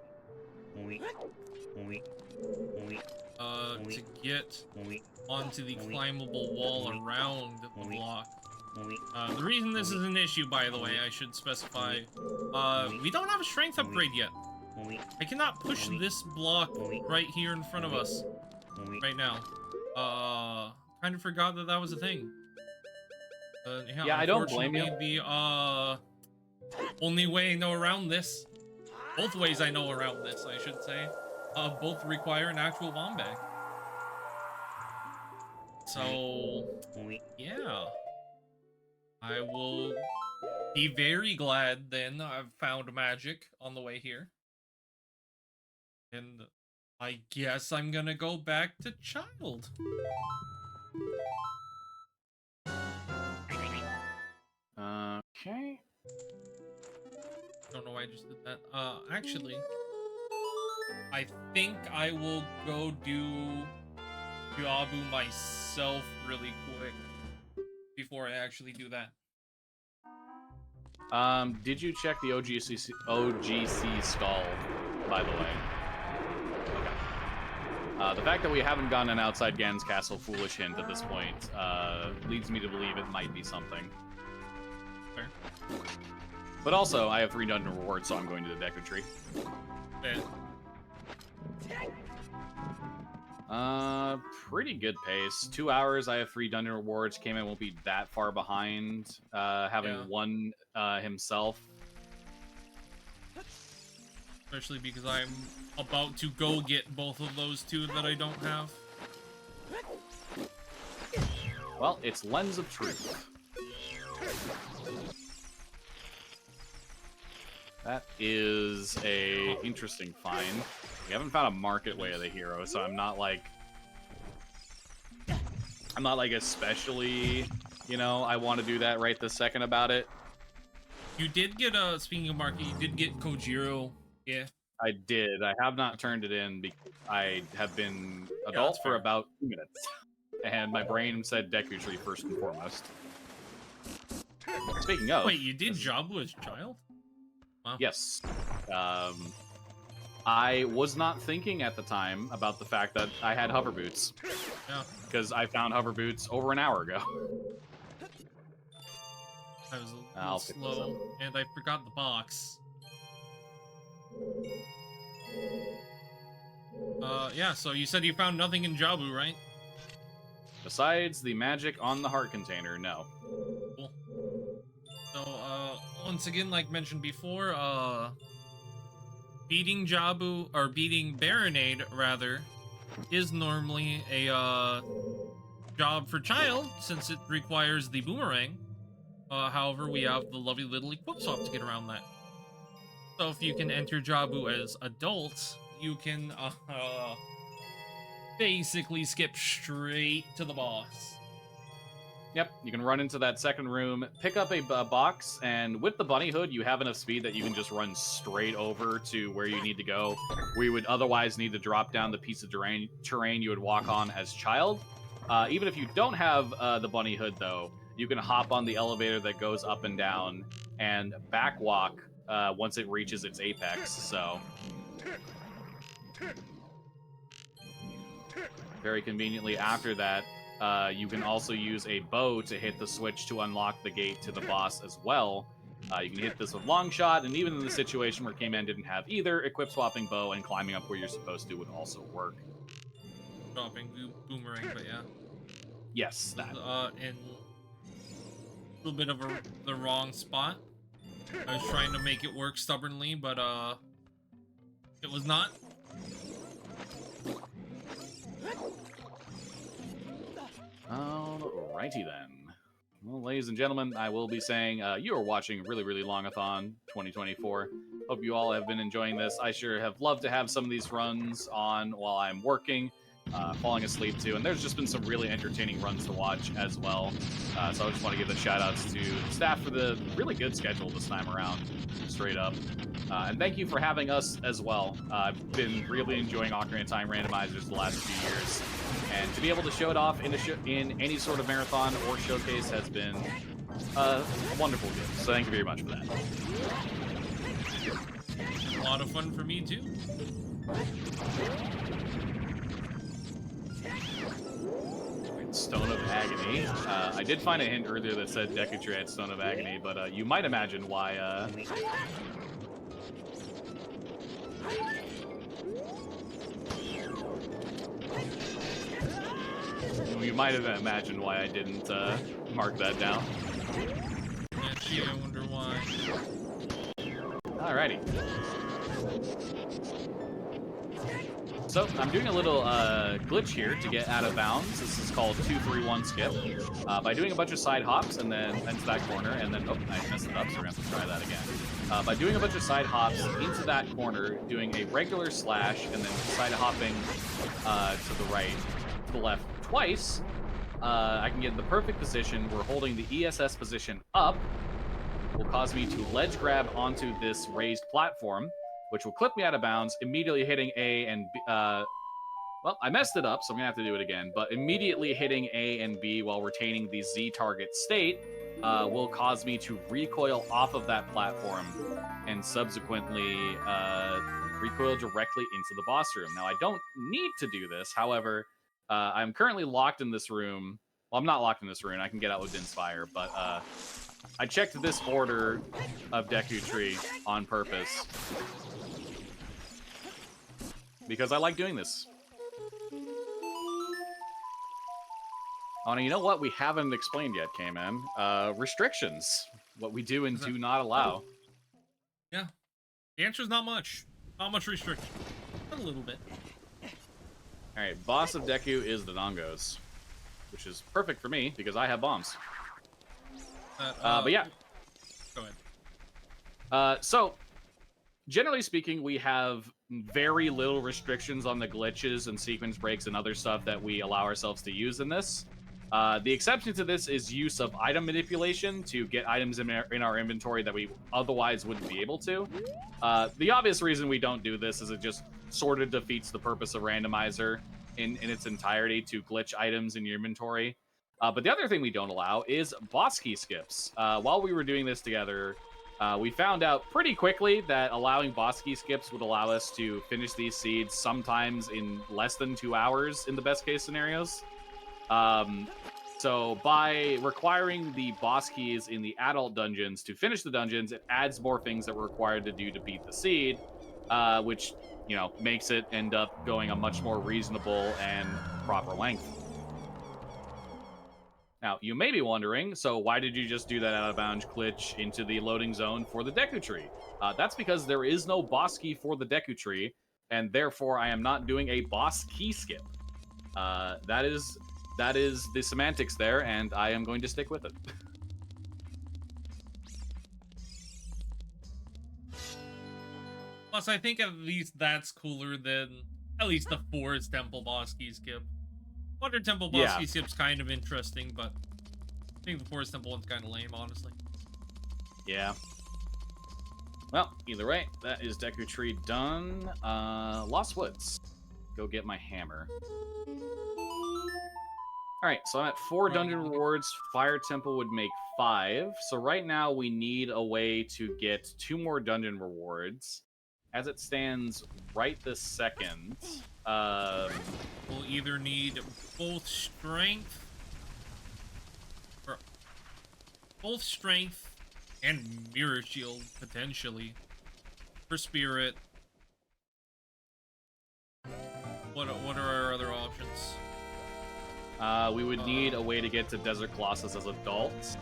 get onto the climbable wall around the block. The reason this is an issue, by the way, I should specify, we don't have a strength upgrade yet. I cannot push this block right here in front of us right now. Kind of forgot that that was a thing. Yeah, I don't blame you. The only way I know around this, both ways I know around this, I should say, both require an actual bomb bag. So, yeah. I will be very glad then I've found magic on the way here. And I guess I'm gonna go back to child. Okay. Don't know why I just did that. Actually, I think I will go do Jabu myself really quick before I actually do that. Did you check the OGC skull, by the way? Okay. The fact that we haven't gotten an outside Gan's Castle foolish hint at this point leads me to believe it might be something. Fair. But also, I have 3 dungeon rewards, so I'm going to the Deku Tree. Fair. Pretty good pace. 2 hours, I have 3 dungeon rewards. Kman won't be that far behind, having one himself. Especially because I'm about to go get both of those 2 that I don't have. Well, it's Lens of Truth. That is a interesting find. We haven't found a market way of the hero, so I'm not like especially, you know, I want to do that right this second about it. You did get speaking of market, you did get Kojiro. Yeah. I did. I have not turned it in because I have been adult for about 2 minutes. And my brain said Deku Tree first and foremost. Speaking of... Wait, you did Jabu as child? Wow. Yes. I was not thinking at the time about the fact that I had hover boots. Yeah. Because I found hover boots over an hour ago. I was a little slow, and I forgot the box. Yeah, so you said you found nothing in Jabu, right? Besides the magic on the heart container, no. Cool. So, once again, like mentioned before, beating Jabu, or beating Baronade, rather, is normally a, job for child, since it requires the boomerang. However, we have the lovely little equip swap to get around that. So if you can enter Jabu as adults, you can, basically skip straight to the boss. Yep, you can run into that second room, pick up a box, and with the bunny hood, you have enough speed that you can just run straight over to where you need to go, where you would otherwise need to drop down the piece of terrain you would walk on as child. Even if you don't have the bunny hood, though, you can hop on the elevator that goes up and down and backwalk once it reaches its apex, so... Very conveniently after that, you can also use a bow to hit the switch to unlock the gate to the boss as well. You can hit this with long shot, and even in the situation where Kman didn't have either, equip swapping bow and climbing up where you're supposed to would also work. Dropping boomerang, but yeah. Yes, that. In a little bit of the wrong spot. I was trying to make it work stubbornly, but it was not. Alrighty then. Well, ladies and gentlemen, I will be saying you are watching Really Really Longathon 2024. Hope you all have been enjoying this. I sure have loved to have some of these runs on while I'm working, falling asleep too, and there's just been some really entertaining runs to watch as well. So I just want to give the shout outs to the staff for the really good schedule this time around, straight up. And thank you for having us as well. I've been really enjoying Ocarina of Time randomizers the last few years. And to be able to show it off in any sort of marathon or showcase has been wonderful gift. So thank you very much for that. A lot of fun for me too. Stone of Agony. I did find a hint earlier that said Deku Tree had Stone of Agony, but you might imagine why. You might have imagined why I didn't mark that down. Yeah, gee, I wonder why. Alrighty. So, I'm doing a little glitch here to get out of bounds. This is called 2-3-1 skip. By doing a bunch of side hops and then into that corner, and then, oh, I messed it up, so we're going to have to try that again. By doing a bunch of side hops into that corner, doing a regular slash, and then side hopping to the right, to the left twice, I can get in the perfect position. We're holding the ESS position up, will cause me to ledge grab onto this raised platform, which will clip me out of bounds, immediately hitting A and B. Well, I messed it up, so I'm going to have to do it again. But immediately hitting A and B while retaining the Z target state will cause me to recoil off of that platform and subsequently recoil directly into the boss room. Now, I don't need to do this. However, I'm currently locked in this room. Well, I'm not locked in this room. I can get out with Inspire, but I checked this order of Deku Tree on purpose because I like doing this. Oh, now, you know what we haven't explained yet, Kman? Restrictions. What we do and do not allow. Yeah. The answer's not much. Not much restriction. A little bit. Alright, boss of Deku is the Dongos, which is perfect for me because I have bombs. But yeah. Go ahead. So, generally speaking, we have very little restrictions on the glitches and sequence breaks and other stuff that we allow ourselves to use in this. The exception to this is use of item manipulation to get items in our inventory that we otherwise wouldn't be able to. The obvious reason we don't do this is it just sort of defeats the purpose of Randomizer in its entirety to glitch items in your inventory. But the other thing we don't allow is boss key skips. While we were doing this together, we found out pretty quickly that allowing boss key skips would allow us to finish these seeds sometimes in less than 2 hours in the best case scenarios. So by requiring the boss keys in the adult dungeons to finish the dungeons, it adds more things that we're required to do to beat the seed, which, you know, makes it end up going a much more reasonable and proper length. Now, you may be wondering, so why did you just do that out of bounds glitch into the loading zone for the Deku Tree? That's because there is no boss key for the Deku Tree, and therefore I am not doing a boss key skip. That is the semantics there, and I am going to stick with it. Plus, I think at least that's cooler than at least the Forest Temple boss key skip. Water Temple boss key skip's kind of interesting, but I think the Forest Temple one's kind of lame, honestly. Yeah. Well, either way, that is Deku Tree done. Lost Woods. Go get my hammer. Alright, so I'm at 4 dungeon rewards. Fire Temple would make 5. So right now we need a way to get 2 more dungeon rewards. As it stands right this second, we'll either need both strength and mirror shield potentially for spirit. What are our other options? We would need a way to get to Desert Colossus as adults.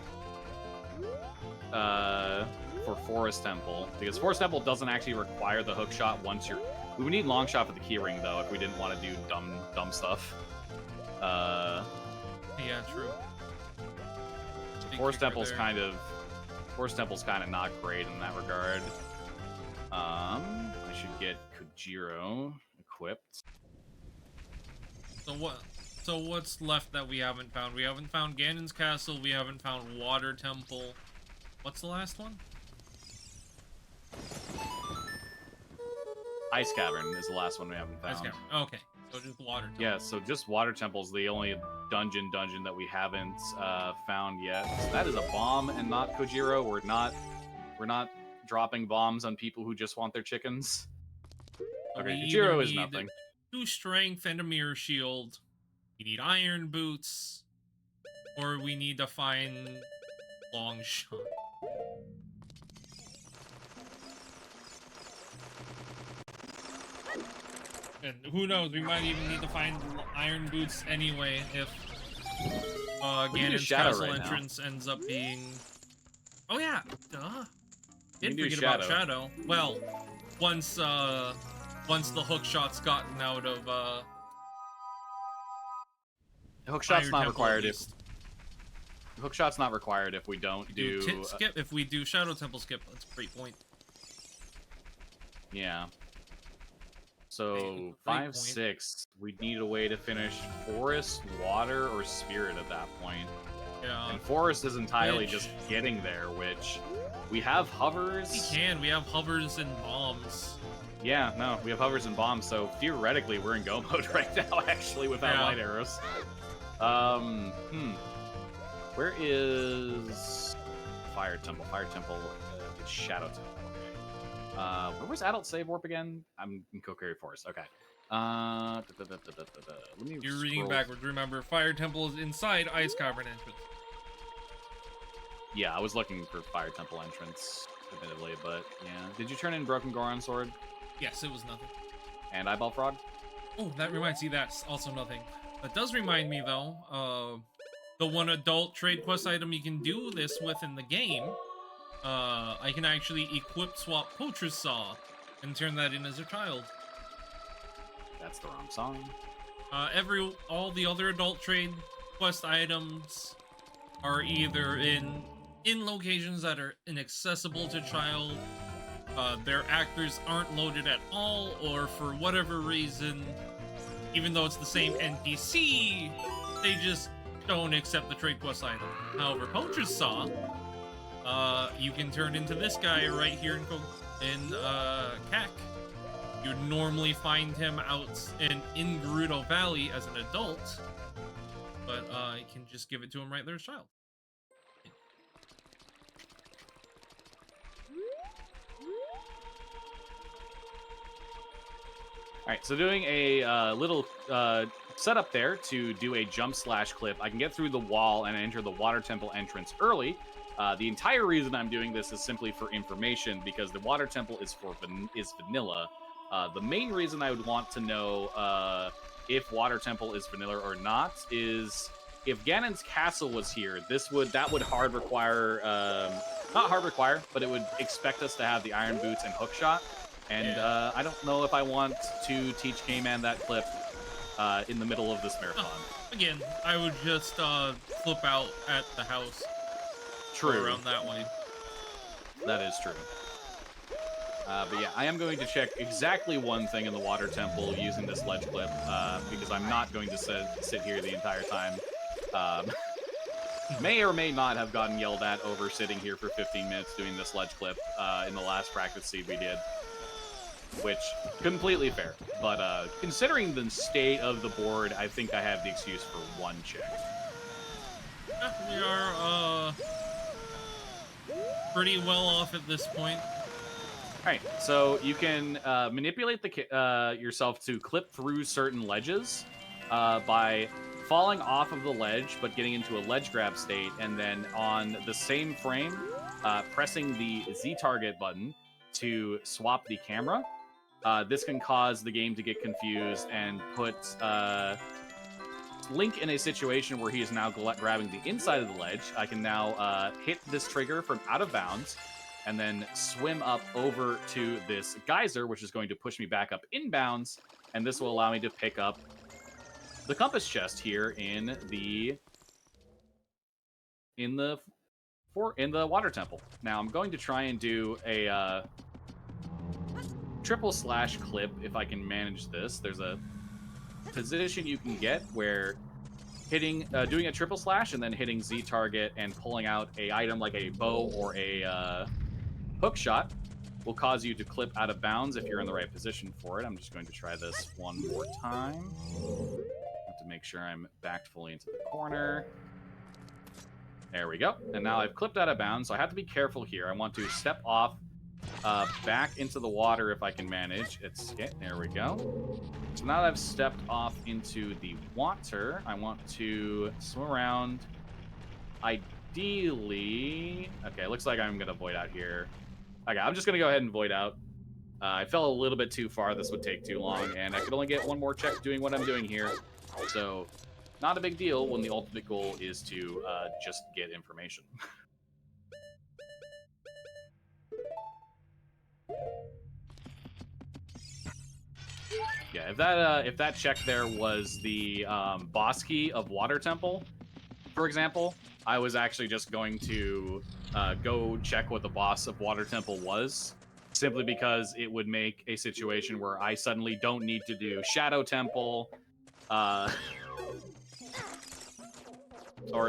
For Forest Temple, because Forest Temple doesn't actually require the hook shot once you're. We would need long shot for the keyring though if we didn't want to do dumb stuff. Yeah, true. Forest Temple's kind of not great in that regard. I should get Kujiro equipped. So what's left that we haven't found? We haven't found Ganon's Castle. We haven't found Water Temple. What's the last one? Ice Cavern is the last one we haven't found. Ice Cavern. Okay. So just water temple. Yeah, so just Water Temple's the only dungeon that we haven't found yet. So that is a bomb and not Kojiro. We're not dropping bombs on people who just want their chickens. Okay, We Kojiro either is need nothing. 2 strength and a mirror shield. We need iron boots. Or we need to find long shot. And who knows, we might even need to find iron boots anyway if Ganon's castle entrance ends up being... Oh yeah, duh. Didn't forget about Shadow. Well, once the hook shot's gotten out of hook shot's not required if hook shot's not required if we don't do skip. If we do Shadow Temple skip, that's a great point. Yeah. So 5, 6, we'd need a way to finish Forest, Water, or Spirit at that point. Yeah. And Forest is entirely just getting there, which we have hovers. We have hovers and bombs. Yeah, no, we have hovers and bombs, so theoretically we're in go mode right now, actually, without light arrows. Where is Fire Temple? Fire Temple, Shadow Temple. Where was Adult Save Warp again? I'm in Kokiri Forest. Okay. Let me You're reading backwards. Remember, Fire Temple is inside Ice Cavern entrance. Yeah, I was looking for Fire Temple entrance, admittedly, but yeah. Did you turn in Broken Goron Sword? Yes, it was nothing. And Eyeball Frog? Oh, that reminds me, that's also nothing. That does remind me, though, the one adult trade quest item you can do this with in the game. I can actually equip swap Poacher's Saw and turn that in as a child. That's the wrong song. All the other adult trade quest items are either in locations that are inaccessible to child, their actors aren't loaded at all, or for whatever reason, even though it's the same NPC, they just don't accept the trade quest item. However, Poacher's Saw, you can turn into this guy right here in CAC. You'd normally find him out in Gerudo Valley as an adult, but you can just give it to him right there as a child. All right, so doing a little setup there to do a jump slash clip. I can get through the wall and enter the Water Temple entrance early. The entire reason I'm doing this is simply for information, because the Water Temple is vanilla. The main reason I would want to know if Water Temple is vanilla or not is if Ganon's castle was here, that would hard require, not hard require, but it would expect us to have the Iron Boots and Hookshot. And I don't know if I want to teach Kman that clip in the middle of this marathon. Again, I would just flip out at the house. True. Around that way. That is true. But yeah, I am going to check exactly one thing in the Water Temple using this ledge clip, because I'm not going to sit here the entire time. May or may not have gotten yelled at over sitting here for 15 minutes doing this ledge clip in the last practice seed we did. Which, completely fair. But considering the state of the board, I think I have the excuse for one check. Yeah, we are pretty well off at this point. Alright, so you can manipulate yourself to clip through certain ledges by falling off of the ledge, but getting into a ledge grab state, and then on the same frame, pressing the Z target button to swap the camera. This can cause the game to get confused and put Link in a situation where he is now grabbing the inside of the ledge. I can now hit this trigger from out of bounds and then swim up over to this geyser, which is going to push me back up inbounds, and this will allow me to pick up the compass chest here in the Water Temple. Now I'm going to try and do a triple slash clip if I can manage this. There's a position you can get where doing a triple slash and then hitting Z target and pulling out a item like a bow or a hook shot will cause you to clip out of bounds if you're in the right position for it. I'm just going to try this one more time. Have to make sure I'm backed fully into the corner. There we go. And now I've clipped out of bounds, so I have to be careful here. I want to step off back into the water if I can manage. There we go. So now that I've stepped off into the water, I want to swim around. Ideally... Okay, looks like I'm going to void out here. Okay, I'm just going to go ahead and void out. I fell a little bit too far. This would take too long, and I could only get one more check doing what I'm doing here. So, not a big deal when the ultimate goal is to just get information. Yeah, if that check there was the boss key of Water Temple, for example, I was actually just going to go check what the boss of Water Temple was, simply because it would make a situation where I suddenly don't need to do Shadow Temple, or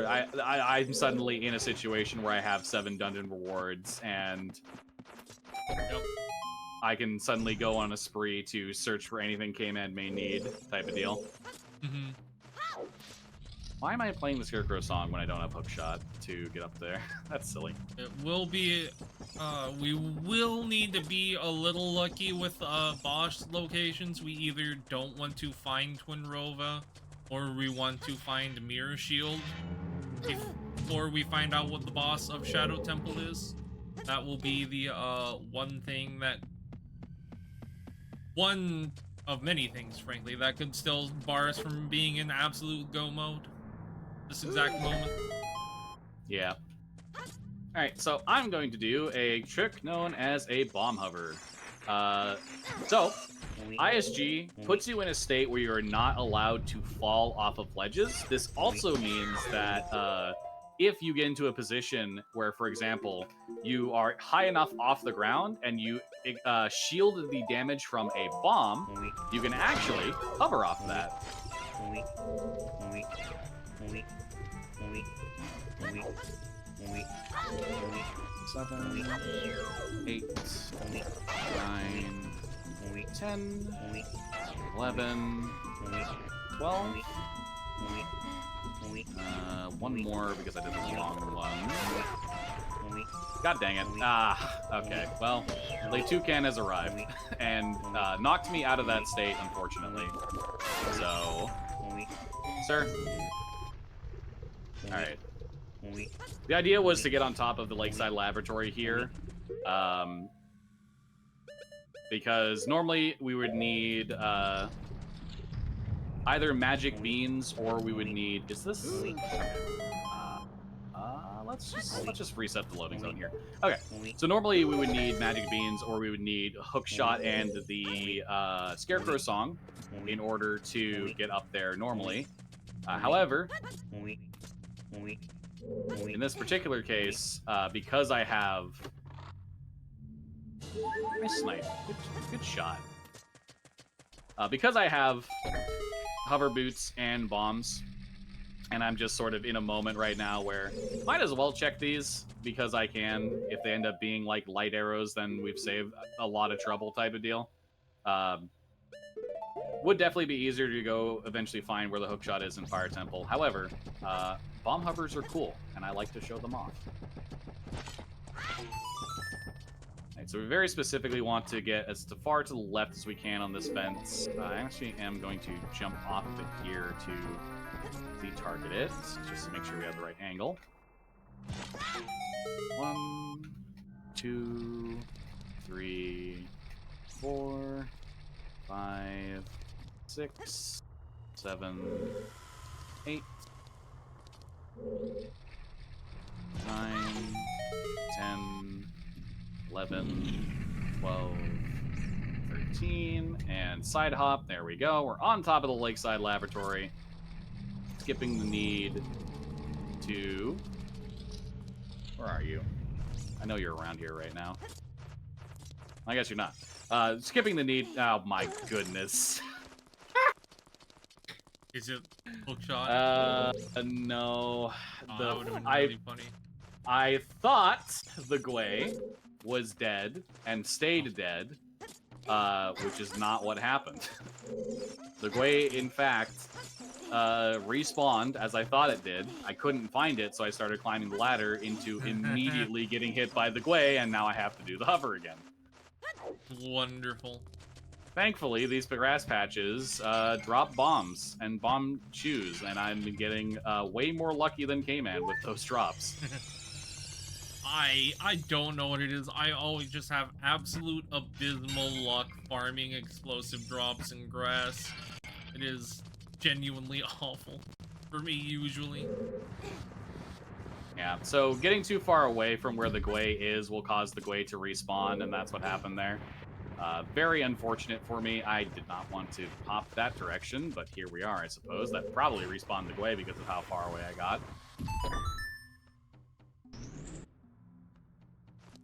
I'm suddenly in a situation where I have 7 dungeon rewards, and I can suddenly go on a spree to search for anything Kman may need, type of deal. Mm-hmm. Why am I playing the Scarecrow song when I don't have Hookshot to get up there? That's silly. It will be, we will need to be a little lucky with boss locations. We either don't want to find Twin Rova, or we want to find Mirror Shield before we find out what the boss of Shadow Temple is. That will be the one thing that... One of many things, frankly, that could still bar us from being in absolute go mode. This exact moment. Yeah. Alright, so I'm going to do a trick known as a bomb hover. So, ISG puts you in a state where you're not allowed to fall off of ledges. This also means that if you get into a position where, for example, you are high enough off the ground and you shield the damage from a bomb, you can actually hover off that. 7, 8, 9, 10, 11, 12. One more because I did the wrong one. God dang it. Okay. Well, the toucan has arrived and knocked me out of that state, unfortunately. So, sir. Alright. The idea was to get on top of the Lakeside Laboratory here. Because normally we would need either magic beans or we would need... Is this... let's just reset the loading zone here. Okay, so normally we would need magic beans or we would need Hookshot and the Scarecrow song in order to get up there normally. However, in this particular case, because I have... Nice snipe. Good shot. Because I have hover boots and bombs, and I'm just sort of in a moment right now where might as well check these because I can. If they end up being like light arrows, then we've saved a lot of trouble type of deal. Would definitely be easier to go eventually find where the hookshot is in Fire Temple. However, bomb hovers are cool, and I like to show them off. Right, so we very specifically want to get as far to the left as we can on this fence. I actually am going to jump off of it here to target it, just to make sure we have the right angle. 1, 2, 3, 4, 5, 6, 7, 8, 9, 10, 11, 12, 13, and side hop. There we go. We're on top of the Lakeside Laboratory. Skipping the need to... Where are you? I know you're around here right now. I guess you're not. Skipping the need... Oh my goodness. Is it hookshot? No. That would have been really funny. I thought the Gwei was dead and stayed dead, which is not what happened. The Gwei, in fact, respawned as I thought it did. I couldn't find it, so I started climbing the ladder into immediately getting hit by the Gwei, and now I have to do the hover again. Wonderful. Thankfully, these grass patches drop bombs and bomb shoes, and I've been getting way more lucky than Kman with those drops. I don't know what it is. I always just have absolute abysmal luck farming explosive drops in grass. It is genuinely awful for me usually. Yeah, so getting too far away from where the Gwei is will cause the Gwei to respawn, and that's what happened there. Very unfortunate for me. I did not want to pop that direction, but here we are, I suppose. That probably respawned the Gwei because of how far away I got.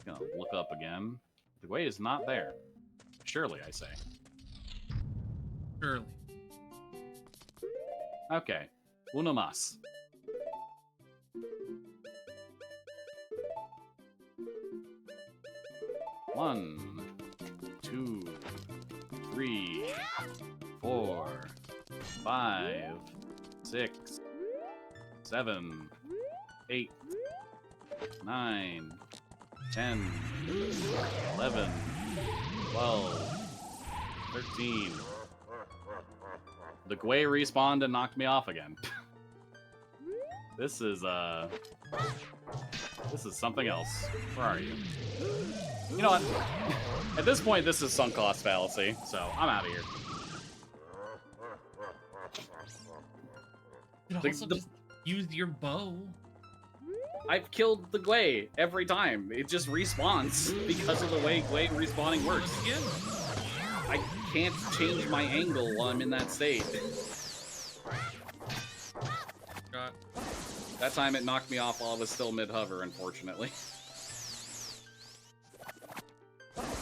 Gonna look up again. The Gwei is not there. Surely, I say. Surely. Okay. Uno mas. One, 2, 3, 4, 5, 6, 7, 8, 9, 10, 11, 12, 13. The Gwei respawned and knocked me off again. This is something else. Where are you? You know what? At this point, this is sunk cost fallacy, so I'm out of here. You can also just use your bow. I've killed the Gwei every time. It just respawns because of the way Gwei respawning works. Again. I can't change my angle while I'm in that state. God. That time it knocked me off while I was still mid-hover, unfortunately.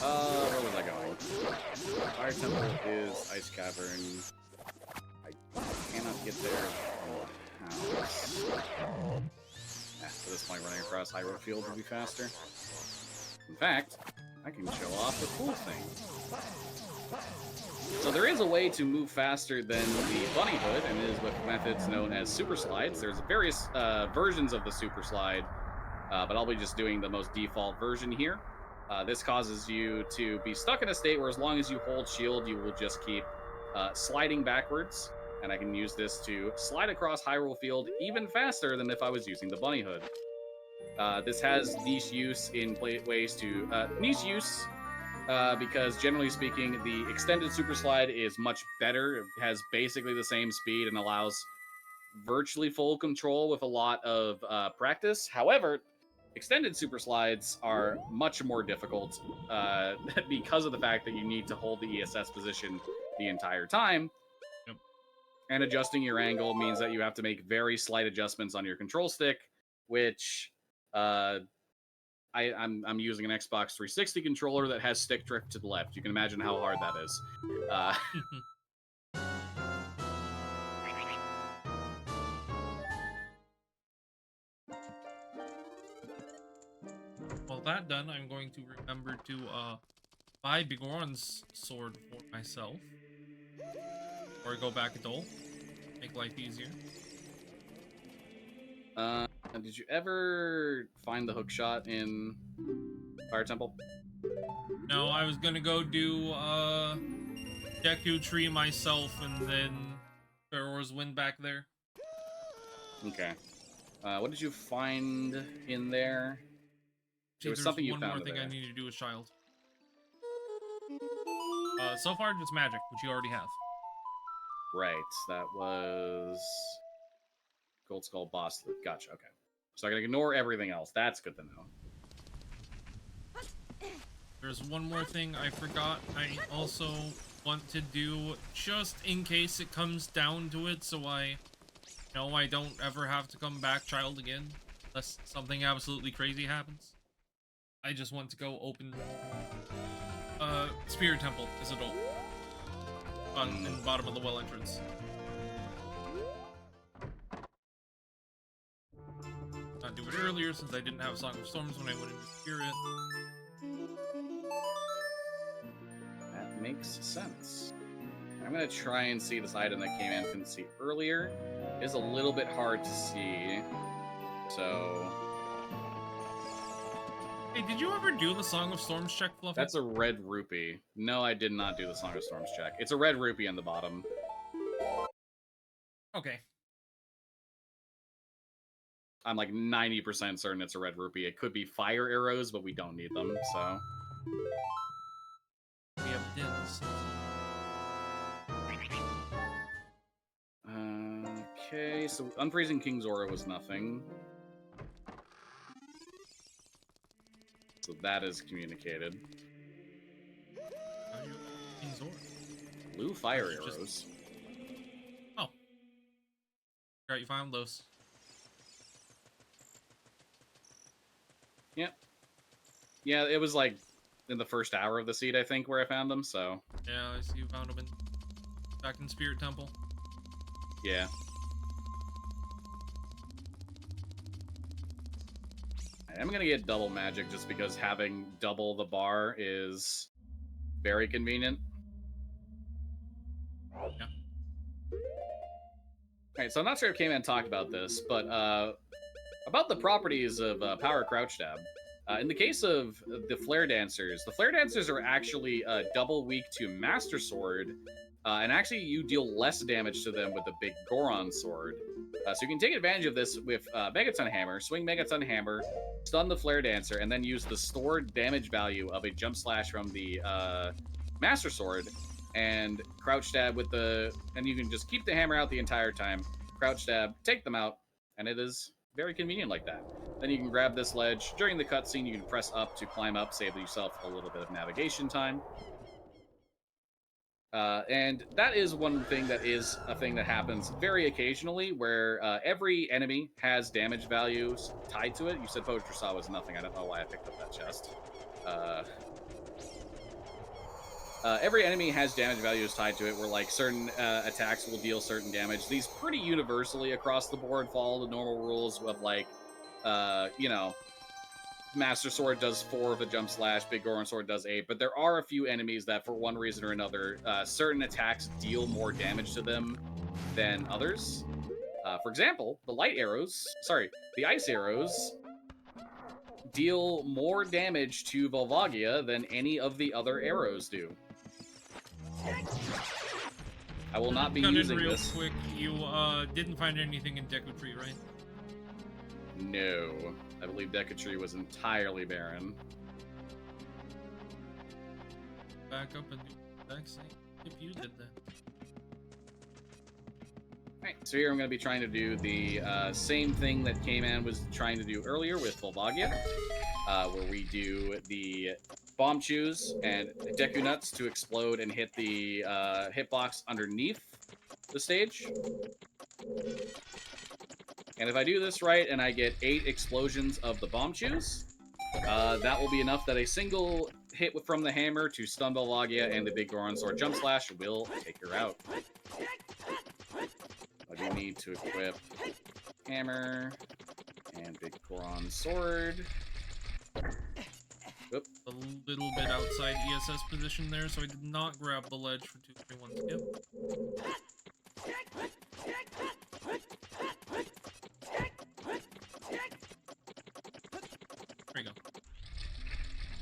Where was I going? Fire Temple is Ice Cavern. I cannot get there from the house. At this point, running across Hyrule Field would be faster. In fact, I can show off the cool thing. So there is a way to move faster than the Bunny Hood, and it is with methods known as Super Slides. There's various versions of the Super Slide, but I'll be just doing the most default version here. This causes you to be stuck in a state where as long as you hold shield, you will just keep sliding backwards. And I can use this to slide across Hyrule Field even faster than if I was using the Bunny Hood. This has niche use in ways to... niche use because generally speaking, the extended Super Slide is much better. It has basically the same speed and allows virtually full control with a lot of practice. However, extended Super Slides are much more difficult because of the fact that you need to hold the ESS position the entire time. Yep. And adjusting your angle means that you have to make very slight adjustments on your control stick, which I'm using an Xbox 360 controller that has stick drift to the left. You can imagine how hard that is. Well, that done, I'm going to remember to buy Bigorn's sword for myself. Or go back a dole. Make life easier. Did you ever find the hook shot in Fire Temple? No, I was gonna go do Deku Tree myself and then Pharaoh's Wind back there. Okay. What did you find in there? There was something you found one more thing there. I need to do with Child. So far, just magic, which you already have. Right, that was Gold Skull boss. Gotcha, okay. So I can ignore everything else. That's good to know. There's one more thing I forgot. I also want to do, just in case it comes down to it, so I don't ever have to come back Child again, unless something absolutely crazy happens. I just want to go open Spirit Temple as a door in the bottom of the well entrance. Not do it earlier since I didn't have Song of Storms when I went into Spirit. That makes sense. I'm gonna try and see this item that Kman couldn't see earlier. It's a little bit hard to see, so... Hey, did you ever do the Song of Storms check, Fluffy? That's a red rupee. No, I did not do the Song of Storms check. It's a red rupee on the bottom. Okay. I'm like 90% certain it's a red rupee. It could be fire arrows, but we don't need them, so... We have dims. Okay, so Unfreezing King Zora was nothing. So that is communicated. How do you King Zora? Blue fire arrows. Oh. Alright, you found those. Yep. Yeah, it was like in the first hour of the seed, I think, where I found them, so... Yeah, I see you found them back in Spirit Temple. Yeah. I'm gonna get double magic just because having double the bar is very convenient. Yeah. Alright, so I'm not sure if Kman talked about this, but about the properties of Power Crouch Stab. In the case of the Flare Dancers are actually double weak to Master Sword, and actually you deal less damage to them with the Big Goron Sword. So you can take advantage of this with Megaton Hammer, swing Megaton Hammer, stun the Flare Dancer, and then use the stored damage value of a Jump Slash from the Master Sword, and Crouch Stab with the... And you can just keep the hammer out the entire time, Crouch Stab, take them out, and it is very convenient like that. Then you can grab this ledge. During the cutscene, you can press up to climb up, save yourself a little bit of navigation time. And that is one thing that is a thing that happens very occasionally, where every enemy has damage values tied to it. You said Poacher Saw was nothing. I don't know why I picked up that chest. Every enemy has damage values tied to it, where like certain attacks will deal certain damage. These pretty universally across the board follow the normal rules of like, you know, Master Sword does 4 of a Jump Slash, Big Goron Sword does 8, but there are a few enemies that, for one reason or another, certain attacks deal more damage to them than others. For example, the Ice Arrows deal more damage to Volvagia than any of the other arrows do. I will not be using real this. Quick, you didn't find anything in Deku Tree, right? No. I believe Deku Tree was entirely barren. Back up and do the exact same if you did that. Alright, so here I'm going to be trying to do the same thing that Kman was trying to do earlier with Volvagia, where we do the Bomb Chews and Deku Nuts to explode and hit the hitbox underneath the stage. And if I do this right and I get 8 explosions of the Bomb Chews, that will be enough that a single hit from the hammer to stun Volvagia and the Big Goron Sword Jump Slash will take her out. I do need to equip hammer and Big Goron Sword. Oop. A little bit outside ESS position there, so I did not grab the ledge for 2-3-1 skip. There you go.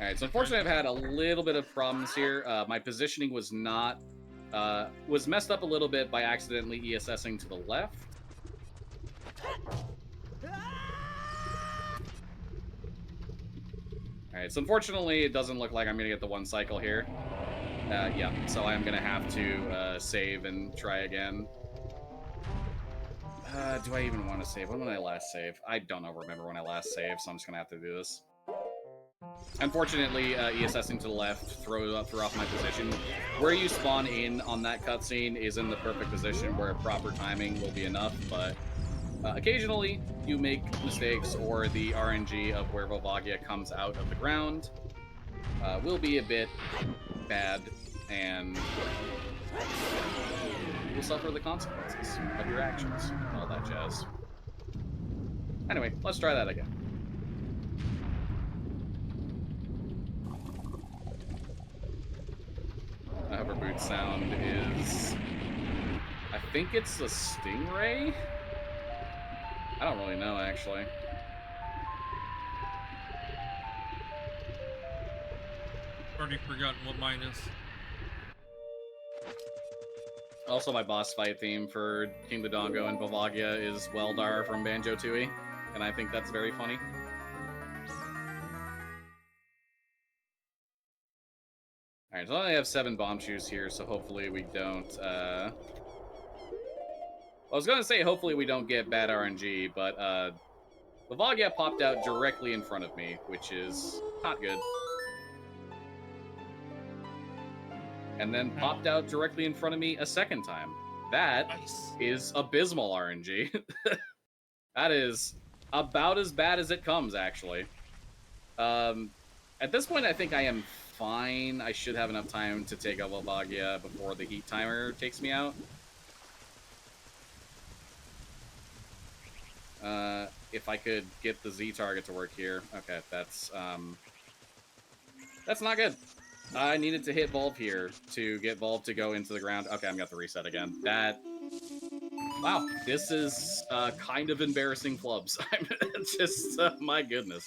Alright, so unfortunately I've had a little bit of problems here. My positioning was not... was messed up a little bit by accidentally ESSing to the left. Alright, so unfortunately it doesn't look like I'm going to get the one cycle here. Yeah, so I'm going to have to save and try again. Do I even want to save? When did I last save? I don't remember when I last saved, so I'm just going to have to do this. Unfortunately, ESSing to the left threw off my position. Where you spawn in on that cutscene is in the perfect position where proper timing will be enough, but occasionally you make mistakes, or the RNG of where Volvagia comes out of the ground will be a bit bad, and you'll suffer the consequences of your actions and all that jazz. Anyway, let's try that again. hover boot sound is... I think it's a stingray? I don't really know, actually. Already forgotten what mine is. Also, my boss fight theme for King Dodongo and Bavagia is Weldar from Banjo-Tooie, and I think that's very funny. Alright, so I only have 7 bomb shoes here, so hopefully we don't, I was gonna say hopefully we don't get bad RNG, but, Bavagia popped out directly in front of me, which is not good. And then popped out directly in front of me a second time. That is abysmal RNG. That is about as bad as it comes, actually. At this point, I think I am fine. I should have enough time to take out Bavagia before the heat timer takes me out. If I could get the Z target to work here. Okay, that's not good. I needed to hit Volve here to get Volve to go into the ground. Okay, I'm gonna have to reset again. Wow, this is kind of embarrassing flubs. Just, my goodness.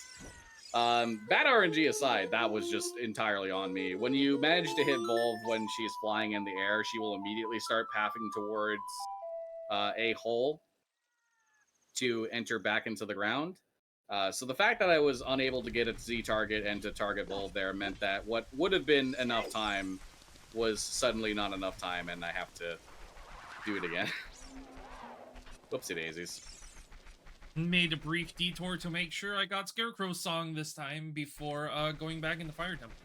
Bad RNG aside, that was just entirely on me. When you manage to hit Volve when she's flying in the air, she will immediately start pathing towards a hole to enter back into the ground. So the fact that I was unable to get a Z target and to target Volve there meant that what would have been enough time was suddenly not enough time, and I have to do it again. Whoopsie daisies. Made a brief detour to make sure I got Scarecrow's song this time before going back into Fire Temple.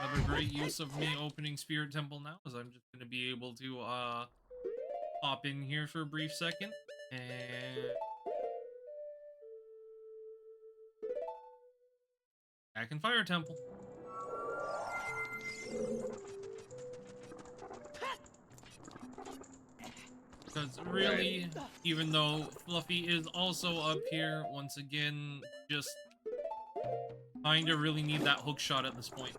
Another great use of me opening Spirit Temple now is I'm just going to be able to hop in here for a brief second and back in Fire Temple. Because really, even though Fluffy is also up here, once again, just kinda really need that hook shot at this point.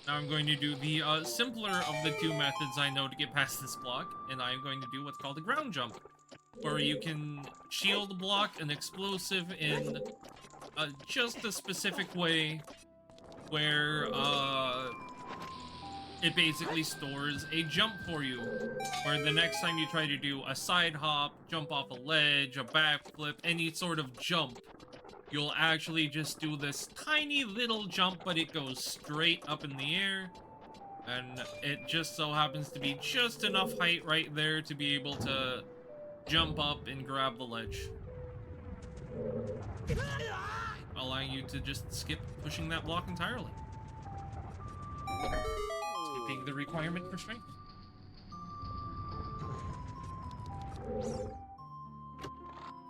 Now I'm going to do the simpler of the two methods I know to get past this block, and I'm going to do what's called a ground jump, where you can shield block an explosive in just a specific way, where it basically stores a jump for you, where the next time you try to do a side hop, jump off a ledge, a backflip, any sort of jump, you'll actually just do this tiny little jump, but it goes straight up in the air, and it just so happens to be just enough height right there to be able to jump up and grab the ledge, allowing you to just skip pushing that block entirely. Skipping the requirement for strength.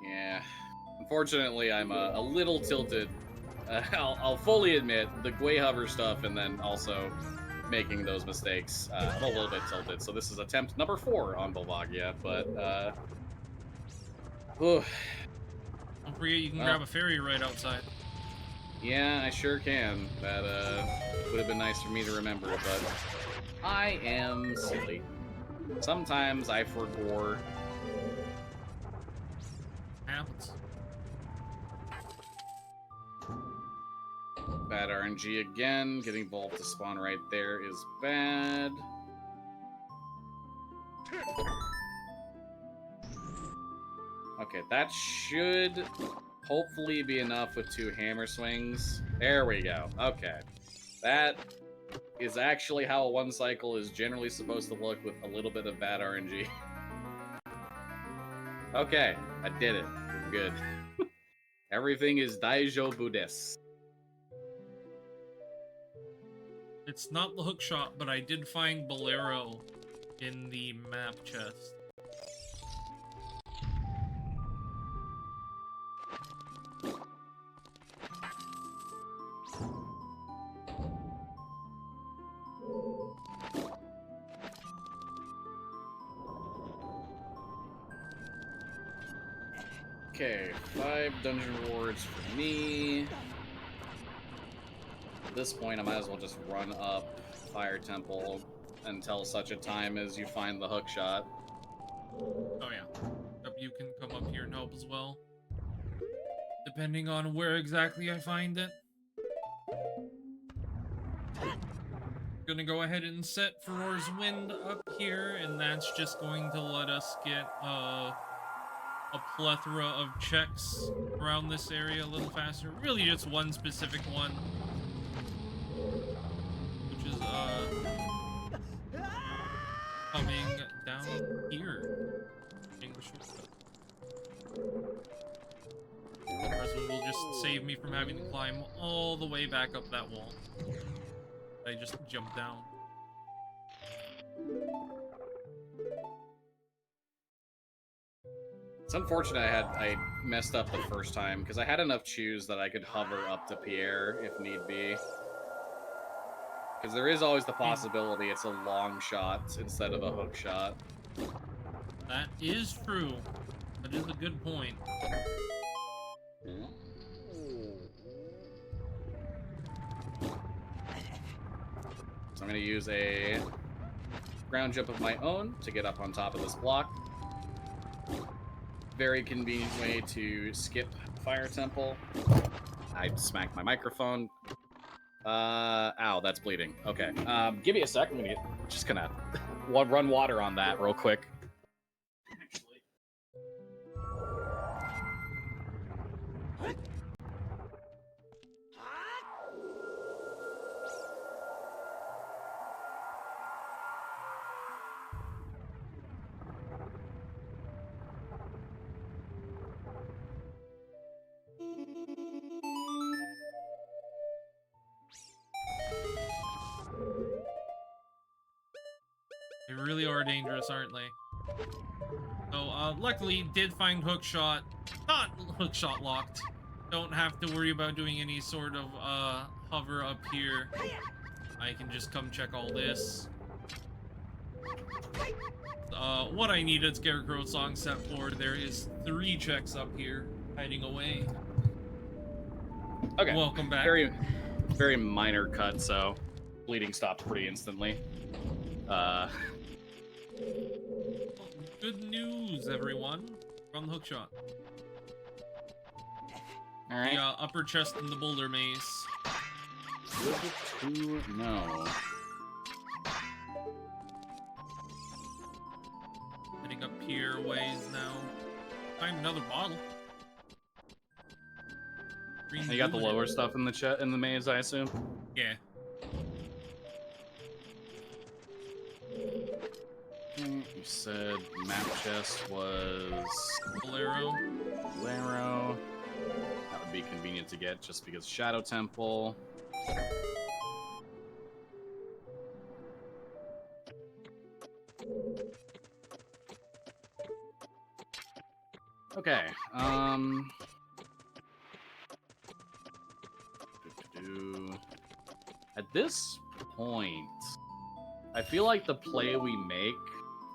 Yeah. Unfortunately, I'm a little tilted. I'll fully admit, the Gwei hover stuff and then also making those mistakes. I'm a little bit tilted, so this is attempt number 4 on Bavagia, but, don't forget you can grab a fairy right outside. Yeah, I sure can. That, would have been nice for me to remember, but I am silly. Sometimes I forgot. Happens. Bad RNG again. Getting Volve to spawn right there is bad. Okay, that should hopefully be enough with 2 hammer swings. There we go. Okay. That is actually how a 1 cycle is generally supposed to look with a little bit of bad RNG. Okay, I did it. We're good. Everything is daijoubu desu. It's not the hook shot, but I did find Bolero in the map chest. Okay, 5 dungeon rewards for me. At this point, I might as well just run up Fire Temple until such a time as you find the hook shot. Oh yeah. You can come up here and help as well. Depending on where exactly I find it. Gonna go ahead and set Farore's Wind up here, and that's just going to let us get a plethora of checks around this area a little faster. Really just one specific one. Which is coming down here. This will just save me from having to climb all the way back up that wall. I just jumped down. It's unfortunate I messed up the first time, because I had enough chews that I could hover up to Pierre if need be. Because there is always the possibility it's a long shot instead of a hook shot. That is true. That is a good point. So I'm going to use a ground jump of my own to get up on top of this block. Very convenient way to skip Fire Temple. I smacked my microphone. Ow, that's bleeding. Okay. Give me a sec. I'm just gonna run water on that real quick. They really are dangerous, aren't they? So, luckily, did find hookshot. Not hookshot locked. Don't have to worry about doing any sort of, hover up here. I can just come check all this. What I needed Scarecrow song set for, there is 3 checks up here, hiding away. Okay. Welcome back. Very minor cut, so bleeding stopped pretty instantly. Good news, everyone, from the hookshot. All right. The upper chest in the boulder maze. Good to know. Heading up here ways now. Find another bottle. And you got the lower stuff in the maze, I assume. Yeah. You said map chest was Bolero. Bolero. That would be convenient to get just because Shadow Temple. Okay. At this point, I feel like the play we make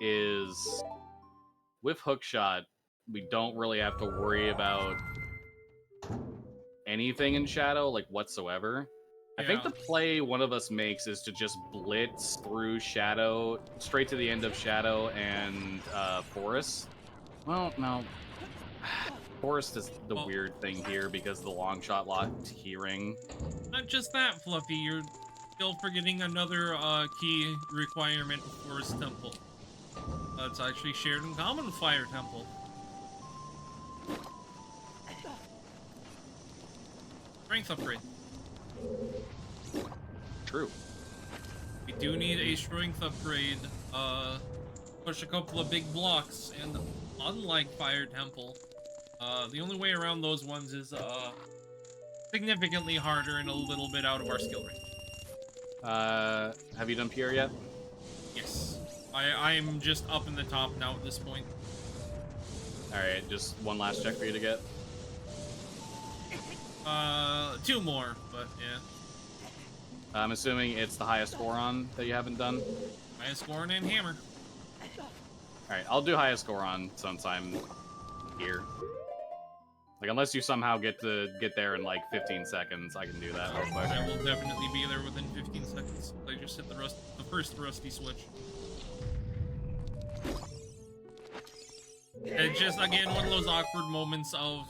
is with hookshot, we don't really have to worry about anything in Shadow, like whatsoever. Yeah. I think the play one of us makes is to just blitz through Shadow, straight to the end of Shadow and Forest. Well, no. Forest is the weird thing here because the long shot locked hearing. Not just that, Fluffy, you're still forgetting another key requirement for Forest Temple. It's actually shared in common with Fire Temple. Strength upgrade. True. We do need a strength upgrade. Push a couple of big blocks, and unlike Fire Temple, the only way around those ones is significantly harder and a little bit out of our skill range. Have you done Pierre yet? Yes. I'm just up in the top now at this point. Alright, just one last check for you to get. 2 more, but yeah. I'm assuming it's the highest score on that you haven't done? Highest scoring and hammer. Alright, I'll do highest score on since I'm here. Like, unless you somehow get there in like 15 seconds, I can do that real quick. I will definitely be there within 15 seconds. I just hit the first rusty switch. It's just, again, one of those awkward moments of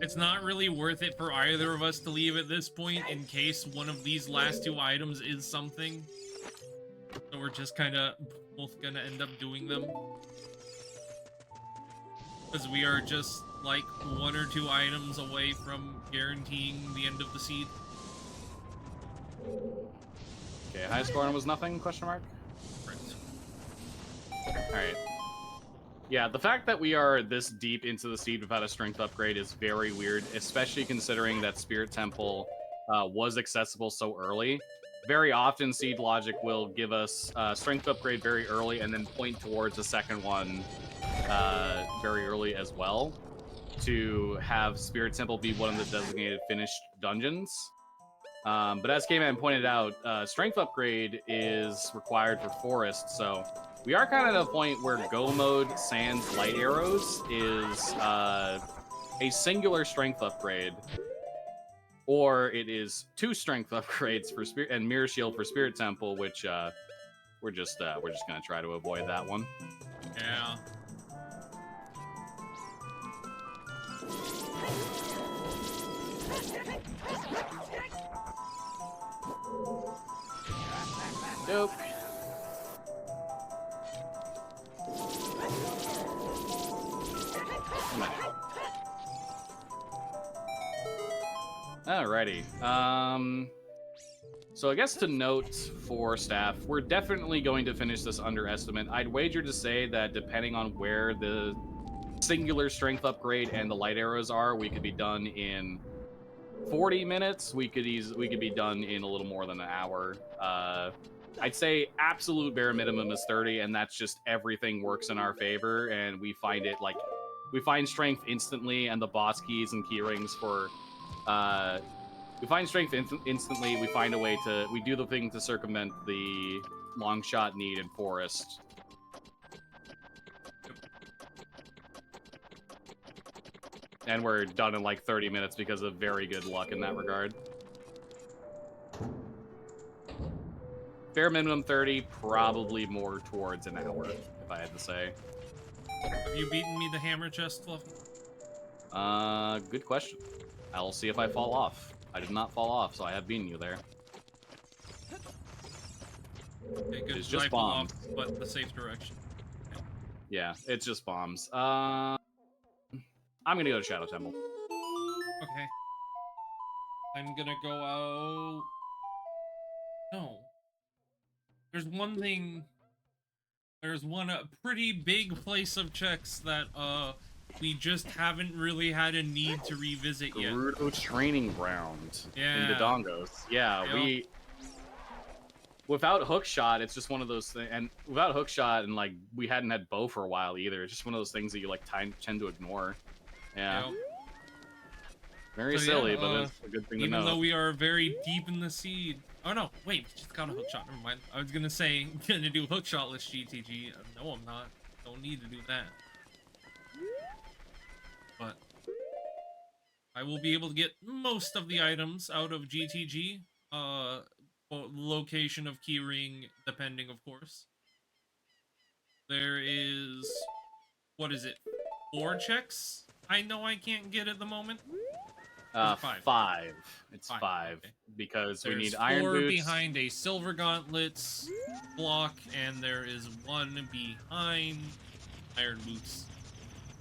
it's not really worth it for either of us to leave at this point in case one of these last two items is something. So we're just kind of both gonna end up doing them. Because we are just like 1 or 2 items away from guaranteeing the end of the seed. Okay, high score was nothing, question mark? Alright. Yeah, the fact that we are this deep into the seed without a strength upgrade is very weird, especially considering that Spirit Temple was accessible so early. Very often, seed logic will give us strength upgrade very early and then point towards a second one very early as well to have Spirit Temple be one of the designated finished dungeons. But as Kman pointed out, strength upgrade is required for Forest, so we are kind of at a point where Go Mode sans Light Arrows is a singular strength upgrade, or it is 2 strength upgrades for Spirit and Mirror Shield for Spirit Temple, which we're just gonna try to avoid that one. Yeah. Nope. Alrighty. So I guess to note for staff, we're definitely going to finish this under estimate. I'd wager to say that depending on where the singular strength upgrade and the light arrows are, we could be done in 40 minutes. We could be done in a little more than an hour. I'd say absolute bare minimum is 30, and that's just everything works in our favor, and we find it like we find strength instantly, and the boss keys and key rings for we find strength instantly. We find a way to we do the thing to circumvent the long shot need in Forest. And we're done in like 30 minutes because of very good luck in that regard. Bare minimum 30, probably more towards an hour, if I had to say. Have you beaten me the hammer chest, Fluffy? Good question. I'll see if I fall off. I did not fall off, so I have beaten you there. Okay, good. It's just I fell off, bombs. but the safe direction. Okay. Yeah, it's just bombs. I'm gonna go to Shadow Temple. Okay. I'm gonna go out... No. There's one thing... There's one pretty big place of checks that, we just haven't really had a need to revisit yet. Gerudo Training Ground in the Dongos. Yeah, Yep. Without hookshot, it's just one of those things. And without hookshot, and like we hadn't had bow for a while either. It's just one of those things that you like tend to ignore. Yeah. Yep. Very So, silly, yeah, but it's a good thing to know. Even though we are very deep in the seed. Oh no, wait, we just got a hookshot. Never mind. I was gonna say, gonna do hookshotless GTG. No, I'm not. Don't need to do that. But I will be able to get most of the items out of GTG. Location of keyring, depending, of course. There is, what is it? 4 checks I know I can't get at the moment. 5. It's 5 okay. because There's we need 4 iron boots behind a silver gauntlets block, and there is 1 behind iron boots.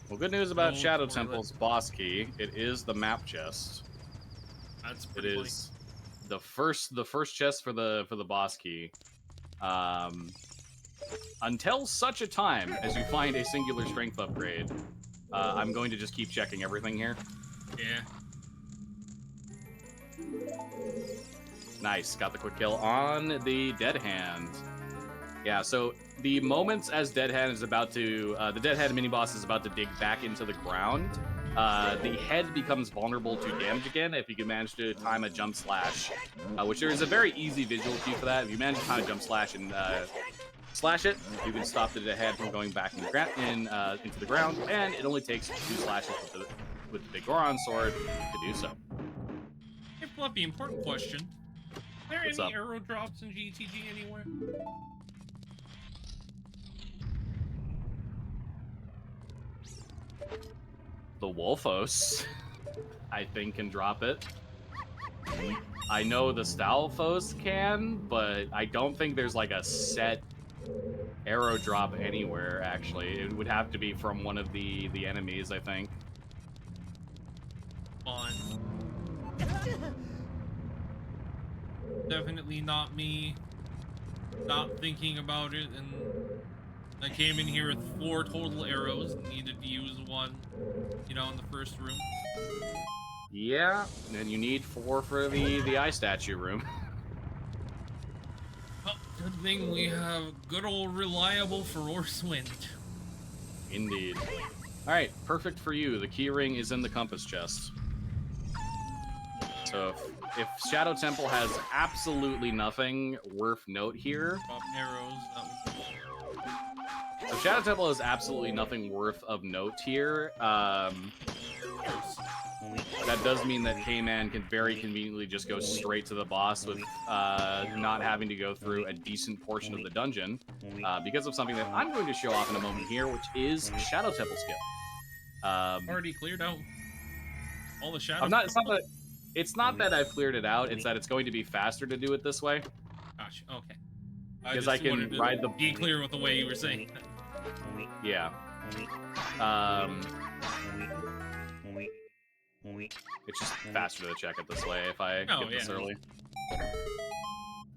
Well, good news about No Shadow toilet. Temple's boss key. It is the map chest. That's It pretty funny. is the first chest for the boss key. Until such a time as you find a singular strength upgrade, I'm going to just keep checking everything here. Yeah. Nice, got the quick kill on the Dead Hand. Yeah, so the moments as Dead Hand is about to, the Dead Hand mini-boss is about to dig back into the ground, the head becomes vulnerable to damage again if you can manage to time a jump slash, which there is a very easy visual cue for that. If you manage to time a jump slash and slash it, you can stop the Dead Hand from going back into the ground, and it only takes 2 slashes with the big Goron sword to do so. Hey, Fluffy, important question. Are there What's any up? arrow drops in GTG anywhere? The Wolfos, I think, can drop it. I know the Stalfos can, but I don't think there's like a set arrow drop anywhere, actually. It would have to be from one of the enemies, I think. Fine. Definitely not me not thinking about it, and I came in here with 4 total arrows, needed to use 1, you know, in the first room. Yeah, and you need 4 for the eye statue room. Oh, good thing we have good old reliable Feror's Wind. Indeed. Alright, perfect for you. The key ring is in the compass chest. So if Shadow Temple has absolutely nothing worth note here... Drop arrows, that would be... So Shadow Temple has absolutely nothing worth of note here. That does mean that Kman can very conveniently just go straight to the boss with not having to go through a decent portion of the dungeon because of something that I'm going to show off in a moment here, which is Shadow Temple skip. Already cleared out all the shadows. It's not that I've cleared it out, it's that it's going to be faster to do it this way. Gotcha, okay. Because I can ride the... Be clear with the way you were saying. Yeah. It's just faster to check it this way if I get this early.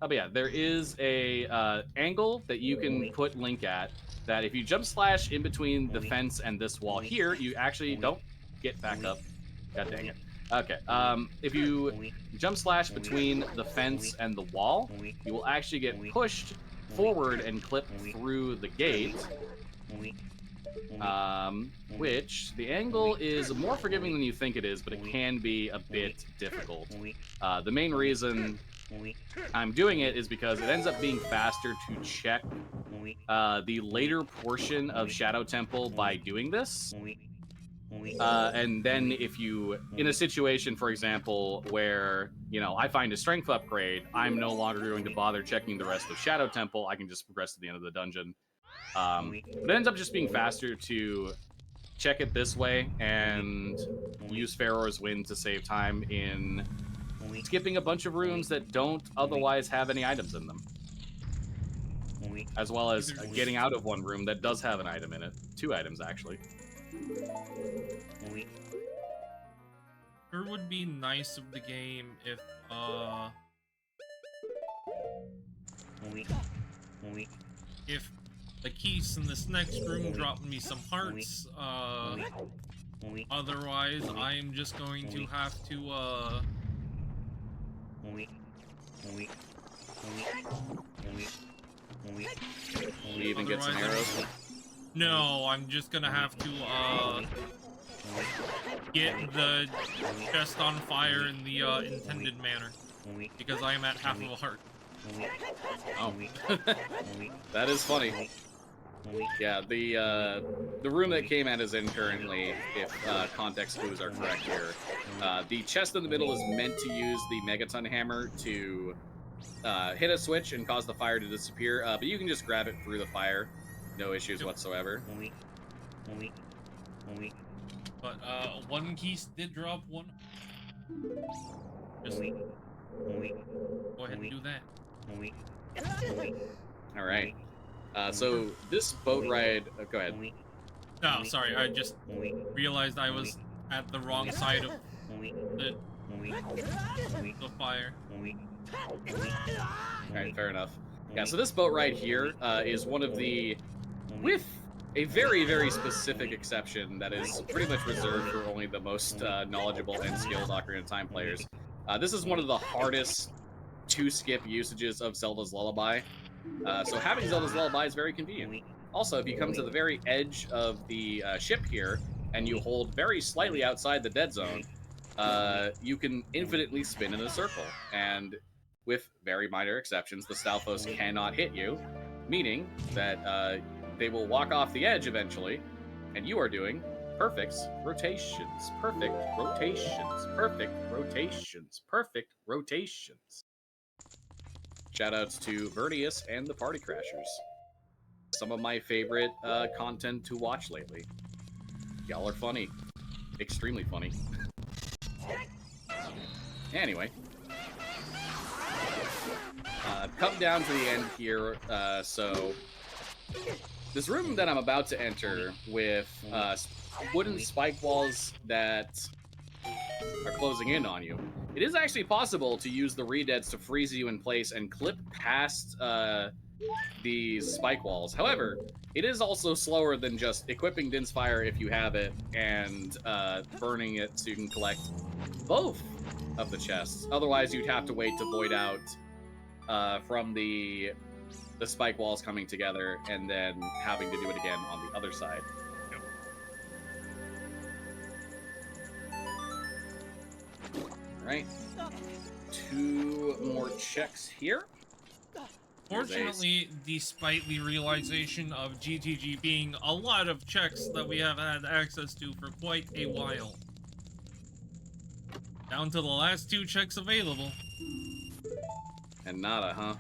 Oh, but yeah, there is a angle that you can put Link at that if you jump slash in between the fence and this wall here, you actually don't get back up. God dang it. Okay, if you jump slash between the fence and the wall, you will actually get pushed forward and clip through the gate. Which the angle is more forgiving than you think it is, but it can be a bit difficult. The main reason I'm doing it is because it ends up being faster to check the later portion of Shadow Temple by doing this. And then if you, in a situation, for example, where, you know, I find a strength upgrade, I'm no longer going to bother checking the rest of Shadow Temple, I can just progress to the end of the dungeon. But it ends up just being faster to check it this way and use Feror's Wind to save time in skipping a bunch of rooms that don't otherwise have any items in them. As well as getting out of one room that does have an item in it. 2 items, actually. Sure would be nice of the game if the keys in this next room drop me some hearts. Otherwise, I'm just going to have to leave and get some arrows. No, I'm just gonna have to get the chest on fire in the intended manner, because I am at half of a heart. Oh, that is funny. Yeah, the room that Kman is in currently, if context clues are correct here, the chest in the middle is meant to use the Megaton Hammer to hit a switch and cause the fire to disappear, but you can just grab it through the fire. No issues whatsoever. But one key did drop one. Just go ahead and do that. All right. So this boat ride. Go ahead. No, sorry. I just realized I was at the wrong side of the fire. All right, fair enough. Yeah. So this boat ride here is one of the, with a very, very specific exception that is pretty much reserved for only the most knowledgeable and skilled Ocarina of Time players. This is one of the hardest to skip usages of Zelda's Lullaby. So having Zelda's Lullaby is very convenient. Also, if you come to the very edge of the ship here, and you hold very slightly outside the dead zone, you can infinitely spin in a circle. And with very minor exceptions, the Stalfos cannot hit you, meaning that they will walk off the edge eventually, and you are doing Perfect rotations. Perfect rotations. Perfect rotations. Perfect rotations. Shoutouts to Vertius and the Party Crashers. Some of my favorite content to watch lately. Y'all are funny. Extremely funny. Anyway. Come down to the end here, so... This room that I'm about to enter with wooden spike walls that are closing in on you, it is actually possible to use the redeads to freeze you in place and clip past these spike walls. However, it is also slower than just equipping Din's Fire if you have it and burning it so you can collect both of the chests. Otherwise, you'd have to wait to void out from the spike walls coming together and then having to do it again on the other side. All right. 2 more checks here. Fortunately, despite the realization of GTG being a lot of checks that we have had access to for quite a while. Down to the last 2 checks available. And nada, huh?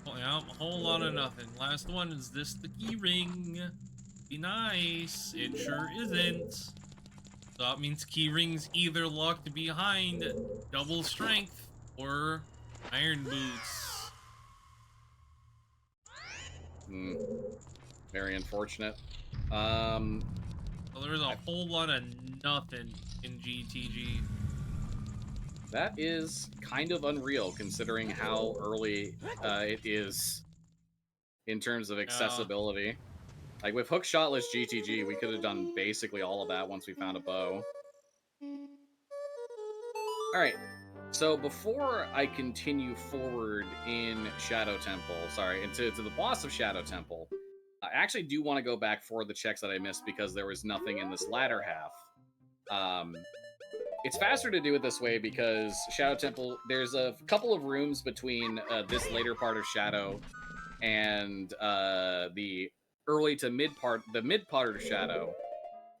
Oh, yeah, a whole lot of nothing. Last one, is this the key ring? Be nice. It sure isn't. So that means key rings either locked behind double strength or iron boots. Very unfortunate. Well, there's a whole lot of nothing in GTG. That is kind of unreal considering how early it is in terms of accessibility. Like with hook shotless GTG, we could have done basically all of that once we found a bow. Alright, so before I continue forward in Shadow Temple, into the boss of Shadow Temple, I actually do want to go back for the checks that I missed because there was nothing in this latter half. It's faster to do it this way because Shadow Temple, there's a couple of rooms between this later part of Shadow and the early to mid part, the mid part of Shadow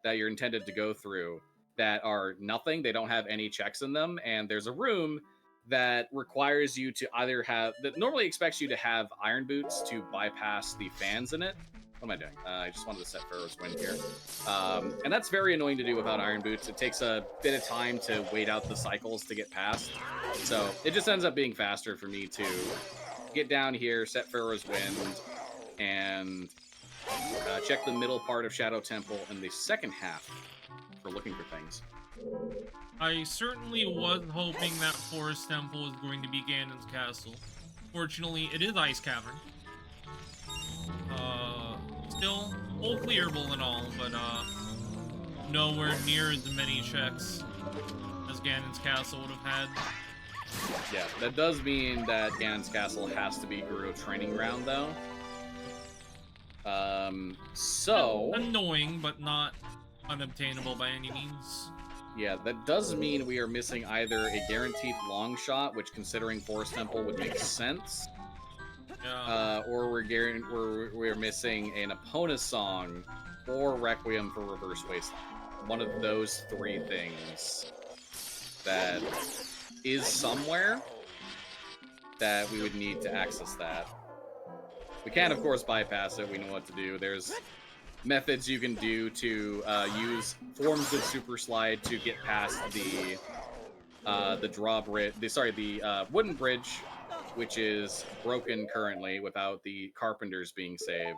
that you're intended to go through that are nothing. They don't have any checks in them. And there's a room that requires you to either have, that normally expects you to have iron boots to bypass the fans in it. What am I doing? I just wanted to set Pharaoh's Wind here. And that's very annoying to do without iron boots. It takes a bit of time to wait out the cycles to get past. So it just ends up being faster for me to get down here, set Pharaoh's Wind, and check the middle part of Shadow Temple in the second half for looking for things. I certainly was hoping that Forest Temple was going to be Ganon's castle. Fortunately, it is Ice Cavern. Still full clearable and all, but nowhere near as many checks as Ganon's castle would have had. Yeah, that does mean that Ganon's castle has to be Gerudo training ground, though. So annoying, but not unobtainable by any means. Yeah, that does mean we are missing either a guaranteed long shot, which considering Forest Temple would make sense, or we're missing an Epona song or Requiem for Reverse Wasteland. One of those 3 things that is somewhere that we would need to access that. We can, of course, bypass it. We know what to do. There's methods you can do to use forms of Super Slide to get past the drawbridge. The wooden bridge, which is broken currently without the carpenters being saved.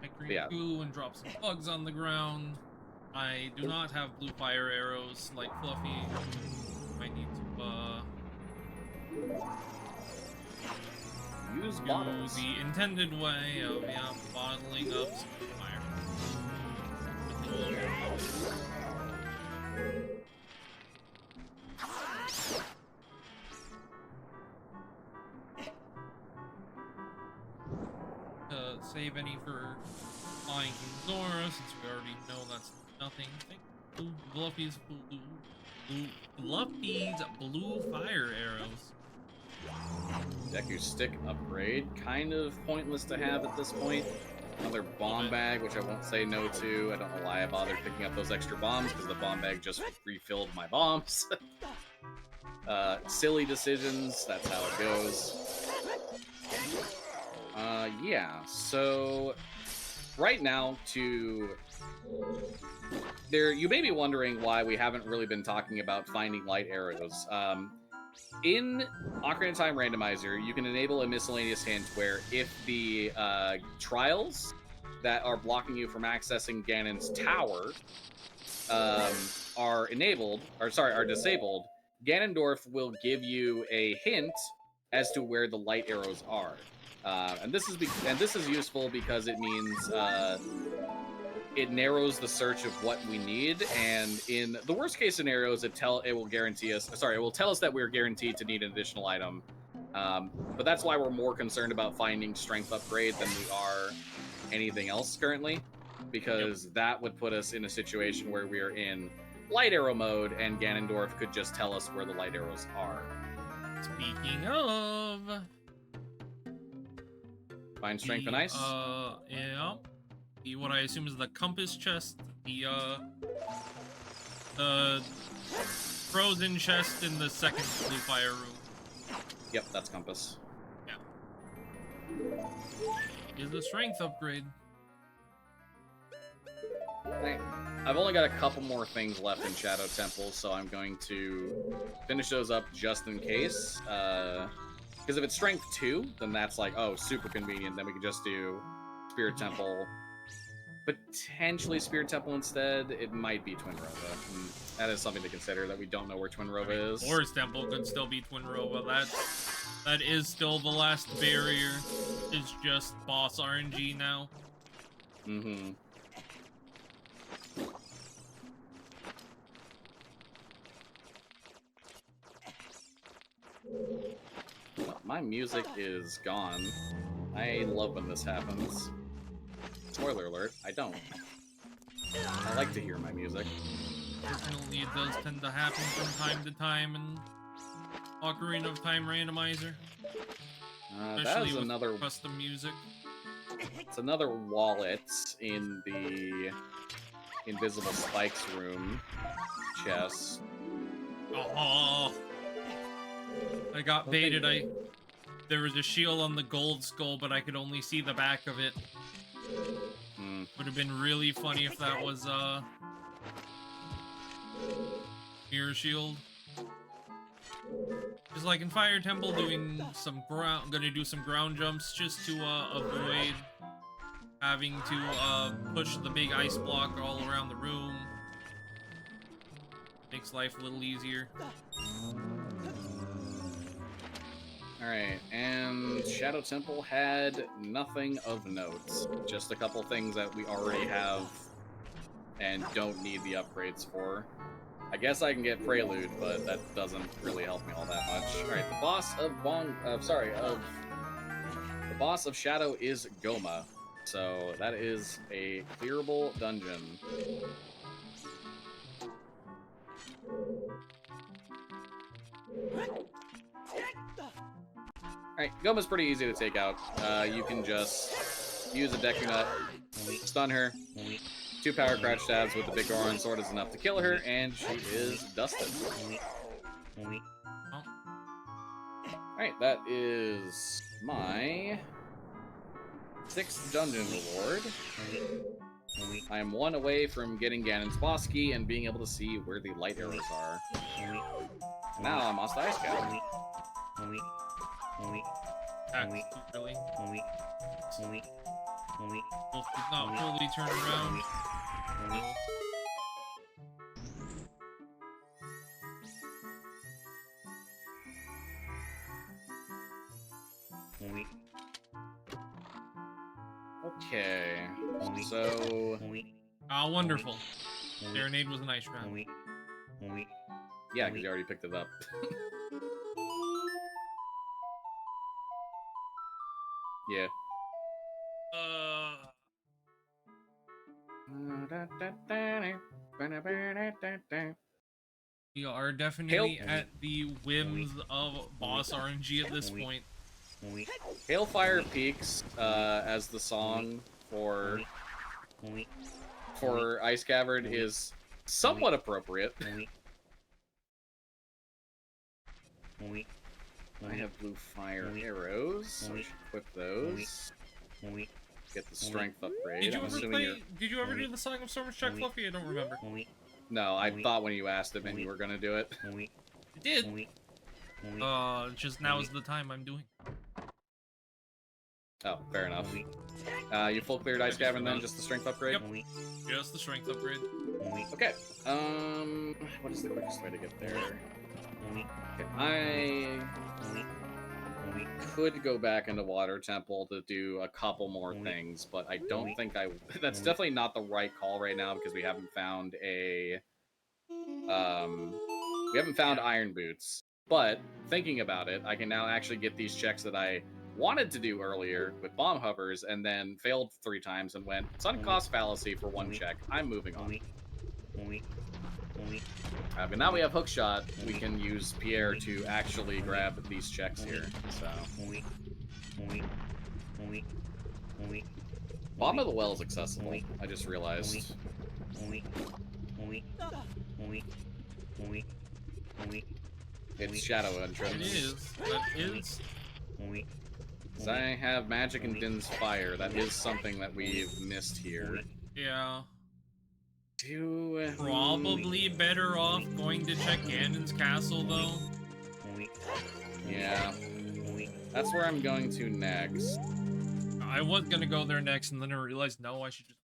I green and drop some bugs on the ground. I do not have blue fire arrows like Fluffy. I need to use bottles. the intended way of bottling up some fire. Save any for flying King Zora, since we already know that's nothing. Fluffy's blue fire arrows. Deku stick upgrade. Kind of pointless to have at this point. Another bomb bag, which I won't say no to. I don't know why I bothered picking up those extra bombs, because the bomb bag just refilled my bombs. Silly decisions, that's how it goes. Yeah, so right now you may be wondering why we haven't really been talking about finding light arrows. In Ocarina of Time Randomizer, you can enable a miscellaneous hint where if the trials that are blocking you from accessing Ganon's tower are disabled, Ganondorf will give you a hint as to where the light arrows are. And this is useful because it means it narrows the search of what we need, and in the worst case scenarios, it will tell us that we're guaranteed to need an additional item. But that's why we're more concerned about finding strength upgrade than we are anything else currently, because that would put us in a situation where we are in light arrow mode, and Ganondorf could just tell us where the light arrows are. Speaking of, find strength and ice. Yeah. What I assume is the compass chest, the frozen chest in the second blue fire room. Yep, that's compass. Yeah. Is a strength upgrade. I've only got a couple more things left in Shadow Temple, so I'm going to finish those up just in case. Because if it's strength 2, then that's like, oh, super convenient. Then we can just do Spirit Temple. Potentially Spirit Temple instead. It might be Twin Rova. That is something to consider, that we don't know where Twin Rova is. Forest Temple could still be Twin Rova. That is still the last barrier. It's just boss RNG now. Mm-hmm. Well, my music is gone. I love when this happens. Spoiler alert, I don't. I like to hear my music. Fortunately, it does tend to happen from time to time in Ocarina of Time Randomizer. That is another custom music. It's another wallet in the Invisible Spikes room chest. Oh, I got baited. There was a shield on the gold skull, but I could only see the back of it. Would have been really funny if that was mirror shield. Just like in Fire Temple, gonna do some ground jumps just to avoid having to push the big ice block all around the room. Makes life a little easier. Alright, and Shadow Temple had nothing of note. Just a couple things that we already have and don't need the upgrades for. I guess I can get Prelude, but that doesn't really help me all that much. Alright, the boss of Shadow is Goma. So that is a clearable dungeon. Alright, Goma's pretty easy to take out. You can just use a Deku Nut, stun her. 2 power crouch stabs with the big Goron sword is enough to kill her, and she is dusted. Alright, that is my 6th dungeon reward. I am 1 away from getting Ganon's boss key and being able to see where the light arrows are. Now I'm Monster Ice Cap. Really? Wolf did not fully turn around. Okay, so... Ah, wonderful. Serenade was a nice round. Yeah, because you already picked it up. Yeah. We are definitely at the whims of boss RNG at this point. Hailfire Peaks as the song for Ice Cavern is somewhat appropriate. I have blue fire arrows, so I should equip those. Get the strength upgrade. Did you ever do the Song of Storms check, Fluffy? I don't remember. No, I thought when you asked it, you were gonna do it. I did. Just now is the time I'm doing. Oh, fair enough. You full cleared Ice Cavern then, just the strength upgrade? Yep. Just the strength upgrade. Okay. What is the quickest way to get there? Okay, I could go back into Water Temple to do a couple more things, but I don't think that's definitely not the right call right now because we haven't found Iron Boots. But thinking about it, I can now actually get these checks that I wanted to do earlier with bomb hovers and then failed 3 times and went sunk cost fallacy for 1 check. I'm moving on. But now we have hookshot, we can use Pierre to actually grab these checks here. So bottom of the well is accessible. I just realized. It's shadow entrance. It is. That is. So I have magic and Din's fire. That is something that we've missed here. Yeah. Probably better off going to check Ganon's castle, though. Yeah. That's where I'm going to next. I was gonna go there next, and then I realized, no, I should just...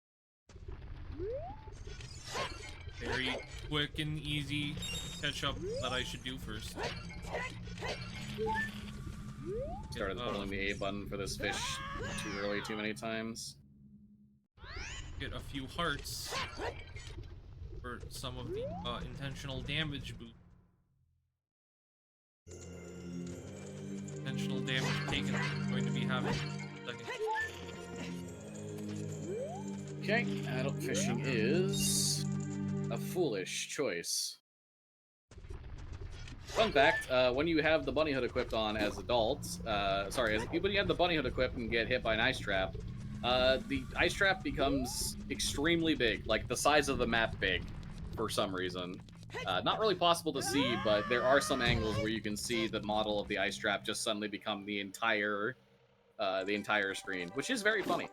Very quick and easy catch up that I should do first. Started pulling the A button for this fish too early too many times. Get a few hearts for some of the intentional damage boost. Intentional damage taken. I'm going to be having a second. Okay, adult fishing is a foolish choice. Fun fact, when you have the bunny hood equipped on as adults, when you have the bunny hood equipped and get hit by an ice trap, the ice trap becomes extremely big, like the size of the map big, for some reason. Not really possible to see, but there are some angles where you can see the model of the ice trap just suddenly become the entire screen, which is very funny.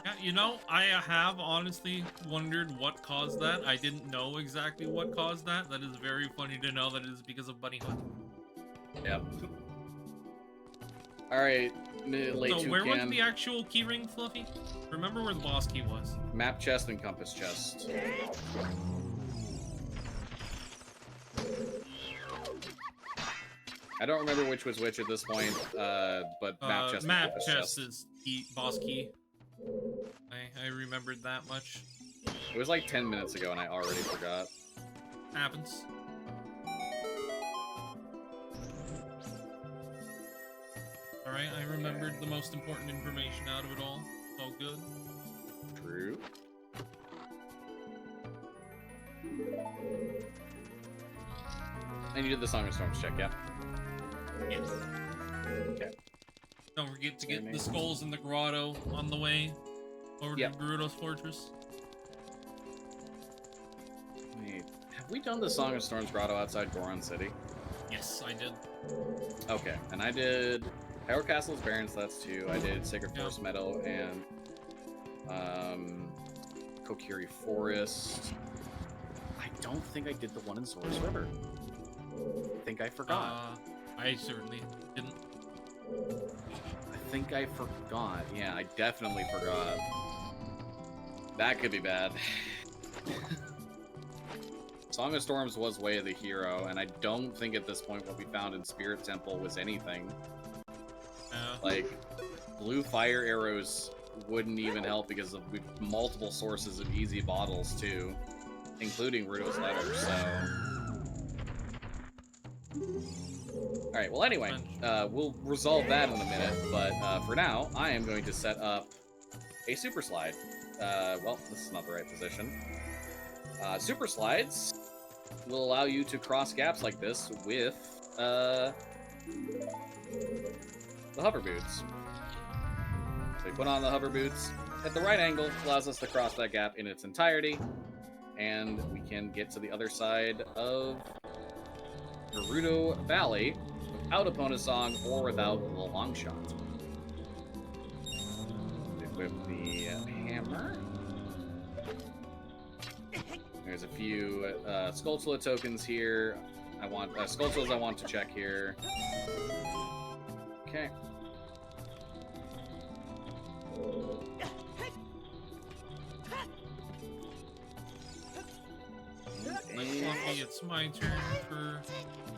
Yeah, you know, I have honestly wondered what caused that. I didn't know exactly what caused that. That is very funny to know that it is because of Bunny Hood. Yep. Alright, so where was the actual key ring, Fluffy? Remember where the boss key was? Map chest and compass chest. I don't remember which was which at this point, but map chest and compass chest is boss key. I remembered that much. It was like 10 minutes ago and I already forgot. Happens. Alright, I remembered the most important information out of it all. It's all good. True. And you did the Song of Storms check, yeah? Yes. Okay. Don't forget to get the skulls in the grotto on the way over to Gerudo's fortress. Wait, have we done the Song of Storms grotto outside Goron City? Yes, I did. Okay, and I did Power Castle's Barrens, that's 2. I did Sacred Forest Meadow and Kokiri Forest. I don't think I did the one in Source River. I think I forgot. I certainly didn't. I think I forgot. Yeah, I definitely forgot. That could be bad. Song of Storms was Way of the Hero, and I don't think at this point what we found in Spirit Temple was anything. Like, blue fire arrows wouldn't even help because of multiple sources of easy bottles too, including Rudo's letter, so... Alright, well anyway, we'll resolve that in a minute, but for now, I am going to set up a super slide. Well, this is not the right position. Super slides will allow you to cross gaps like this with the hover boots. So we put on the hover boots at the right angle, allows us to cross that gap in its entirety, and we can get to the other side of Gerudo Valley without Epona's Song or without the long shot. Equip the hammer. There's a few Skulltula tokens here. I want Skulltulas I want to check here. Okay. Lordfluffy, it's my turn for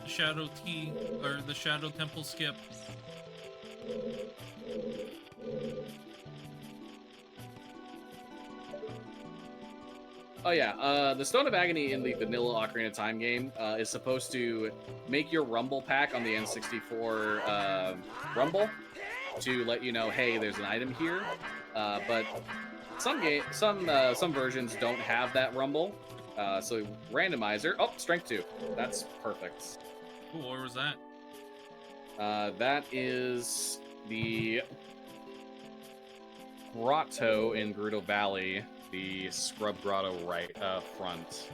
the Shadow Tea, or the Shadow Temple skip. Oh yeah, the Stone of Agony in the vanilla Ocarina of Time game is supposed to make your Rumble pack on the N64 Rumble to let you know, hey, there's an item here. But some versions don't have that Rumble. So Randomizer, oh, Strength 2, that's perfect. Ooh, where was that? That is the Grotto in Gerudo Valley. The Scrub Grotto right front.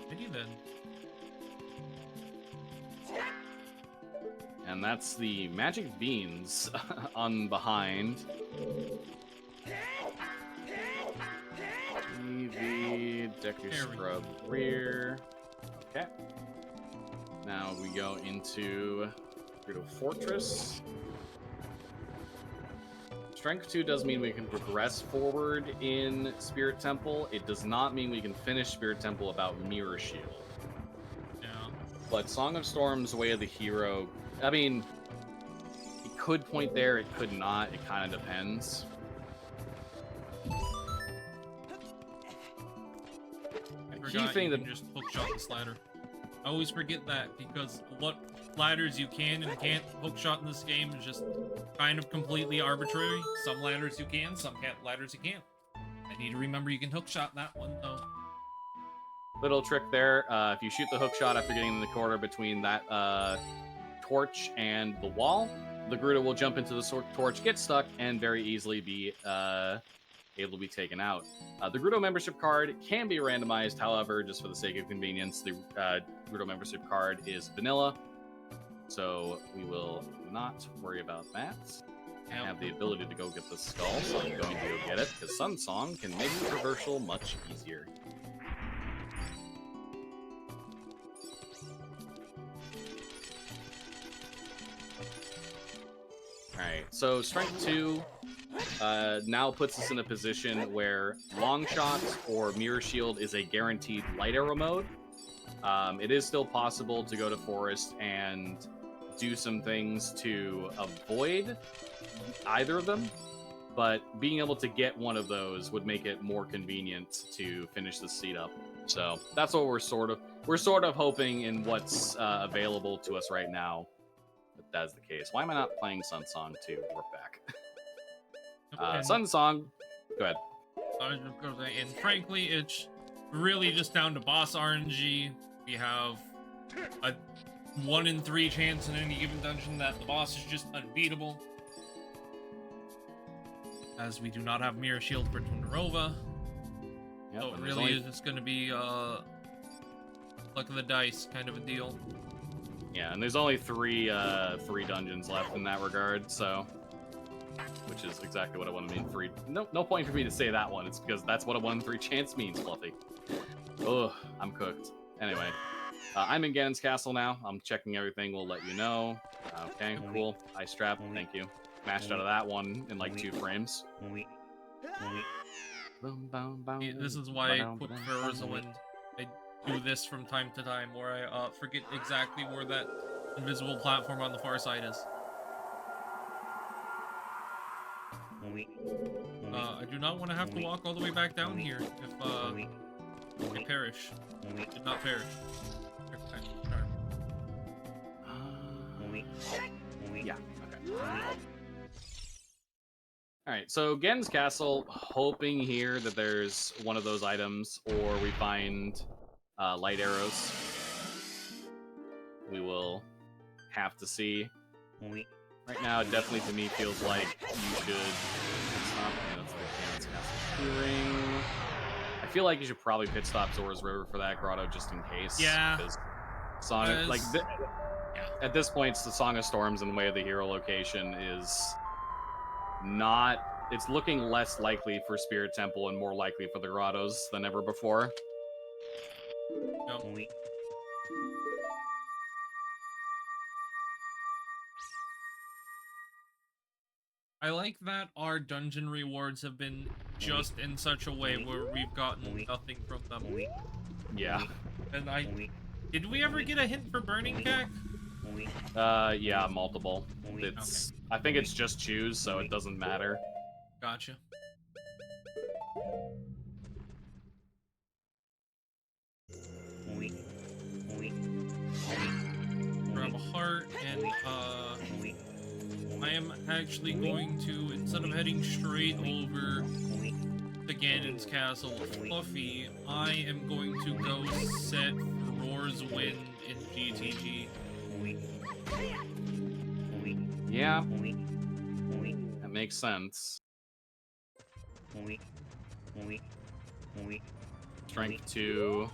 Maybe then. And that's the Magic Beans on behind. The Deku Scrub rear. Okay. Now we go into Gerudo Fortress. Strength 2 does mean we can progress forward in Spirit Temple. It does not mean we can finish Spirit Temple without Mirror Shield. Yeah. But Song of Storms, Way of the Hero, I mean, it could point there, it could not. It kind of depends. I forgot you can just hookshot the slider. I always forget that because what ladders you can and can't hookshot in this game is just kind of completely arbitrary. Some ladders you can, some ladders you can't. I need to remember you can hookshot that one though. Little trick there, if you shoot the hookshot after getting in the corner between that torch and the wall, the Gerudo will jump into the torch, get stuck, and very easily be able to be taken out. The Gerudo membership card can be randomized, however, just for the sake of convenience, the Gerudo membership card is vanilla, so we will not worry about that. I have the ability to go get the skull, so I'm going to go get it, because Sun Song can make the traversal much easier. Alright, so Strength 2 now puts us in a position where Long Shot or Mirror Shield is a guaranteed light arrow mode. It is still possible to go to Forest and do some things to avoid either of them, but being able to get one of those would make it more convenient to finish the seed up. So that's what we're sort of hoping in what's available to us right now. But that's the case. Why am I not playing Sun Song to work back? Sun Song, go ahead. And frankly, it's really just down to boss RNG. We have a 1 in 3 chance in any given dungeon that the boss is just unbeatable. As we do not have Mirror Shield for Tundrova. Yep, so it really is just going to be luck of the dice kind of a deal. Yeah, and there's only three dungeons left in that regard, so... Which is exactly what I want to mean. No point for me to say that one. It's because that's what a 1 in 3 chance means, Fluffy. Ugh, I'm cooked. Anyway, I'm in Ganon's castle now. I'm checking everything. We'll let you know. Okay, cool. Ice trap, thank you. Mashed out of that one in like 2 frames. This is why I put Pharaoh's Wind. I do this from time to time, where I forget exactly where that invisible platform on the far side is. I do not want to have to walk all the way back down here if I perish. Did not perish. Yeah, okay. Alright, so Gen's Castle, hoping here that there's one of those items, or we find light arrows. We will have to see. Right now, it definitely to me feels like you should stop. Yeah, that's the Kman224 Keyring. I feel like you should probably pit stop Zora's River for that grotto just in case. Yeah. Because Song like at this point, the Song of Storms and Way of the Hero location is not. It's looking less likely for Spirit Temple and more likely for the grottos than ever before. Nope. I like that our dungeon rewards have been just in such a way where we've gotten nothing from them. Yeah. And did we ever get a hint for Burning Cack? Yeah, multiple. It's okay. I think it's just choose, so it doesn't matter. Gotcha. Grab a heart, and I am actually going to, instead of heading straight over to Ganon's castle with Fluffy, I am going to go set Roar's Wind in GTG. Yeah. That makes sense. Strength 2.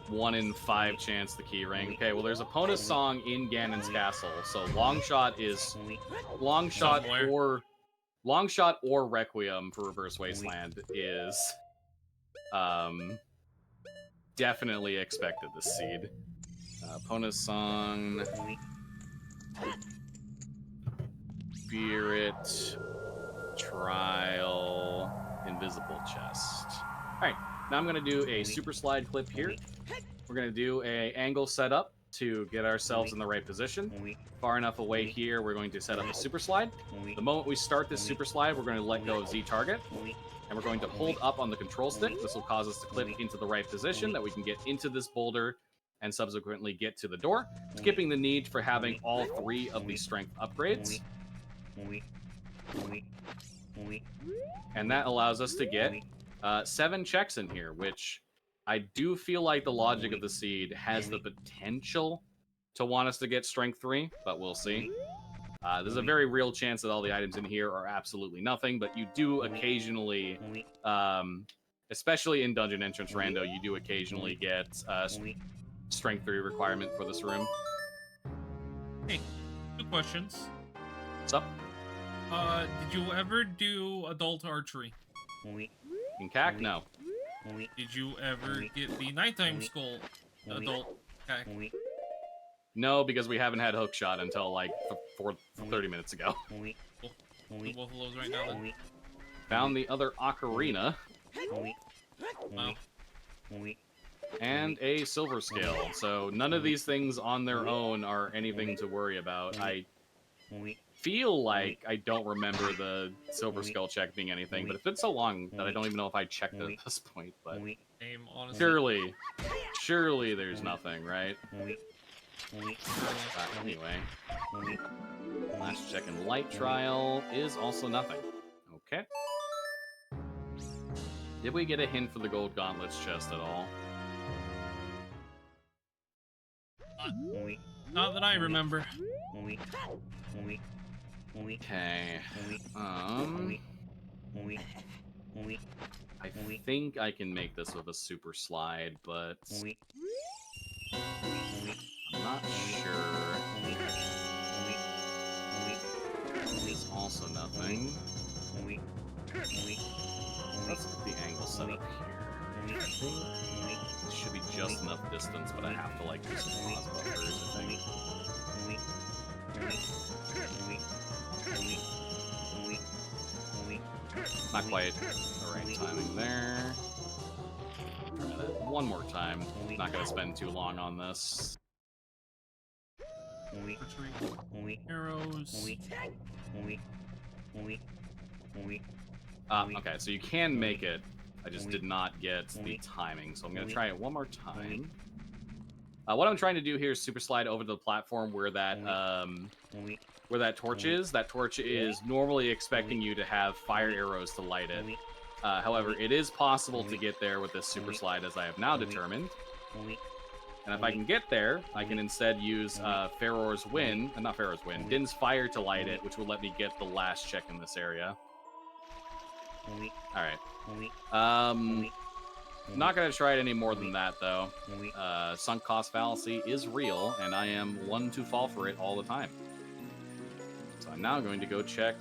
1 in 5 chance the key ring. Okay, well there's a Pona song in Ganon's castle, so long shot or Requiem for Reverse Wasteland is definitely expected this seed. Pona's song, Spirit, Trial, Invisible Chest. Alright, now I'm going to do a super slide clip here. We're going to do a angle setup to get ourselves in the right position. Far enough away here, we're going to set up a super slide. The moment we start this super slide, we're going to let go of Z target, and we're going to hold up on the control stick. This will cause us to clip into the right position that we can get into this boulder and subsequently get to the door, skipping the need for having all 3 of these strength upgrades. And that allows us to get 7 checks in here, which I do feel like the logic of the seed has the potential to want us to get strength 3, but we'll see. There's a very real chance that all the items in here are absolutely nothing, but you do occasionally, especially in Dungeon Entrance Rando, you do occasionally get strength 3 requirement for this room. Hey, 2 questions. What's up? Did you ever do adult archery? In CAC? No. Did you ever get the nighttime skull adult CAC? No, because we haven't had hookshot until like 30 minutes ago. Cool. Do both of those right now then. Found the other ocarina. Wow. And a silver scale. So none of these things on their own are anything to worry about. I feel like I don't remember the silver skull check being anything, but it's been so long that I don't even know if I checked it at this point. But surely there's nothing, right? Anyway, last check in light trial is also nothing. Okay. Did we get a hint for the gold gauntlets chest at all? Not that I remember. Okay. I think I can make this with a super slide, but I'm not sure. It's also nothing. Let's get the angle set up here. It should be just enough distance, but I have to like do some pause buffers, I think. Not quite the right timing there. Try that one more time. Not gonna spend too long on this. Arrows. Okay, so you can make it. I just did not get the timing, so I'm gonna try it one more time. What I'm trying to do here is super slide over to the platform where that torch is. That torch is normally expecting you to have fire arrows to light it. However, it is possible to get there with this super slide, as I have now determined. And And if I can get there, I can instead use Faror's Wind, not Faror's Wind, Din's Fire to light it, which will let me get the last check in this area. Alright. Not going to try it any more than that, though. Sunk cost fallacy is real, and I am one to fall for it all the time. So I'm now going to go check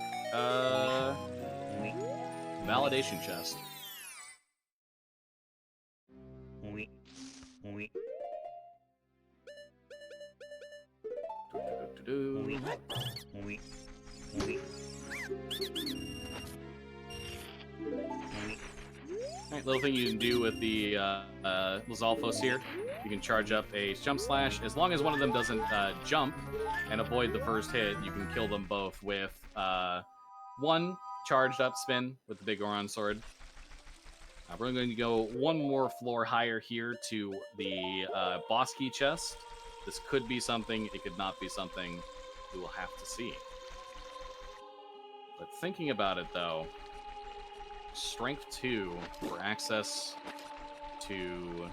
validation chest. Alright, little thing you can do with the Lizalfos here. You can charge up a jump slash. As long as one of them doesn't jump and avoid the first hit, you can kill them both with one charged up spin with the big Goron sword. We're going to go one more floor higher here to the boss key chest. This could be something, it could not be something. We will have to see. But thinking about it, though, Strength 2 for access to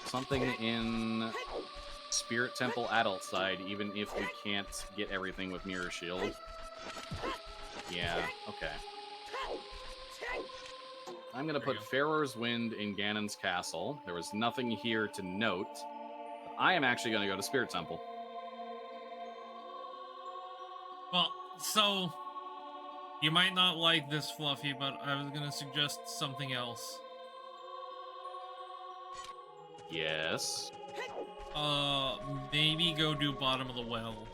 something in Spirit Temple adult side, even if we can't get everything with Mirror Shield. Yeah, okay. I'm going to put Faror's Wind in Ganon's castle. There was nothing here to note. But I am actually going to go to Spirit Temple. Well, so you might not like this, Fluffy, but I was going to suggest something else. Yes. Maybe go do Bottom of the Well.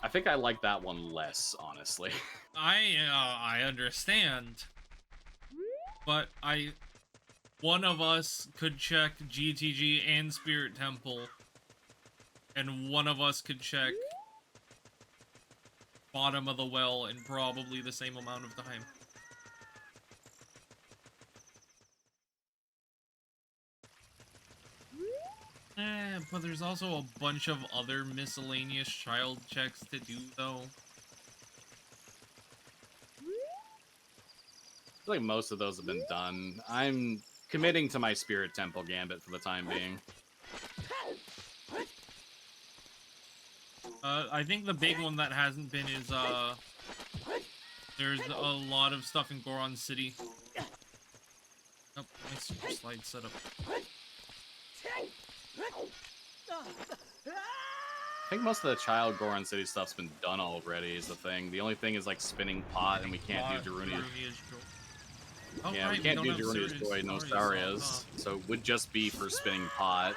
I think I like that one less, honestly. I understand, but one of us could check GTG and Spirit Temple, and one of us could check Bottom of the Well in probably the same amount of time. But there's also a bunch of other miscellaneous child checks to do, though. I feel like most of those have been done. I'm committing to my Spirit Temple Gambit for the time being. I think the big one that hasn't been is, there's a lot of stuff in Goron City. Oh, my super slide setup. I think most of the child Goron City stuff's been done already, is the thing. The only thing is, like, Spinning Pot, and we can't do Darunia's... Oh, yeah, right, we can't do don't have Darunia's Joy, no Starias, so it would just be for Spinning Pot.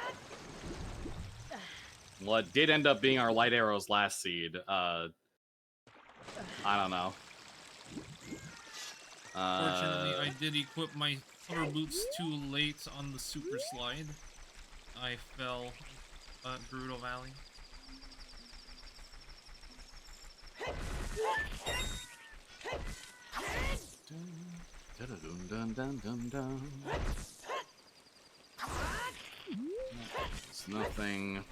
Well, it did end up being our Light Arrow's last seed. I don't know. Fortunately, I did equip my hover boots too late on the super slide. I fell at Gerudo Valley. It's nothing.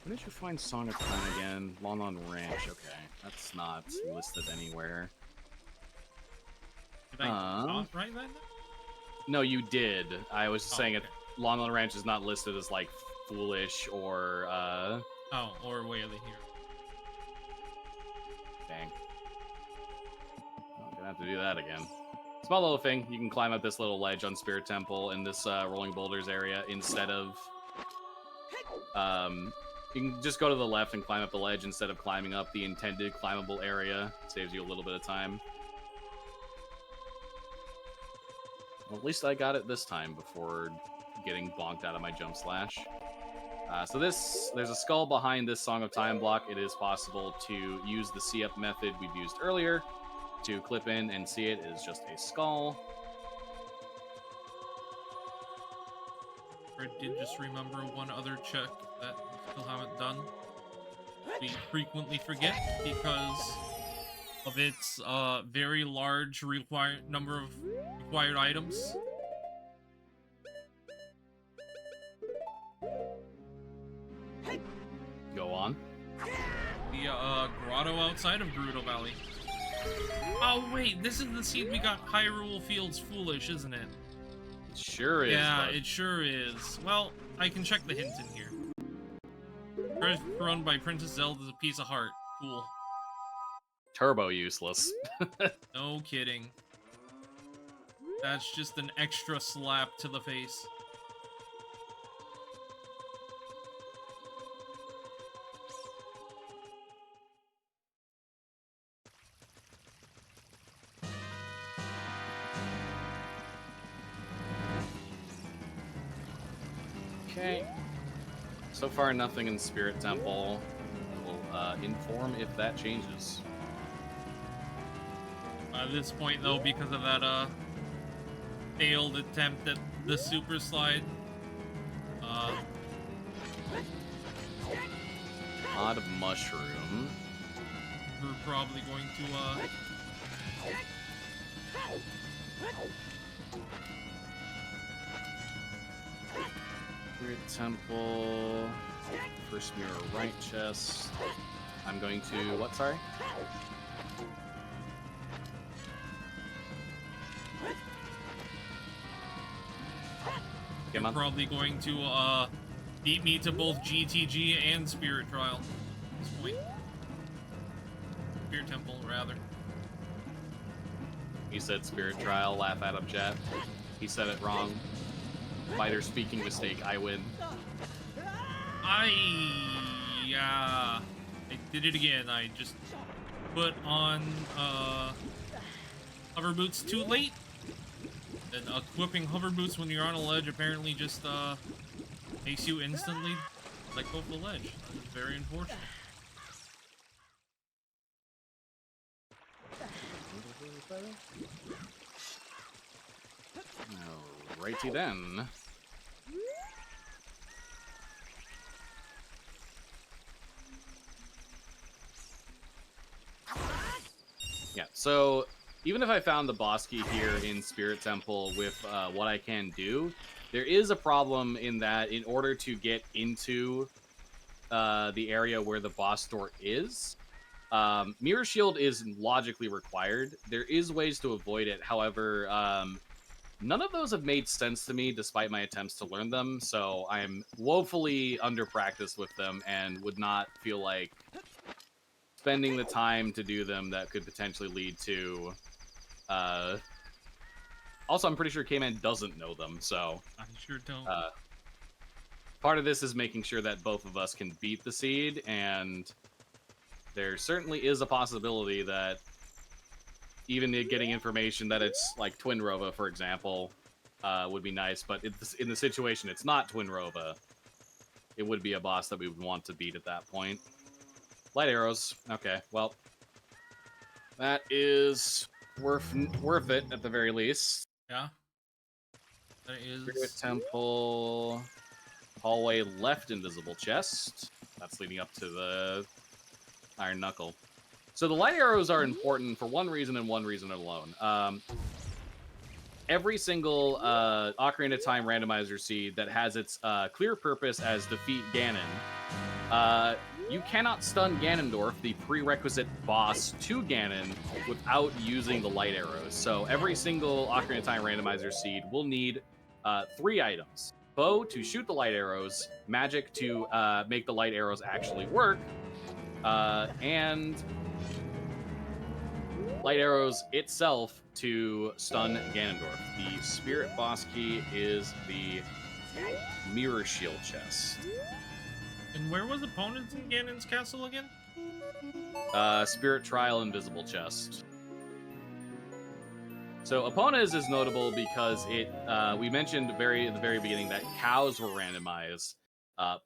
Where did you find Song of Time again? Lon Lon Ranch. Okay, that's not listed anywhere. Did I not write that? No, you did. I was just saying okay. it. Lon Lon Ranch is not listed as like foolish or Oh, or Way of the Hero. Dang. I'm gonna have to do that again. Small little thing. You can climb up this little ledge on Spirit Temple in this Rolling Boulders area instead of you can just go to the left and climb up the ledge instead of climbing up the intended climbable area. It saves you a little bit of time. Well, at least I got it this time before getting bonked out of my jump slash. So there's a skull behind this Song of Time block. It is possible to use the see-up method we've used earlier to clip in and see it. It is just a skull. I did just remember one other check that we still haven't done. We frequently forget because of its very large number of required items. Go on. The grotto outside of Gerudo Valley. Oh wait, this is the seed we got Hyrule Fields Foolish, isn't it? It sure is. Yeah, bud. it sure is. Well, I can check the hint in here. Earth thrown by Princess Zelda is a piece of heart. Cool. Turbo useless. No kidding. That's just an extra slap to the face. Okay. So far, nothing in Spirit Temple. We'll inform if that changes. At this point, though, because of that failed attempt at the super slide, Odd mushroom. we're probably going to Spirit Temple. First mirror right chest. I'm going to what? Sorry. You're probably going to beat me to both GTG and Spirit Trial at this point. Spirit Temple, rather. He said Spirit Trial. Laugh at him, chat. He said it wrong. Fighter speaking mistake. I win. I did it again. I just put on hover boots too late. And equipping hover boots when you're on a ledge apparently just makes you instantly let go of the ledge. It's very unfortunate. Alrighty then. Yeah, so even if I found the boss key here in Spirit Temple with what I can do, there is a problem in that in order to get into the area where the boss door is, Mirror Shield is logically required. There is ways to avoid it. However, none of those have made sense to me despite my attempts to learn them, so I'm woefully under-practiced with them and would not feel like spending the time to do them that could potentially lead to... Also, I'm pretty sure Kman doesn't know them, so... I sure don't. Part of this is making sure that both of us can beat the seed, and there certainly is a possibility that even getting information that it's like Twin Rova, for example, would be nice, but in the situation it's not Twin Rova, it would be a boss that we would want to beat at that point. Light arrows. Okay, well, that is worth it at the very least. Yeah. That is... Spirit Temple. Hallway left invisible chest. That's leading up to the Iron Knuckle. So the light arrows are important for one reason and one reason alone. Every single Ocarina of Time randomizer seed that has its clear purpose as defeat Ganon, you cannot stun Ganondorf, the prerequisite boss to Ganon, without using the light arrows. So every single Ocarina of Time randomizer seed will need 3 items. Bow to shoot the light arrows, magic to make the light arrows actually work, and light arrows itself to stun Ganondorf. The spirit boss key is the mirror shield chest. And where was opponents in Ganon's castle again? Spirit trial invisible chest. So Epona's is notable because it we mentioned at the very beginning that cows were randomized.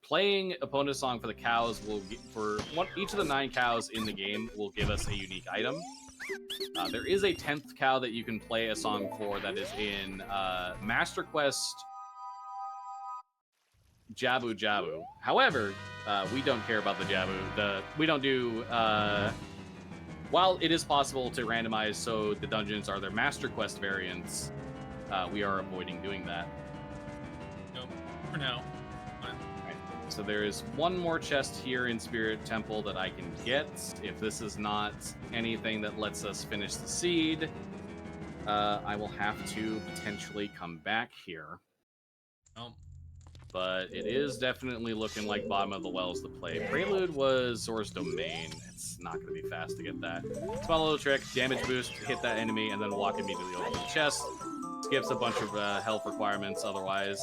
Playing Epona's song for the cows will each of the 9 cows in the game will give us a unique item. There is a 10th cow that you can play a song for that is in Master Quest Jabu Jabu. However, we don't care about the Jabu. We don't do... while it is possible to randomize so the dungeons are their Master Quest variants, we are avoiding doing that. Nope. For now. Right. so there is one more chest here in Spirit Temple that I can get. If this is not anything that lets us finish the seed, I will have to potentially come back here. Oh. But it is definitely looking like bottom of the well is the play. Prelude was Zora's Domain. It's not going to be fast to get that. Small little trick, damage boost, hit that enemy, and then walk immediately over to the chest. Skips a bunch of health requirements otherwise.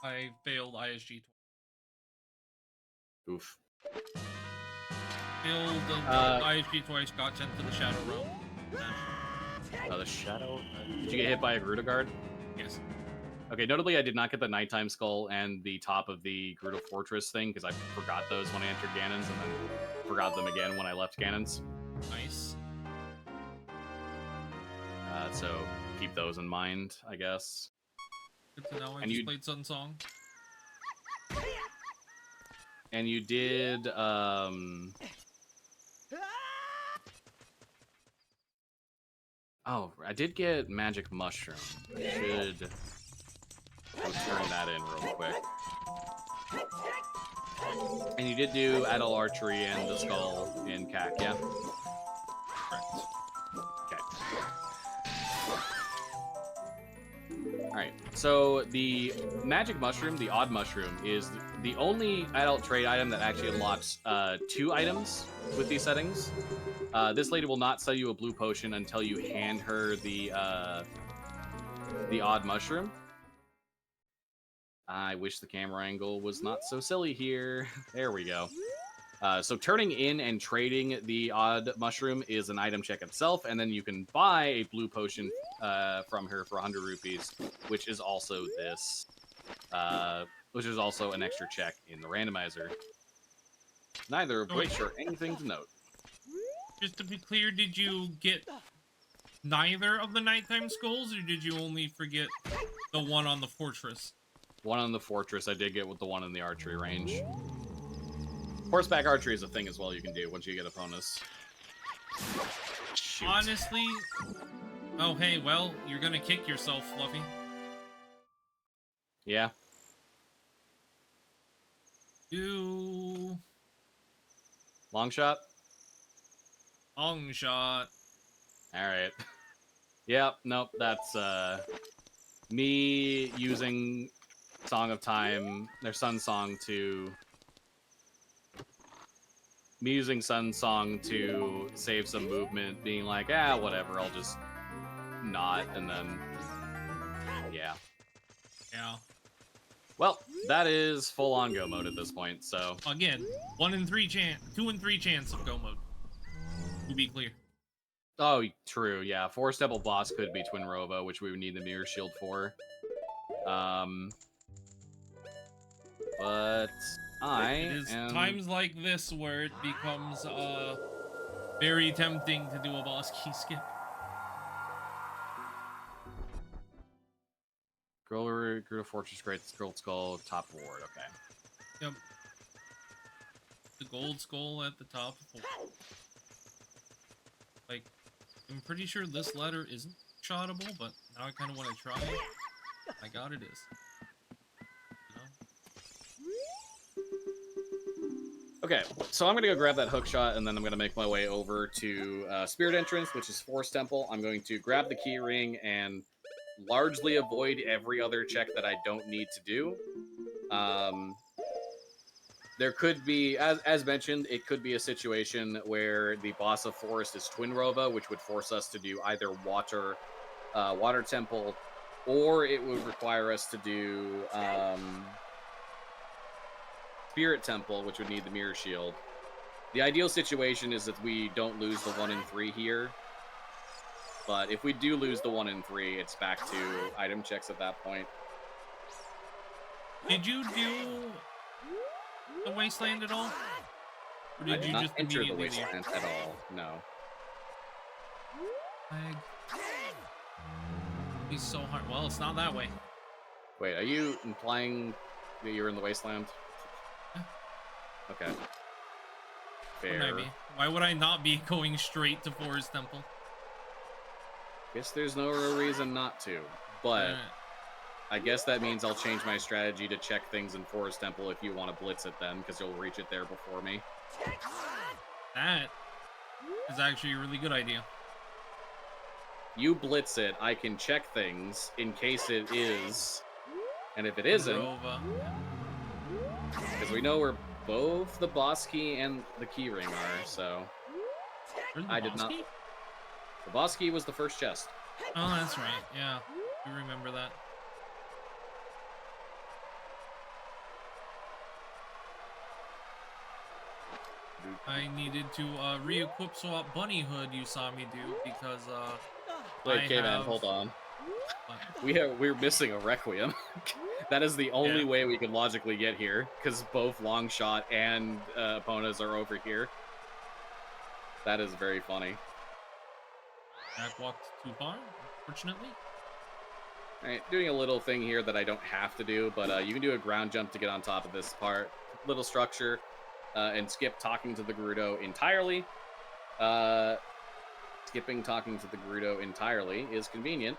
I failed ISG. Oof. Failed ISG twice, got sent to the Shadow Realm. The Shadow? Did you get hit by a Gerudo guard? Yes. Okay, notably, I did not get the Nighttime Skull and the top of the Gerudo Fortress thing, because I forgot those when I entered Ganon's, and then forgot them again when I left Ganon's. Nice. So keep those in mind, I guess. Good to know. I And just you played Sun Song. And you did, Oh, I did get Magic Mushroom. I should go turn that in real quick. And you did do Adult Archery and the Skull in CAC, yeah? Correct. Okay. Alright, so the Magic Mushroom, the Odd Mushroom, is the only adult trade item that actually unlocks 2 items with these settings. This lady will not sell you a blue potion until you hand her the Odd Mushroom. I wish the camera angle was not so silly here. There we go. So turning in and trading the Odd Mushroom is an item check itself, and then you can buy a blue potion from her for 100 rupees, which is also this, which is also an extra check in the randomizer. Neither of which are anything to note. Just to be clear, did you get neither of the Nighttime Skulls, or did you only forget the one on the fortress? One on the fortress I did get with the one in the archery range. Horseback archery is a thing as well you can do once you get a bonus. Shoot. Honestly... Oh, hey, well, you're gonna kick yourself, Fluffy. Yeah. Long shot? Long shot. Alright. Yep, nope, that's me using Song of Time, their Sun Song to... Me using Sun Song to save some movement, being like, whatever, I'll just not, and then... Yeah. Yeah. Well, that is full-on go mode at this point, so... Again, 2 in 3 chance of go mode. To be clear. Oh, true, yeah. Forest Temple boss could be Twin Rova, which we would need the Mirror Shield for. But It is times like this where it becomes very tempting to do a boss key skip. Gerudo Fortress, Great Gold Skull, top ward, okay. Yep. The gold skull at the top. Like, I'm pretty sure this ladder isn't shotable, but now I kind of want to try it. My god, it is. Okay, so I'm going to go grab that hook shot, and then I'm going to make my way over to Spirit Entrance, which is Forest Temple. I'm going to grab the key ring and largely avoid every other check that I don't need to do. There could be, as mentioned, it could be a situation where the boss of Forest is Twin Rova, which would force us to do either Water Temple, or it would require us to do Spirit Temple, which would need the Mirror Shield. The ideal situation is that we don't lose the 1 in 3 here. But if we do lose the 1 in 3, it's back to item checks at that point. Did you do the Wasteland at all? Or did you not just enter the immediately Wasteland at all, no. It'd be so hard. Well, it's not that way. Wait, are you implying that you're in the Wasteland? Okay. Fair. Maybe. Why would I not be going straight to Forest Temple? Guess there's no real reason not to, but I guess that means I'll change my strategy to check things in Forest Temple if you want to blitz it then, because you'll reach it there before me. That is actually a really good idea. You blitz it, I can check things in case it is, and if it isn't, because we know where both the boss key and the key ring are, so I did not. The boss key was the first chest. Oh, that's right. Yeah, we remember that. I needed to re-equip swap Bunny Hood. You saw me do because Wait, Kman, hold on. We're missing a Requiem. That is the only way we can logically get here, because both Longshot and Epona are over here. That is very funny. Jack walked too far, unfortunately. Alright, doing a little thing here that I don't have to do, but you can do a ground jump to get on top of this part. Little structure, and skip talking to the Gerudo entirely. Skipping talking to the Gerudo entirely is convenient.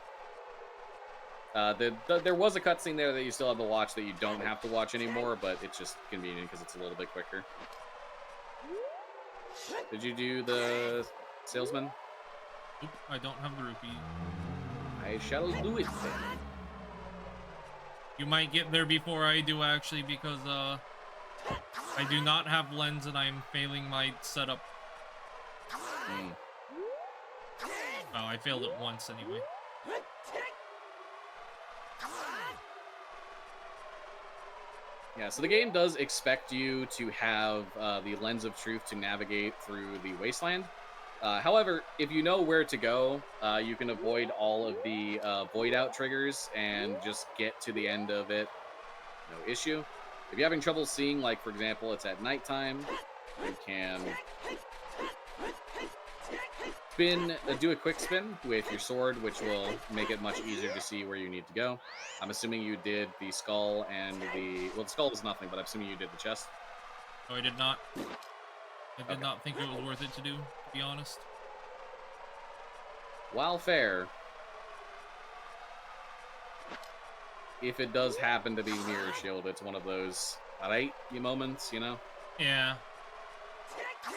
There was a cutscene there that you still have to watch that you don't have to watch anymore, but it's just convenient because it's a little bit quicker. Did you do the salesman? Nope, I don't have the rupee. I shall do it then. You might get there before I do, actually, because I do not have lens and I'm failing my setup. Oh, I failed it once anyway. Yeah, so the game does expect you to have the Lens of Truth to navigate through the wasteland. However, if you know where to go, you can avoid all of the void out triggers and just get to the end of it. No issue. If you're having trouble seeing, like, for example, it's at nighttime, you can do a quick spin with your sword, which will make it much easier to see where you need to go. I'm assuming you did the skull and well, the skull is nothing, but I'm assuming you did the chest. Oh, I did not. I did not think it was worth it to do, to be honest. While fair, if it does happen to be Mirror Shield, it's one of those alright moments, you know? Yeah. Oh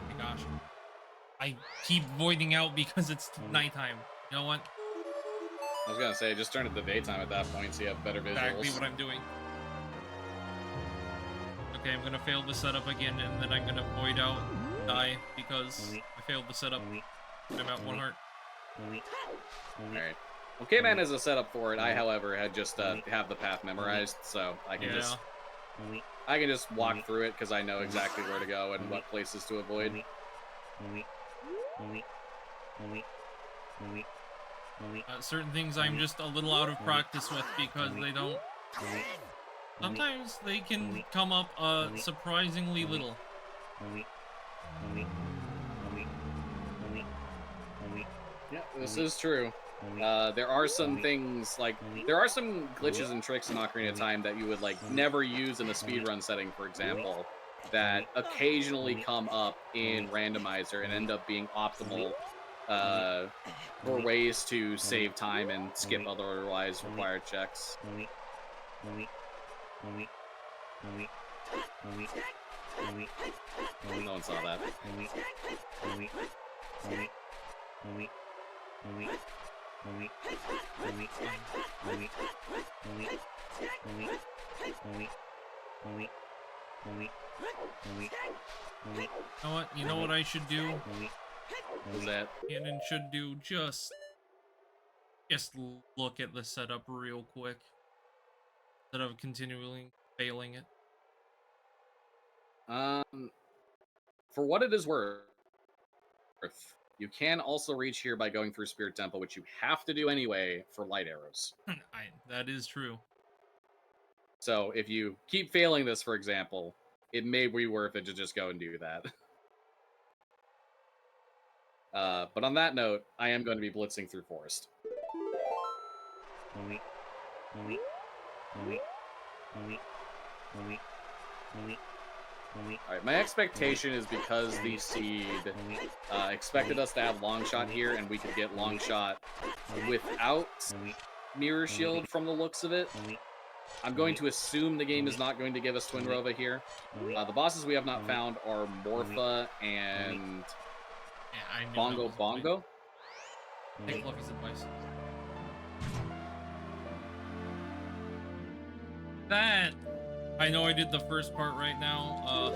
my gosh. I keep voiding out because it's nighttime. You know what? I was gonna say, just turn it to daytime at that point so you have better visuals. Exactly what I'm doing. Okay, I'm gonna fail the setup again, and then I'm gonna void out, die, because I failed the setup. I'm at 1 heart. Alright. Well, Kman has a setup for it. I, however, had just have the path memorized, so I can just walk through it because I know exactly where to go and what places to avoid. Certain things I'm just a little out of practice with because they don't... Sometimes they can come up surprisingly little. Yeah, this is true. There are some things, like, there are some glitches and tricks in Ocarina of Time that you would, like, never use in a speedrun setting, for example, that occasionally come up in Randomizer and end up being optimal for ways to save time and skip otherwise required checks. No one saw that. You know what I should do? What's that? Canon should do just look at the setup real quick instead of continually failing it. For what it is worth, you can also reach here by going through Spirit Temple, which you have to do anyway for light arrows. That is true. So if you keep failing this, for example, it may be worth it to just go and do that. But on that note, I am going to be blitzing through Forest. Alright, my expectation is because the seed expected us to have long shot here, and we could get long shot without mirror shield from the looks of it. I'm going to assume the game is not going to give us Twin Rova here. The bosses we have not found are Morpha and Bongo Bongo. Take Fluffy's advice. That I know I did the first part right now.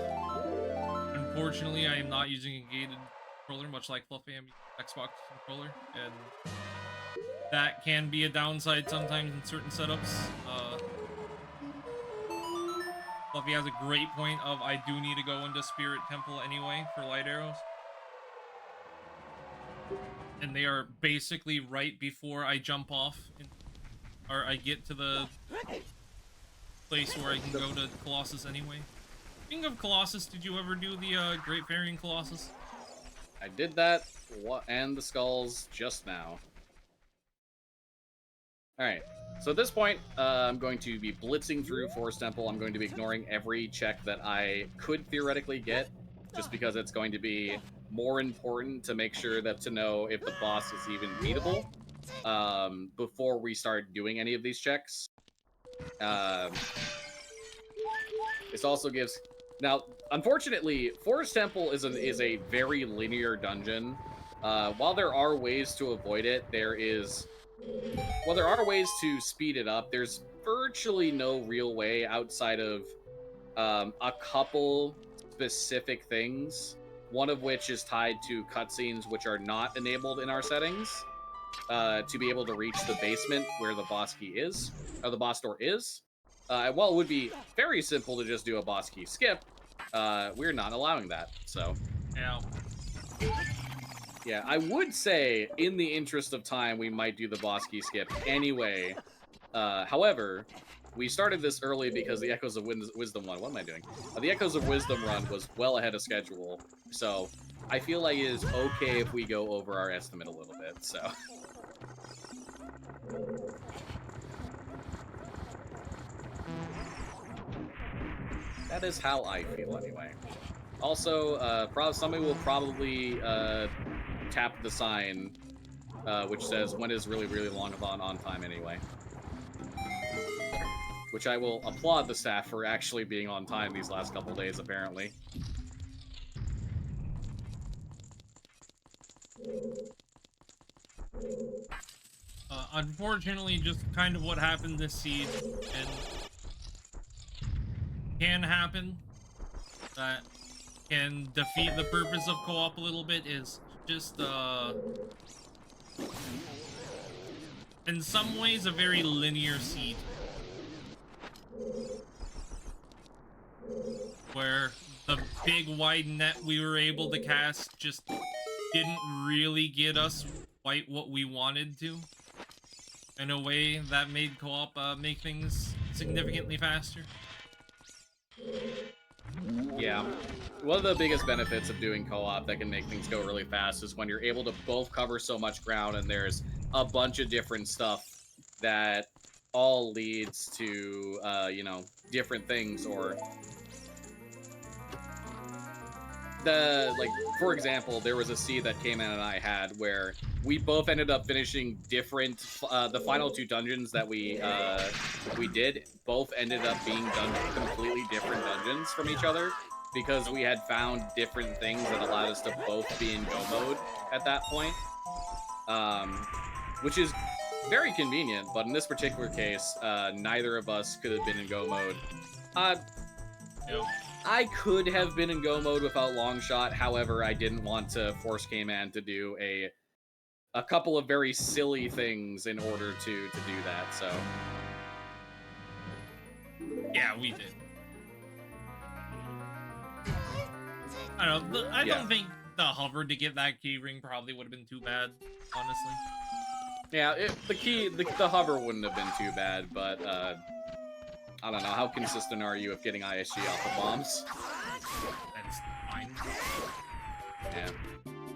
Unfortunately, I am not using a gated controller, much like Fluffy. I'm using Xbox controller, and that can be a downside sometimes in certain setups. Fluffy has a great point of I do need to go into Spirit Temple anyway for light arrows. And they are basically right before I jump off, or I get to the place where I can go to Colossus anyway. Speaking of Colossus, did you ever do the Great Fairy Colossus? I did that, and the skulls just now. Alright, so at this point, I'm going to be blitzing through Forest Temple. I'm going to be ignoring every check that I could theoretically get, just because it's going to be more important to make sure that to know if the boss is even beatable before we start doing any of these checks. This also gives... Now, unfortunately, Forest Temple is a very linear dungeon. While there are ways to avoid it, while there are ways to speed it up, there's virtually no real way outside of a couple specific things, one of which is tied to cutscenes which are not enabled in our settings, to be able to reach the basement where the boss key is, or the boss door is. While it would be very simple to just do a boss key skip, we're not allowing that, so... Yeah. Yeah, I would say, in the interest of time, we might do the boss key skip anyway. However, we started this early because the Echoes of Wisdom run... What am I doing? The Echoes of Wisdom run was well ahead of schedule, so I feel like it is okay if we go over our estimate a little bit, so... That is how I feel, anyway. Also, somebody will probably tap the sign, which says, when is really, really long on time, anyway. Which I will applaud the staff for actually being on time these last couple days, apparently. Unfortunately, just kind of what happened this seed, and can happen, that can defeat the purpose of co-op a little bit, is just, in some ways, a very linear seed. Where the big wide net we were able to cast just didn't really get us quite what we wanted to. In a way that made co-op make things significantly faster. Yeah. One of the biggest benefits of doing co-op that can make things go really fast is when you're able to both cover so much ground and there's a bunch of different stuff that all leads to, you know, different things, or... Like, for example, there was a seed that Kman and I had where we both ended up finishing different, the final two dungeons that we did, both ended up being completely different dungeons from each other, because we had found different things that allowed us to both be in go mode at that point. Which is very convenient, but in this particular case, neither of us could have been in go mode. Yep. I could have been in go mode without long shot, however, I didn't want to force Kman to do a couple of very silly things in order to do that, so... Yeah, we did. I don't know, I don't think the hover to get that key ring probably would have been too bad, honestly. Yeah, the hover wouldn't have been too bad, but, I don't know, how consistent are you of getting ISG off of bombs? That's fine. Yeah.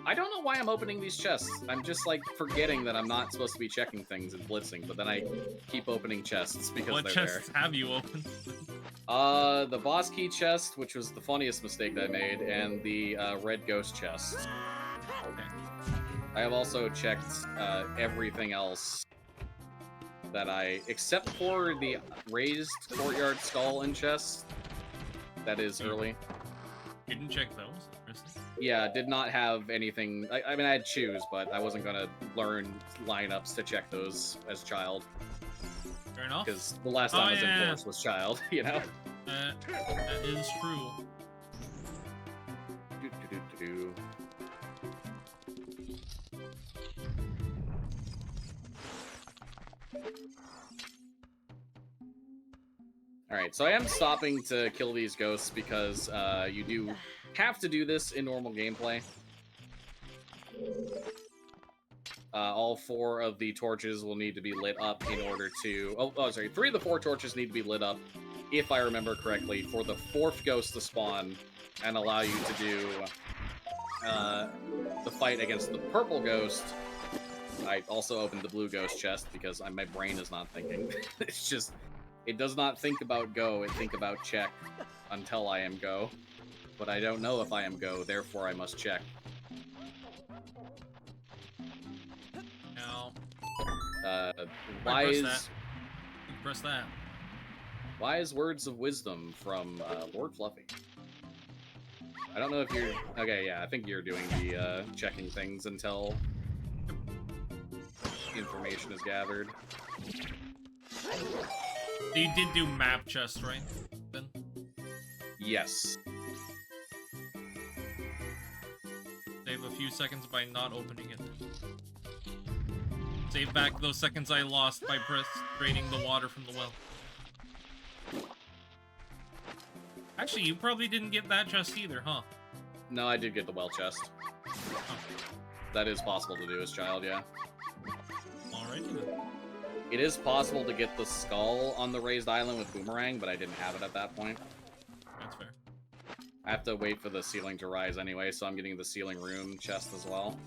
I don't know why I'm opening these chests. I'm just, like, forgetting that I'm not supposed to be checking things and blitzing, but then I keep opening chests because What they're chests have you opened? The boss key chest, which was the funniest mistake I made, and the red ghost chest. Okay. I have also checked everything else that except for the raised courtyard skull and chest. That is early. You didn't check those? Interesting. Yeah, did not have anything. I mean, I had choose, but I wasn't gonna learn lineups to check those as child. Fair enough. Because the last time I was in Force was child, you know? That is true. Alright, so I am stopping to kill these ghosts because you do have to do this in normal gameplay. All 4 of the torches will need to be lit up in order to... Oh, sorry. 3 of the 4 torches need to be lit up, if I remember correctly, for the 4th ghost to spawn and allow you to do the fight against the purple ghost. I also opened the blue ghost chest because my brain is not thinking. It's just... It does not think about go, it think about check until I am go. But I don't know if I am go, therefore I must check. Now, Press that. Wise words of wisdom from Lordfluffy. I don't know if you're... Okay, yeah, I think you're doing the checking things until information is gathered. So you did do map chest, right? Then? Yes. Save a few seconds by not opening it. Save back those seconds I lost by draining the water from the well. Actually, you probably didn't get that chest either, huh? No, I did get the well chest. Oh. That is possible to do as child, yeah. Alrighty then. It is possible to get the skull on the raised island with Boomerang, but I didn't have it at that point. That's fair. I have to wait for the ceiling to rise anyway, so I'm getting the ceiling room chest as well.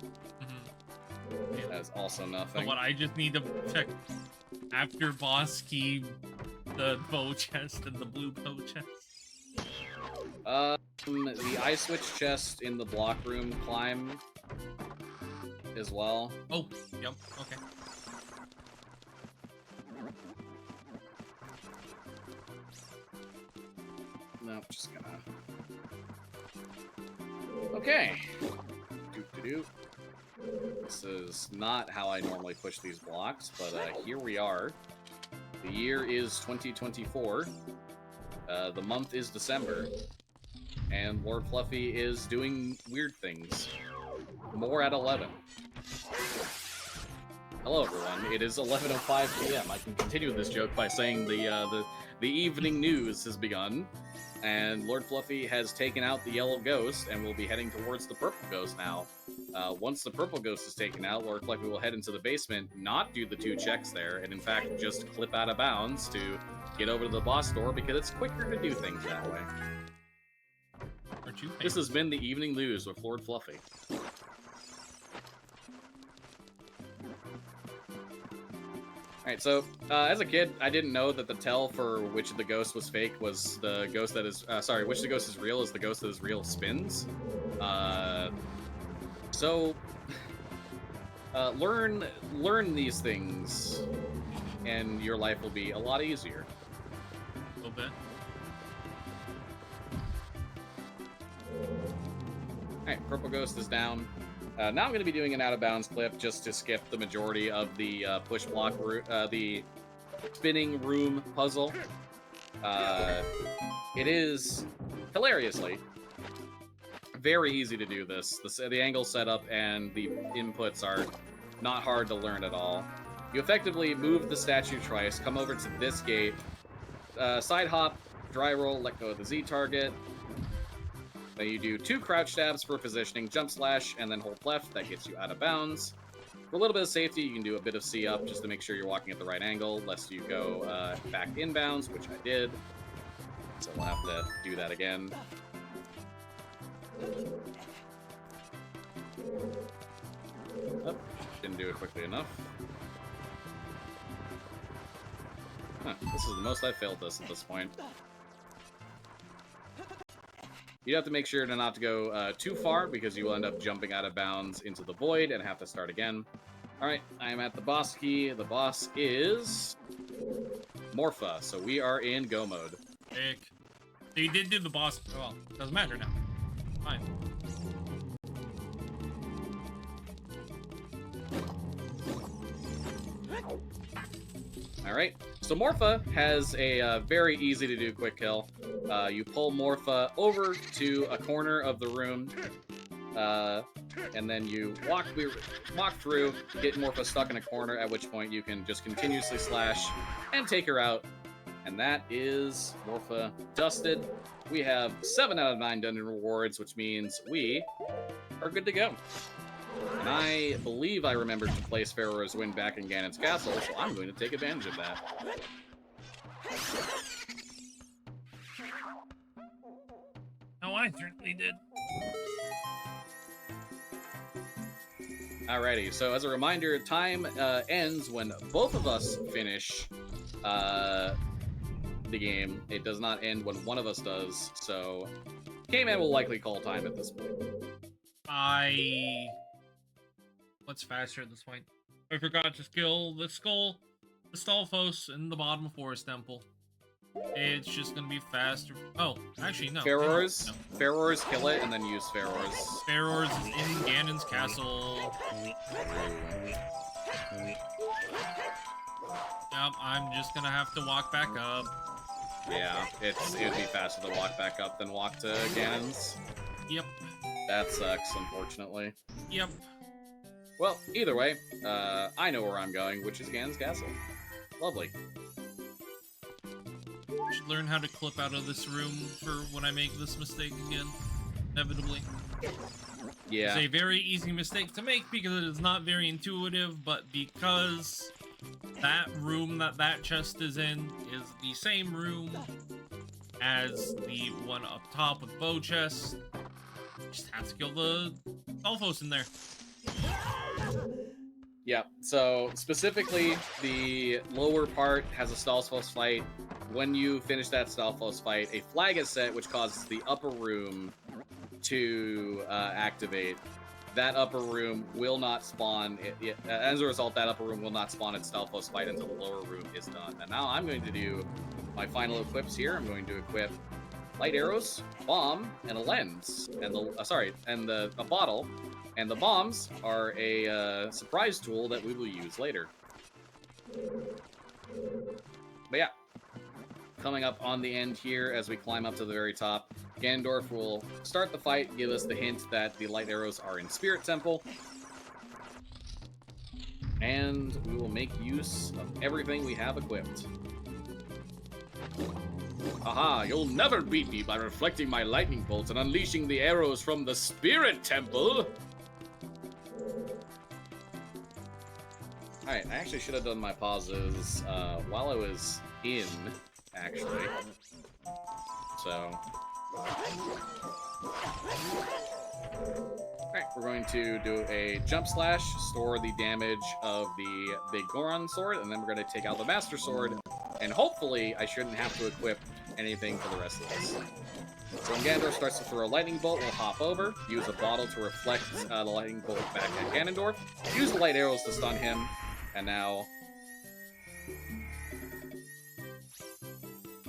Mm-hmm. That is also nothing. But I just need to check after boss key the bow chest and the blue bow chest. The eye switch chest in the block room climb as well. Oh, yep, okay. No, just gonna... Okay. Doo-doo-doo. This is not how I normally push these blocks, but here we are. The year is 2024. The month is December. And Lordfluffy is doing weird things. More at 11. Hello, everyone. It is 11:05 p.m. I can continue this joke by saying the evening news has begun, and Lordfluffy has taken out the yellow ghost and will be heading towards the purple ghost now. Once the purple ghost is taken out, Lordfluffy will head into the basement, not do the 2 checks there, and in fact just clip out of bounds to get over to the boss door because it's quicker to do things that way. This has been the evening news with Lordfluffy. Alright, so, as a kid, I didn't know that the tell for which of the ghosts was fake was the ghost that is, which of the ghost is real is the ghost that is real spins. Learn these things, and your life will be a lot easier. A little bit. Alright, purple ghost is down. Now I'm going to be doing an out-of-bounds clip just to skip the majority of the push block route, the spinning room puzzle. It is, hilariously, very easy to do this. The angle setup and the inputs are not hard to learn at all. You effectively move the statue twice, come over to this gate, side hop, dry roll, let go of the Z target. Then you do 2 crouch stabs for positioning, jump slash, and then hold left. That gets you out of bounds. For a little bit of safety, you can do a bit of C up just to make sure you're walking at the right angle, lest you go back inbounds, which I did. So we'll have to do that again. Oh, didn't do it quickly enough. Huh, this is the most I've failed this at this point. You have to make sure to not to go too far, because you will end up jumping out of bounds into the void and have to start again. Alright, I am at the boss key. The boss is Morpha, so we are in go mode. Heck. They did do the boss. Well, doesn't matter now. Fine. Alright, so Morpha has a very easy to do quick kill. You pull Morpha over to a corner of the room, and then you walk through, get Morpha stuck in a corner, at which point you can just continuously slash and take her out. And that is Morpha dusted. We have 7 out of 9 dungeon rewards, which means we are good to go. And I believe I remembered to place Pharaoh's Wind back in Ganon's castle, so I'm going to take advantage of that. Oh, I certainly did. Alrighty, so as a reminder, time ends when both of us finish the game. It does not end when one of us does, so Kman will likely call time at this point. What's faster at this point? I forgot to kill the skull, the Stalfos, in the bottom forest temple. It's just gonna be faster. Oh, actually, no. Pharaohs? No. Pharaohs, kill it, and then use Pharaohs. Pharaohs is in Ganon's castle. Yep, I'm just gonna have to walk back up. Yeah, it would be faster to walk back up than walk to Ganon's. Yep. That sucks, unfortunately. Yep. Well, either way, I know where I'm going, which is Ganon's castle. Lovely. I should learn how to clip out of this room for when I make this mistake again. Inevitably. Yeah. It's a very easy mistake to make because it is not very intuitive, but because that room that chest is in is the same room as the one up top with bow chest. Just have to kill the Alphos in there. Yeah, so specifically, the lower part has a Stalfos fight. When you finish that Stalfos fight, a flag is set, which causes the upper room to activate. That upper room will not spawn. As a result, that upper room will not spawn its Stalfos fight until the lower room is done. And now I'm going to do my final equips here. I'm going to equip light arrows, bomb, and a lens, and a bottle. And the bombs are a surprise tool that we will use later. But yeah, coming up on the end here as we climb up to the very top, Ganondorf will start the fight, give us the hint that the light arrows are in Spirit Temple. And we will make use of everything we have equipped. Aha, you'll never beat me by reflecting my lightning bolts and unleashing the arrows from the Spirit Temple! Alright, I actually should have done my pauses while I was in, actually. So... Alright, we're going to do a jump slash, store the damage of the big Goron sword, and then we're going to take out the Master Sword, and hopefully I shouldn't have to equip anything for the rest of this. So when Ganondorf starts to throw a lightning bolt, we'll hop over, use a bottle to reflect the lightning bolt back at Ganondorf, use the light arrows to stun him, and now...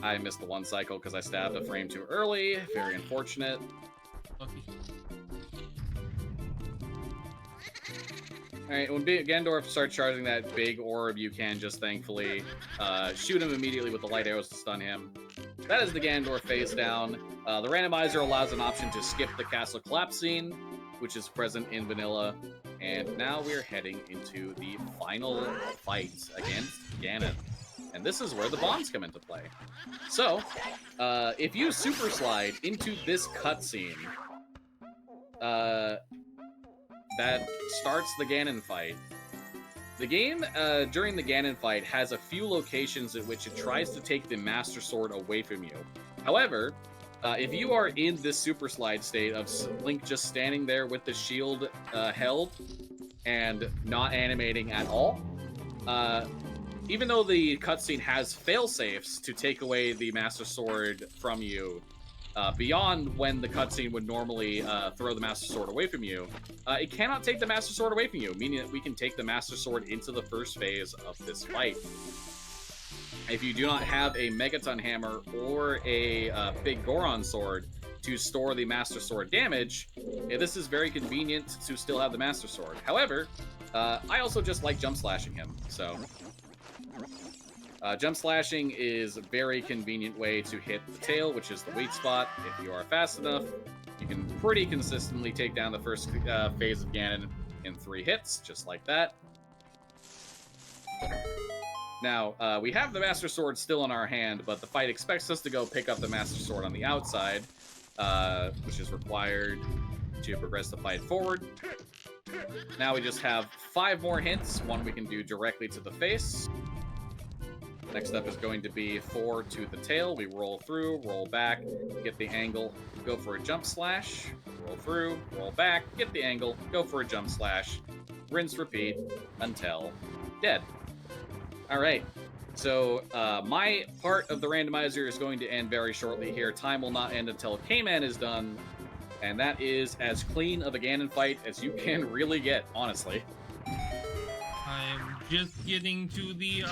I missed the one cycle because I stabbed a frame too early. Very unfortunate. Lucky. Alright, when Ganondorf starts charging that big orb, you can just thankfully shoot him immediately with the light arrows to stun him. That is the Ganondorf face down. The randomizer allows an option to skip the castle collapse scene, which is present in vanilla. And now we're heading into the final fight against Ganon. And this is where the bombs come into play. So, if you super slide into this cutscene, that starts the Ganon fight. The game, during the Ganon fight, has a few locations at which it tries to take the Master Sword away from you. However, If you are in this super slide state of Link just standing there with the shield held and not animating at all, even though the cutscene has fail-safes to take away the Master Sword from you, beyond when the cutscene would normally throw the Master Sword away from you, it cannot take the Master Sword away from you, meaning that we can take the Master Sword into the first phase of this fight. If you do not have a Megaton Hammer or a Big Goron Sword to store the Master Sword damage, this is very convenient to still have the Master Sword. However, I also just like jump slashing him, so... jump slashing is a very convenient way to hit the tail, which is the weak spot. If you are fast enough, you can pretty consistently take down the first phase of Ganon in 3 hits, just like that. Now, we have the Master Sword still in our hand, but the fight expects us to go pick up the Master Sword on the outside, which is required to progress the fight forward. Now we just have 5 more hints. One we can do directly to the face. Next up is going to be 4 to the tail. We roll through, roll back, get the angle, go for a jump slash, roll through, roll back, get the angle, go for a jump slash, rinse, repeat, until dead. All right, so my part of the randomizer is going to end very shortly here. Time will not end until Kman is done, and that is as clean of a Ganon fight as you can really get, honestly. I'm just getting to the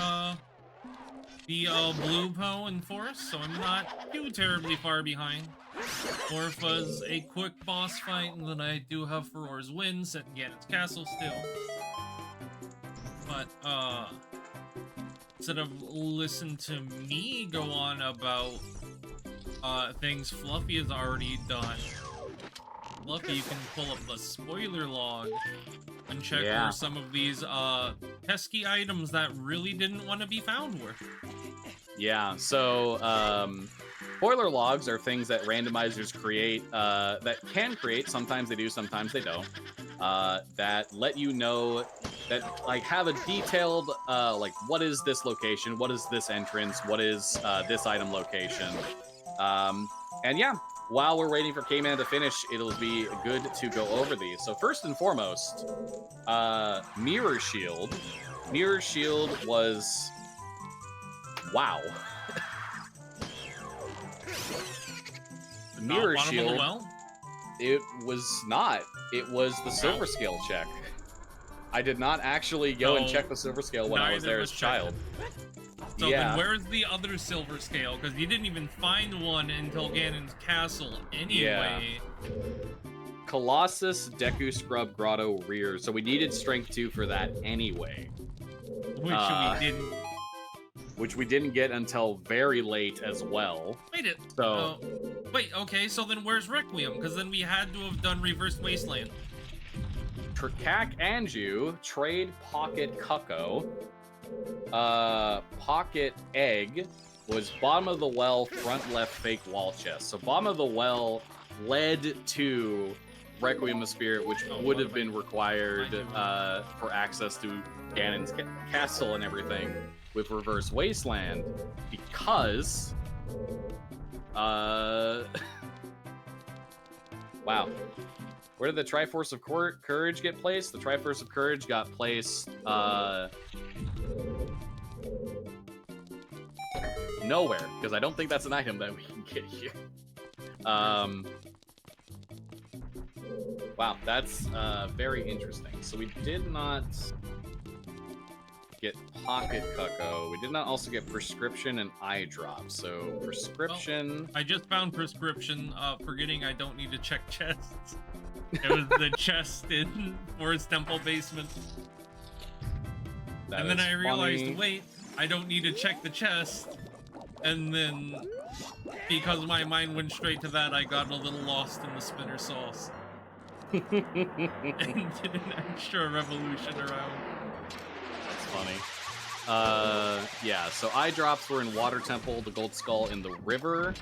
blue Poe and forest, so I'm not too terribly far behind. Orpha's a quick boss fight, and then I do have Farore's Wind set in Ganon's castle still. But, instead of listen to me go on about things Fluffy has already done, Fluffy, you can pull up the spoiler log and check where some of these pesky items that really didn't want to be found were. Yeah, so spoiler logs are things that randomizers create, that can create, sometimes they do, sometimes they don't, that let you know, that like have a detailed, like what is this location, what is this entrance, what is this item location, and yeah, while we're waiting for Kman to finish, it'll be good to go over these. So first and foremost, Mirror Shield. Mirror Shield was... wow. Mirror Shield... Of the well? It was not. It was the silver scale check. I did not actually go and check the silver scale when I was there as a child. So then where's the other silver scale? Because you didn't even find one until Ganon's castle anyway. Yeah. Colossus, Deku Scrub, Grotto, Rear. So we needed Strength 2 for that anyway. Which we didn't get until very late as well. Wait, okay, so then where's Requiem? Because then we had to have done Reverse Wasteland. Trakak Anju, Trade Pocket Cucko. Pocket Egg was bottom of the well, front left fake wall chest. So bottom of the well led to Requiem of Spirit, which would have been required for access to Ganon's castle and everything with Reverse Wasteland, because wow. Where did the Triforce of Courage get placed? The Triforce of Courage got placed nowhere, because I don't think that's an item that we can get here. Wow, that's very interesting. So we did not get Pocket Cucko. We did not also get Prescription and Eye Drop. So Prescription... Well, I just found Prescription, forgetting I don't need to check chests. It was the chest in Forest Temple basement. And then I realized, wait, I don't need to check the chest. And then, because my mind went straight to that, I got a little lost in the spinner sauce. And did an extra revolution around. That's funny. Yeah, so eye drops were in Water Temple, the Gold Skull in the river.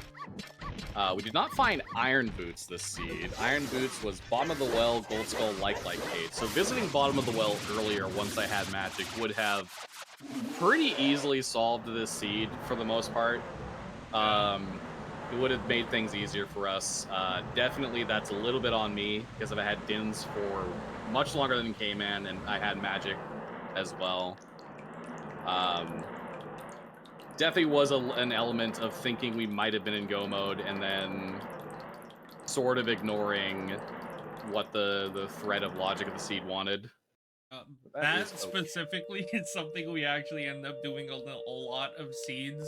We did not find Iron Boots this seed. Iron Boots was bottom of the well, Gold Skull, like Kate. So visiting bottom of the well earlier once I had magic would have pretty easily solved this seed for the most part. It would have made things easier for us. Definitely, that's a little bit on me because I've had Dins for much longer than Kman, and I had Magic as well. Definitely was an element of thinking we might have been in go mode, and then sort of ignoring what the thread of logic of the seed wanted. Uh, That that is okay. specifically is something we actually end up doing a lot of seeds,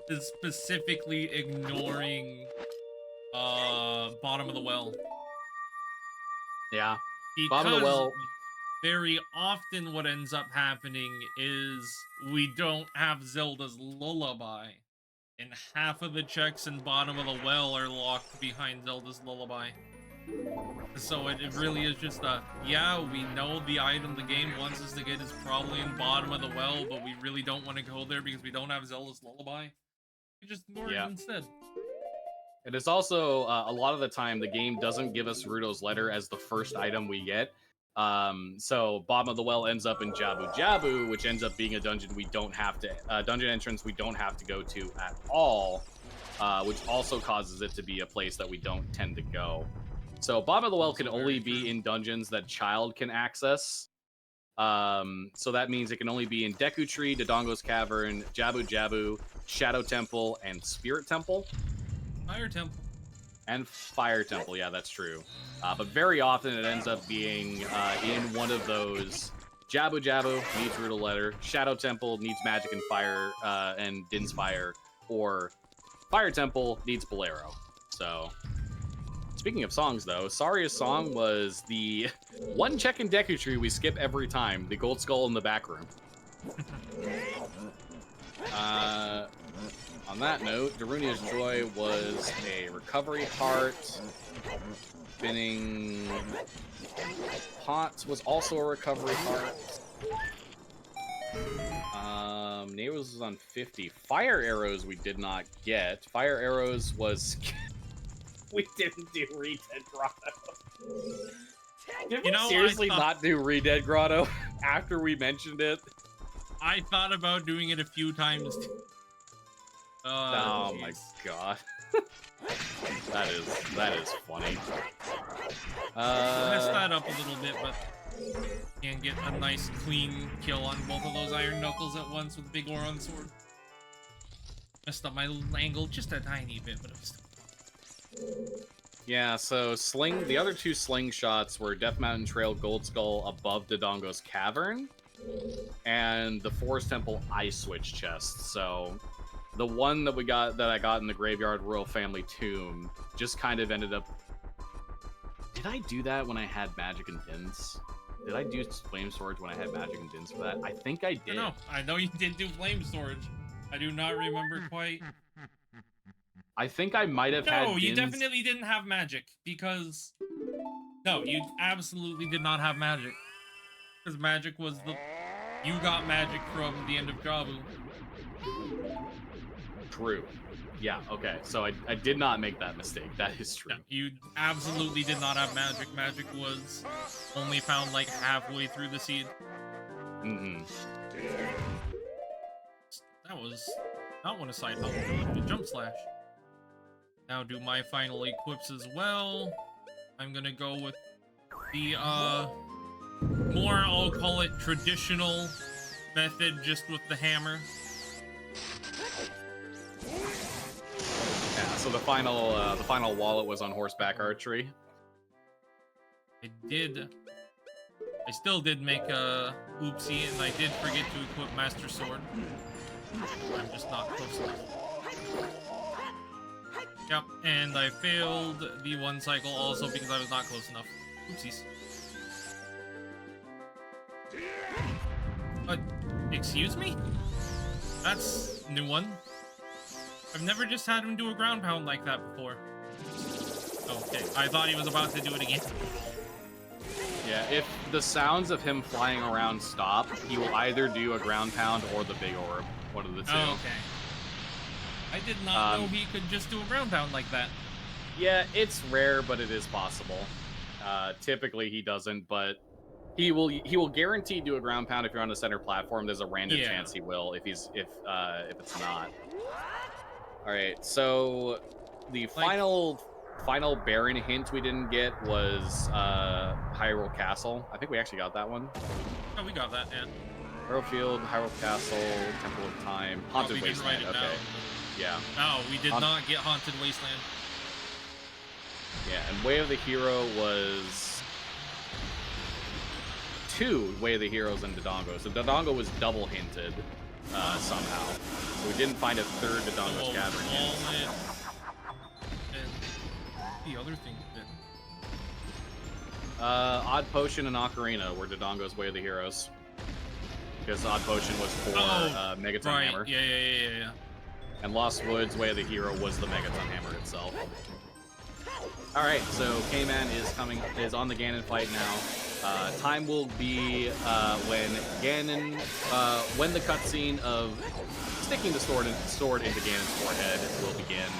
is specifically ignoring bottom of the well, Yeah. Bottom of the because well. very often what ends up happening is we don't have Zelda's lullaby, and half of the checks in bottom of the well are locked behind Zelda's lullaby. So it really is just yeah, we know the item the game wants us to get is probably in bottom of the well, but we really don't want to go there because we don't have Zelda's lullaby. We just ignore it Yeah. instead. And it's also a lot of the time the game doesn't give us Ruto's letter as the first item we get. So bottom of the well ends up in Jabu Jabu, which ends up being a dungeon we don't have to dungeon entrance we don't have to go to at all, which also causes it to be a place that we don't tend to go. So bottom of the well Also can very only true. be in dungeons that child can access. So that means it can only be in Deku Tree, Dodongo's Cavern, Jabu Jabu, Shadow Temple, and Spirit Temple. Fire Temple. And Fire Temple, yeah, that's true. But very often it ends up being in one of those. Jabu Jabu needs Ruto Letter, Shadow Temple needs Magic and Fire, and Din's Fire, or Fire Temple needs Bolero. So, speaking of songs, though, Saria's song was the one check in Deku Tree we skip every time, the Gold Skull in the back room. On that note, Darunia's Joy was a recovery heart. Spinning Pot was also a recovery heart. Neighbors was on 50. Fire Arrows we did not get. Fire Arrows was... we didn't do Re-Dead Grotto. Did we seriously not do Re-Dead Grotto after we mentioned it? I thought about doing it a few times. Oh my god. that is funny. Messed that up a little bit, but can get a nice clean kill on both of those Iron Knuckles at once with Big Oron Sword. Messed up my angle just a tiny bit, but it was still... Yeah, so the other two slingshots were Death Mountain Trail Gold Skull above Dodongo's Cavern, and the Forest Temple Ice Switch chest. So the one that I got in the Graveyard Royal Family Tomb just kind of ended up... Did I do that when I had Magic and Dins? Did I do Flame Storage when I had Magic and Dins for that? I think I did. I know you did do Flame Storage. I do not remember quite. I think I might have had No, you Dins. definitely didn't have Magic, because... No, you absolutely did not have Magic. Because Magic was the... You got Magic from the end of Jabu. True. Yeah, okay. So I did not make that mistake. That is true. No, you absolutely did not have Magic. Magic was only found like halfway through the seed. Mm-hmm. That was not one of side help, but a jump slash. Now do my final equips as well. I'm gonna go with the more, I'll call it, traditional method, just with the hammer. Yeah, so the final wallet was on horseback archery. I still did make a oopsie, and I did forget to equip Master Sword. I'm just not close enough. Yep, and I failed the one cycle also because I was not close enough. Oopsies. Excuse me? That's a new one. I've never just had him do a ground pound like that before. Okay, I thought he was about to do it again. Yeah, if the sounds of him flying around stop, he will either do a ground pound or the big orb. One of the two. Oh, okay. I did not know he could just do a ground pound like that. Yeah, it's rare, but it is possible. Typically he doesn't, but he will guarantee do a ground pound if you're on the center platform. There's a random chance he will if it's not. All right, so the final Baron hint we didn't get was Hyrule Castle. I think we actually got that one. Oh, we got that, yeah. Hyrule Field, Hyrule Castle, Temple of Time, Haunted Wasteland. Okay. Down. Yeah. No, we did not get Haunted Wasteland. Yeah, and Way of the Hero was 2 Way of the Heroes and Dodongo. So Dodongo was double hinted somehow. So we didn't find a third Dodongo's Cavern hint. And the other thing that... Odd Potion and Ocarina were Dodongo's Way of the Heroes. Because Odd Potion was for Megaton Hammer. Yeah. And Lost Woods, Way of the Hero was the Megaton Hammer itself. Alright, so Kman is on the Ganon fight now. Time will be when Ganon, when the cutscene of sticking the sword into Ganon's forehead will begin.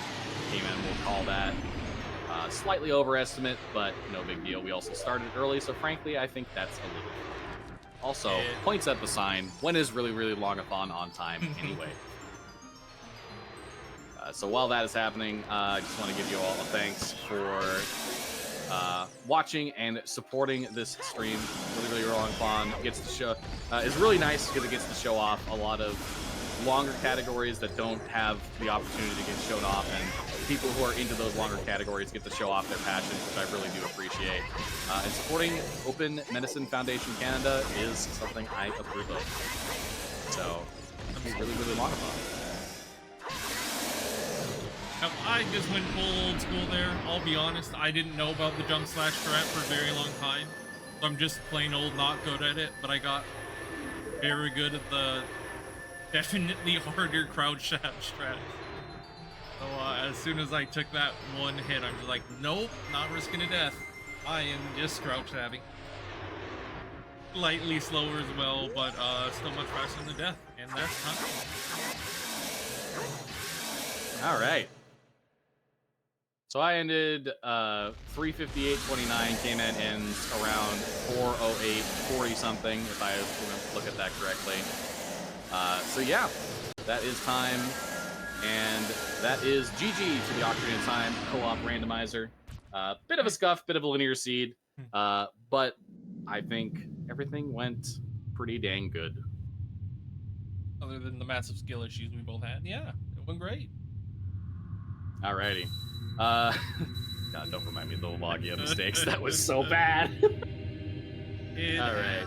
Kman will call that slightly overestimate, but no big deal. We also started early, so frankly, I think that's a little. Also, points at the sign. When is really, really long-a-thon on time anyway? So while that is happening, I just want to give you all a thanks for watching and supporting this stream. Really, really long-a-thon. Gets to show is really nice because it gets to show off a lot of longer categories that don't have the opportunity to get shown off, and people who are into those longer categories get to show off their passion, which I really do appreciate. And supporting Open Medicine Foundation Canada is something I approve of. So, it's really, really long-a-thon. I just went full old school there. I'll be honest, I didn't know about the jump slash strat for a very long time. So I'm just plain old not good at it, but I got very good at the definitely harder crouch jab strat. So as soon as I took that one hit, I'm just like, nope, not risking a death. I am just crouch jabbing. Slightly slower as well, but still much faster than the death, and that's time. All right. So I ended 3:58.29. Kman ends around 4:08.40 something, if I look at that correctly. So yeah, that is time, and that is GG to the Ocarina of Time co-op randomizer. Bit of a scuff, bit of a linear seed, but I think everything went pretty dang good. Other than the massive skill issues we both had, yeah, it went great. Alrighty. God, don't remind me of the Logia mistakes. That was so bad. Alright.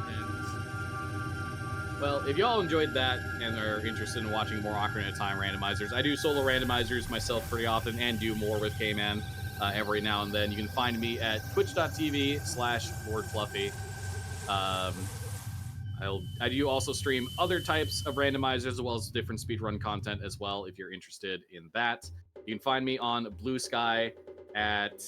Well, if y'all enjoyed that and are interested in watching more Ocarina of Time randomizers, I do solo randomizers myself pretty often and do more with Kman every now and then. You can find me at twitch.tv/Lordfluffy. I do also stream other types of randomizers as well as different speedrun content as well if you're interested in that. You can find me on Blue Sky at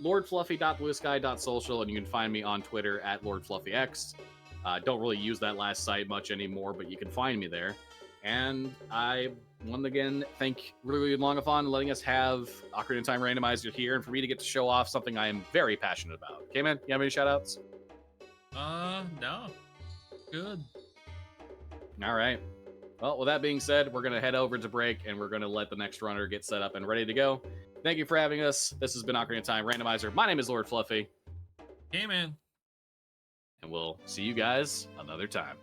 lordfluffy.bluesky.social, and you can find me on Twitter at lordfluffyx. Don't really use that last site much anymore, but you can find me there. And I, once again, thank really Longathon letting us have Ocarina of Time Randomizer here, and for me to get to show off something I am very passionate about. Okay, man, you have any shout-outs? No. Good. All right. Well, with that being said, we're going to head over to break, and we're going to let the next runner get set up and ready to go. Thank you for having us. This has been Ocarina of Time Randomizer. My name is Lord Fluffy. Hey, man. And we'll see you guys another time.